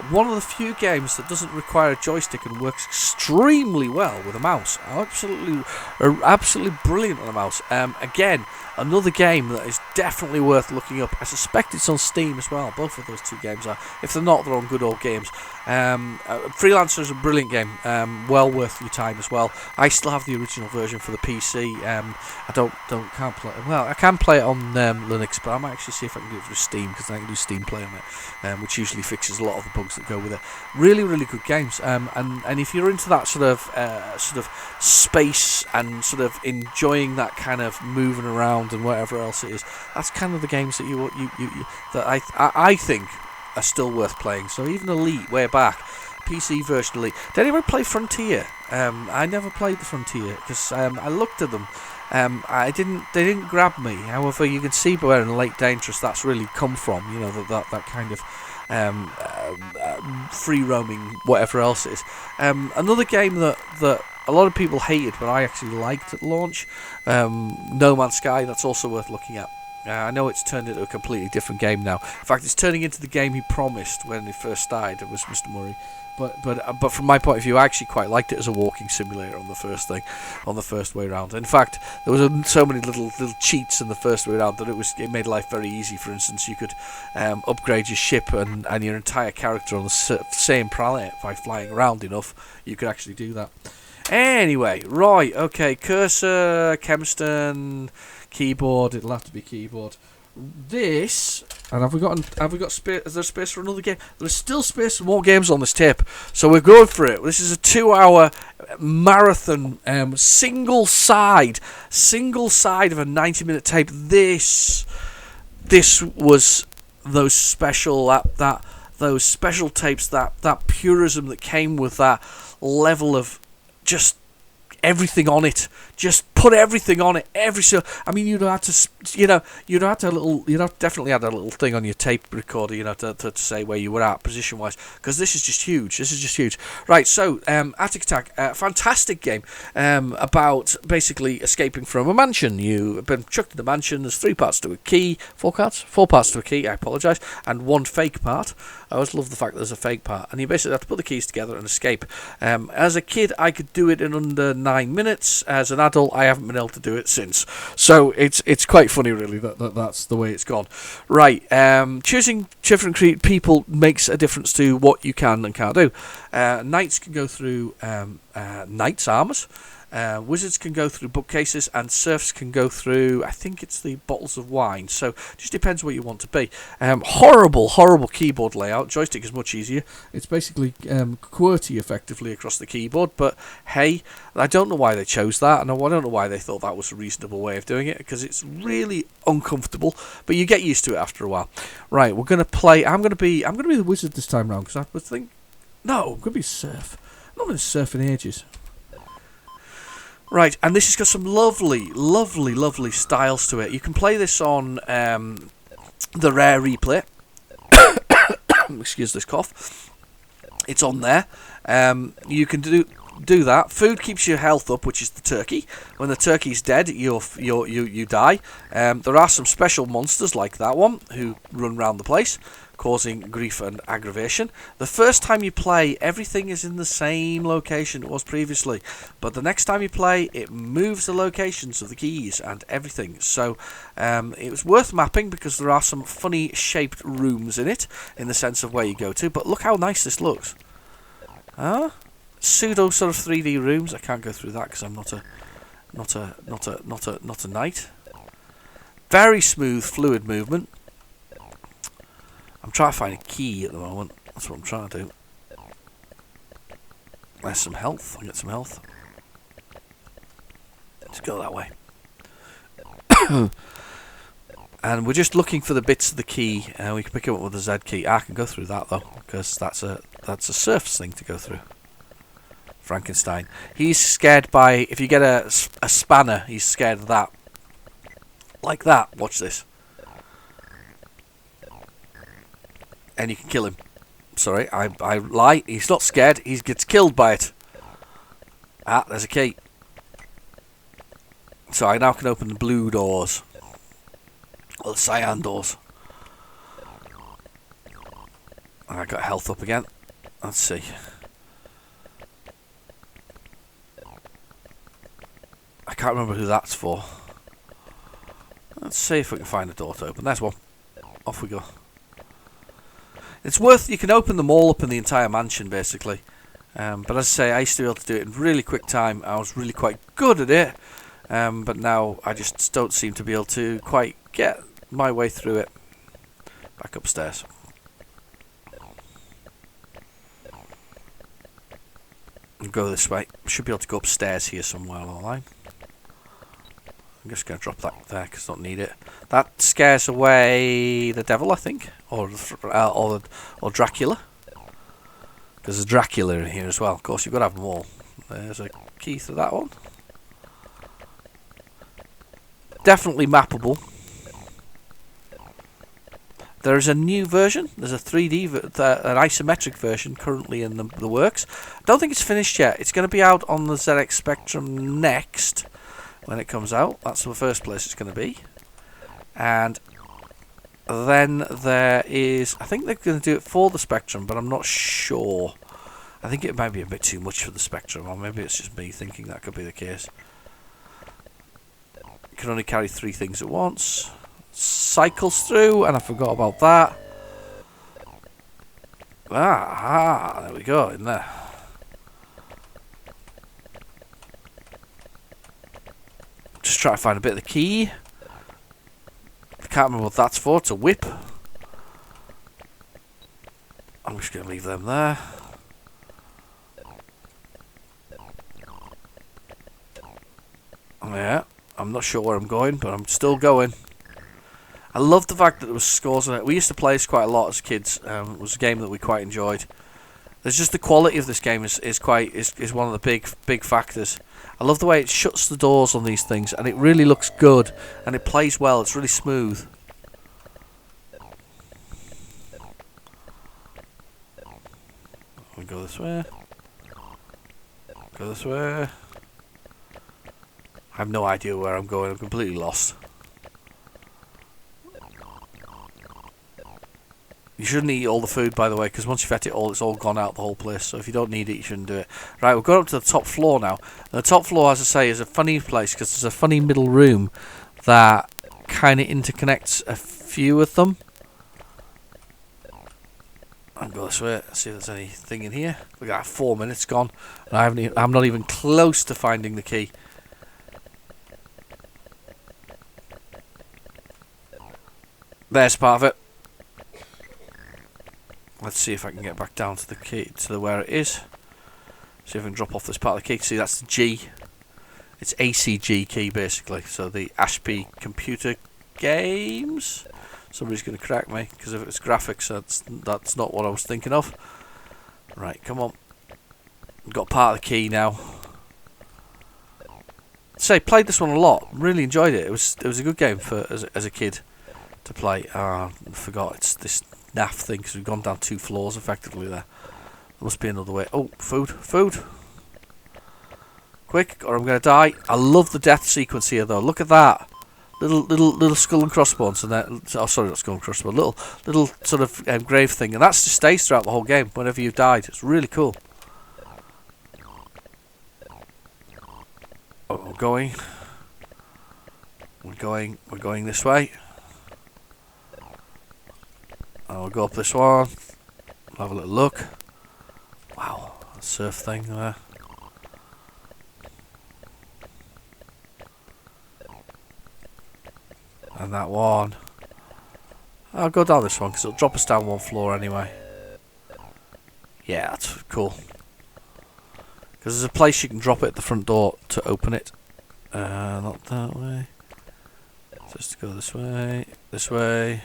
One of the few games that doesn't require a joystick and works extremely well with a mouse. Absolutely brilliant on a mouse. Again, another game that is definitely worth looking up. I suspect it's on Steam as well. Both of those two games are. If they're not, they're on Good Old Games. Freelancer is a brilliant game, well worth your time as well. I still have the original version for the PC. Can't play. Well, I can play it on Linux, but I might actually see if I can do it through Steam, because I can do Steam Play on it, which usually fixes a lot of the bugs that go with it. Really, really good games. And if you're into that sort of space and sort of enjoying that kind of moving around and whatever else it is, that's kind of the games that you that I think are still worth playing. So even Elite, way back, PC version Elite. Did anyone play Frontier? I never played the Frontier because I looked at them. They didn't grab me. However, you can see where in Late Dangerous that's really come from. You know, that kind of free roaming, whatever else it is. Another game that a lot of people hated, but I actually liked at launch, No Man's Sky. That's also worth looking at. I know it's turned into a completely different game now. In fact, it's turning into the game he promised when he first started. It was Mr. Murray. But from my point of view, I actually quite liked it as a walking simulator on the first way around. In fact, there was so many little cheats in the first way around that it made life very easy. For instance, you could upgrade your ship and your entire character on the same planet by flying around enough. You could actually do that. Anyway, right, okay, cursor, Chemston, keyboard. It'll have to be keyboard. This, and have we got space? Is there space for another game? There's still space for more games on this tape, so we're going for it. This is a 2-hour marathon, single side of a 90-minute tape. This was those special those special tapes, that purism that came with that level of just everything on it. Just put everything on it. I mean, you'd have definitely had a little thing on your tape recorder, to say where you were at position wise, because this is just huge. Right, so Attic Attack, fantastic game about basically escaping from a mansion. You've been chucked in the mansion. There's 3 parts to a key, 4 parts to a key. I apologise, and 1 fake part. I always love the fact that there's a fake part, and you basically have to put the keys together and escape. As a kid, I could do it in under 9 minutes. As an adult, I haven't been able to do it since. So it's quite funny, really, that's the way it's gone. Right, choosing different people makes a difference to what you can and can't do. Knights can go through knights' armours. Wizards can go through bookcases, and serfs can go through, I think it's the bottles of wine. So it just depends what you want to be. Horrible keyboard layout. Joystick is much easier. It's basically QWERTY effectively across the keyboard. But hey, I don't know why they chose that, and I don't know why they thought that was a reasonable way of doing it, because it's really uncomfortable. But you get used to it after a while. Right, we're gonna play. I'm gonna be the wizard this time round, because I would think no, I'm gonna be serf. I've not been surf in ages. Right, and this has got some lovely styles to it. You can play this on the Rare Replay. Excuse this cough. It's on there. You can do that. Food keeps your health up, which is the turkey. When the turkey's dead, you die. There are some special monsters like that one who run around the place, causing grief and aggravation. The first time you play, everything is in the same location it was previously, but the next time you play, it moves the locations of the keys and everything. So it was worth mapping, because there are some funny shaped rooms in it, in the sense of where you go to. But look how nice this looks. Pseudo sort of 3D rooms. I can't go through that because I'm not a knight. Very smooth, fluid movement. I'm trying to find a key at the moment. That's what I'm trying to do. There's some health. I'll get some health. Let's go that way. And we're just looking for the bits of the key. We can pick it up with the Z key. I can go through that though, because that's a surf's thing to go through. Frankenstein. He's scared by, if you get a spanner, he's scared of that. Like that. Watch this. And you can kill him. Sorry, I lie. He's not scared. He gets killed by it. There's a key. So I now can open the blue doors. Or the cyan doors. I got health up again. Let's see. I can't remember who that's for. Let's see if we can find a door to open. There's one. Off we go. It's worth, you can open them all up in the entire mansion basically. But as I say, I used to be able to do it in really quick time. I was really quite good at it. But now I just don't seem to be able to quite get my way through it. Back upstairs. And go this way. Should be able to go upstairs here somewhere along the line. I'm just going to drop that there because I don't need it. That scares away the devil, I think, or Dracula. Because there's Dracula in here as well. Of course, you've got to have them all. There's a key to that one. Definitely mappable. There is a new version. There's a 3D, an isometric version currently in the works. I don't think it's finished yet. It's going to be out on the ZX Spectrum next when it comes out. That's the first place it's going to be. And then there is, I think they're going to do it for the Spectrum, but I'm not sure. I think it might be a bit too much for the Spectrum, or maybe it's just me thinking that could be the case. You can only carry 3 things at once. Cycles through, and I forgot about that. There we go, in there. Just try to find a bit of the key. I can't remember what that's for. It's a whip. I'm just going to leave them there. Yeah, I'm not sure where I'm going, but I'm still going. I love the fact that there was scores on it. We used to play this quite a lot as kids. It was a game that we quite enjoyed. There's just the quality of this game is one of the big factors. I love the way it shuts the doors on these things, and it really looks good, and it plays well. It's really smooth. We go this way. Go this way. I have no idea where I'm going. I'm completely lost. You shouldn't eat all the food, by the way, because once you've had it all, it's all gone out the whole place. So if you don't need it, you shouldn't do it. Right, we've got up to the top floor now. And the top floor, as I say, is a funny place because there's a funny middle room that kind of interconnects a few of them. I'll go this way. See if there's anything in here. We got 4 minutes gone, and I'm not even close to finding the key. There's part of it. Let's see if I can get back down to the key, to where it is. See if I can drop off this part of the key. See, that's the G. It's ACG key, basically. So the Ashby Computer Games. Somebody's going to crack me, because if it's graphics, that's not what I was thinking of. Right, come on. Got part of the key now. Say, played this one a lot. Really enjoyed it. It was a good game for as a kid to play. I forgot it's this naff thing because we've gone down 2 floors effectively there. There must be another way. Oh, food. Quick, or I'm going to die. I love the death sequence here though. Look at that. Little skull and crossbones and that. Oh, sorry, not skull and crossbones. Little sort of grave thing, and that just stays throughout the whole game. Whenever you've died, it's really cool. Oh, we're going this way. I'll go up this one. Have a little look. Wow, that surf thing there. And that one. I'll go down this one because it'll drop us down 1 floor anyway. Yeah, that's cool. Because there's a place you can drop it at the front door to open it. Not that way. Just go this way. This way.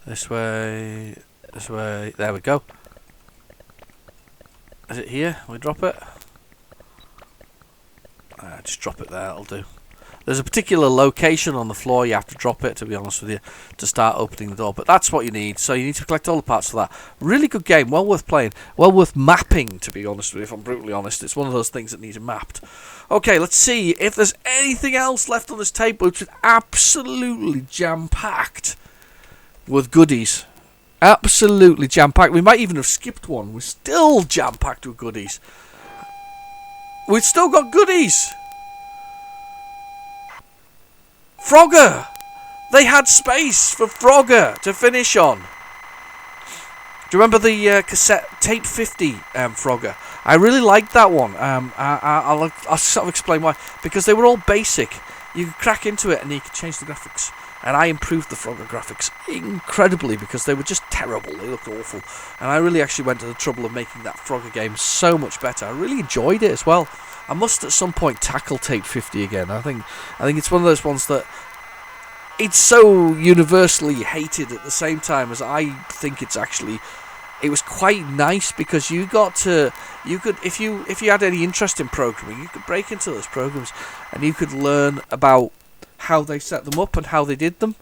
This way. This way. There we go. Is it here? We drop it? Just drop it there, that'll do. There's a particular location on the floor you have to drop it, to be honest with you, to start opening the door. But that's what you need. So you need to collect all the parts for that. Really good game. Well worth playing. Well worth mapping, to be honest with you, if I'm brutally honest. It's one of those things that needs mapped. Okay, let's see if there's anything else left on this tape, which is absolutely jam-packed with goodies. Absolutely jam-packed. We might even have skipped one. We're still jam-packed with goodies. We've still got goodies. Frogger! They had space for Frogger to finish on. Do you remember the cassette tape 50 Frogger? I really liked that one. I'll sort of explain why. Because they were all basic. You could crack into it and you could change the graphics. and I improved the Frogger graphics incredibly because they were just terrible. They looked awful, and I really actually went to the trouble of making that Frogger game so much better. I really enjoyed it as well. I must at some point tackle Tape 50 again. I think it's one of those ones that it's so universally hated at the same time as I think it's actually. It was quite nice because you could if you had any interest in programming, you could break into those programs and you could learn about how they set them up and how they did them.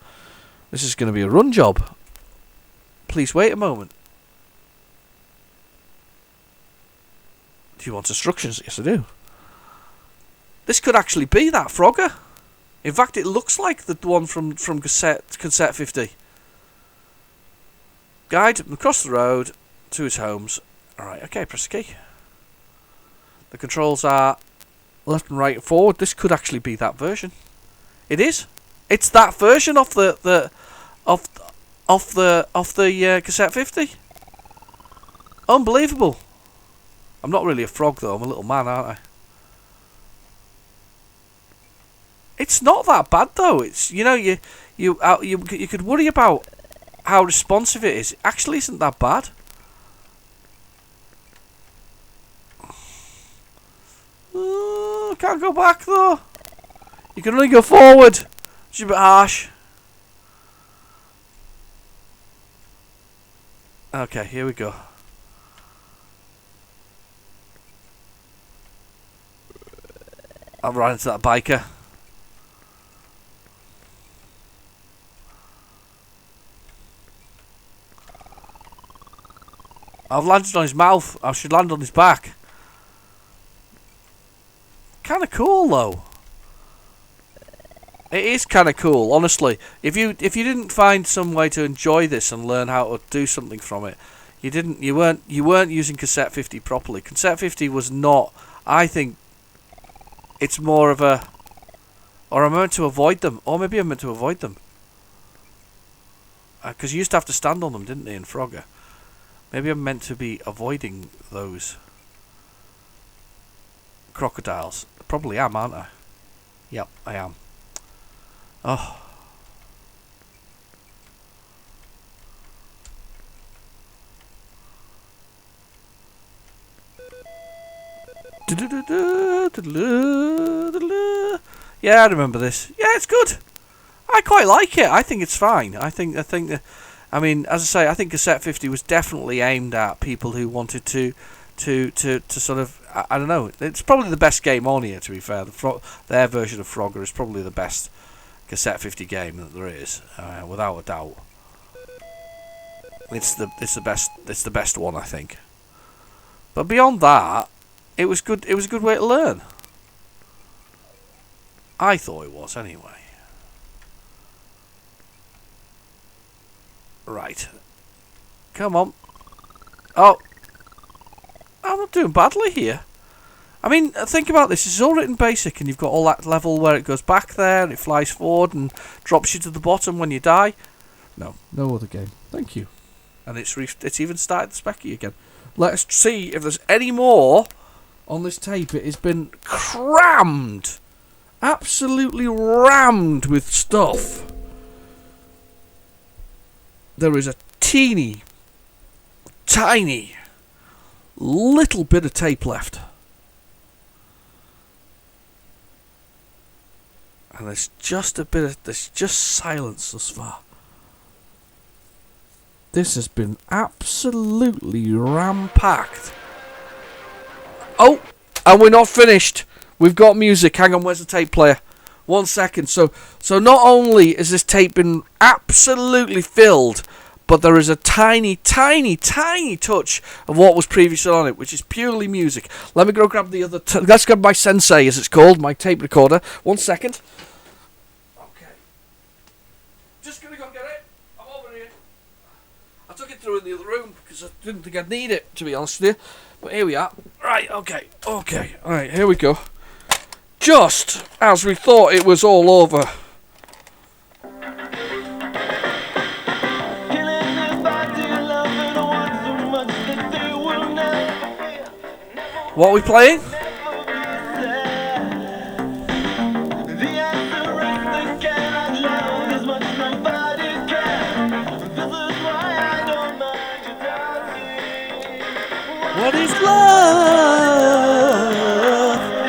This is going to be a run job. Please wait a moment. Do you want instructions? Yes, I do. This could actually be that Frogger. In fact, it looks like the one from cassette 50. Guide him across the road to his homes. Alright, okay, press the key. The controls are left and right and forward. This could actually be that version. It is. It's that version of the cassette 50. Unbelievable. I'm not really a frog though. I'm a little man, aren't I? It's not that bad though. It's you could worry about how responsive it is. It actually isn't that bad. Can't go back though. You can only go forward. It's a bit harsh. Okay, here we go. I've run into that biker. I've landed on his mouth. I should land on his back. Kind of cool though. It is kind of cool, honestly. If you didn't find some way to enjoy this and learn how to do something from it, you weren't using cassette 50 properly. Cassette 50 was not. I think it's more of a. Or I'm meant to avoid them. Or maybe I'm meant to avoid them. Because you used to have to stand on them, didn't they, in Frogger? Maybe I'm meant to be avoiding those crocodiles. Probably am, aren't I? Yep, I am. Oh. Yeah, I remember this. Yeah, it's good. I quite like it. I think it's fine. I think that. I mean, as I say, I think Cassette 50 was definitely aimed at people who wanted to sort of. I don't know. It's probably the best game on here. To be fair, their version of Frogger is probably the best Cassette 50 game that there is, without a doubt. It's the best. It's the best one, I think. But beyond that, it was good. It was a good way to learn. I thought it was, anyway. Right. Come on. Oh. I'm not doing badly here. I mean, think about this. It's all written basic, and you've got all that level where it goes back there, and it flies forward, and drops you to the bottom when you die. No other game. Thank you. And it's even started the specky again. Let's see if there's any more on this tape. It has been crammed. Absolutely rammed with stuff. There is a teeny, tiny, little bit of tape left. And there's just silence thus far. This has been absolutely ram-packed. Oh, and we're not finished. We've got music. Hang on, where's the tape player? 1 second. So not only has this tape been absolutely filled, but there is a tiny, tiny, tiny touch of what was previously on it, which is purely music. Let me go grab the other. Let's grab my Sensei, as it's called, my tape recorder. 1 second. Okay. Just gonna go get it. I'm over here. I took it through in the other room because I didn't think I'd need it, to be honest with you. But here we are. Right. Okay. All right. Here we go. Just as we thought it was all over. What are we playing? is love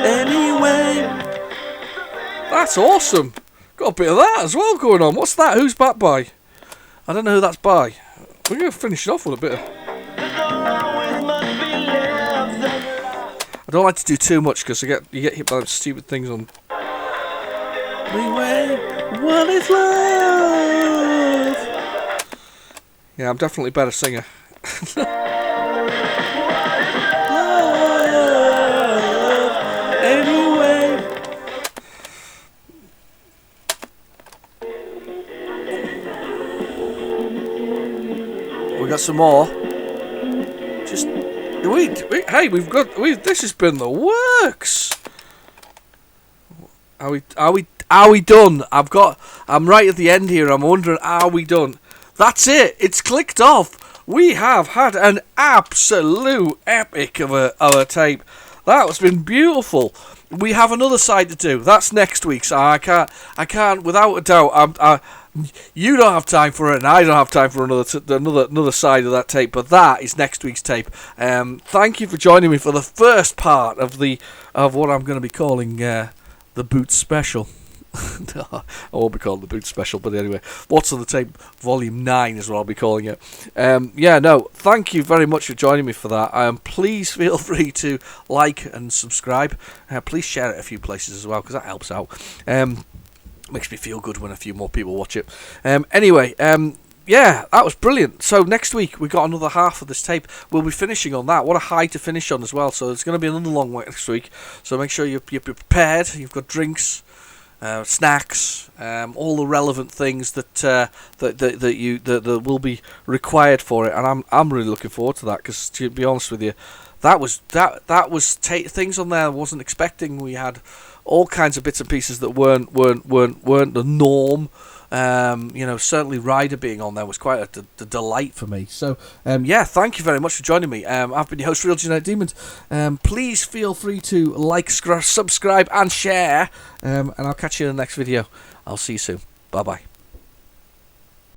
anyway? That's awesome. Got a bit of that as well going on. What's that? Who's that by? I don't know who that's by. We're going to finish it off with a bit of... I don't like to do too much because you get hit by those stupid things on. Anyway, what is love? Yeah, I'm definitely a better singer. Love, anyway. We got some more. Just. Hey, this has been the works. Are we done? I'm right at the end here. I'm wondering, are we done? That's it. It's clicked off. We have had an absolute epic of a tape. That has been beautiful. We have another side to do. That's next week. So I can't without a doubt. You don't have time for it, and I don't have time for another side of that tape. But that is next week's tape. Thank you for joining me for the first part of what I'm going to be calling the Boot Special. I won't be calling the Boot Special, but anyway, What's on the Tape Volume 9 is what I'll be calling it. Thank you very much for joining me for that. Please feel free to like and subscribe. Please share it a few places as well, because that helps out. Makes me feel good when a few more people watch it. That was brilliant. So next week we've got another half of this tape. We'll be finishing on that. What a high to finish on as well. So it's going to be another long one next week. So make sure you're prepared. You've got drinks, snacks, all the relevant things that will be required for it. And I'm really looking forward to that, because to be honest with you, that was things on there I wasn't expecting. We had all kinds of bits and pieces that weren't the norm. Certainly Ryder being on there was quite a delight for me. So, thank you very much for joining me. I've been your host, Real Genetic Demons. Please feel free to like, subscribe, and share. And I'll catch you in the next video. I'll see you soon. Bye-bye.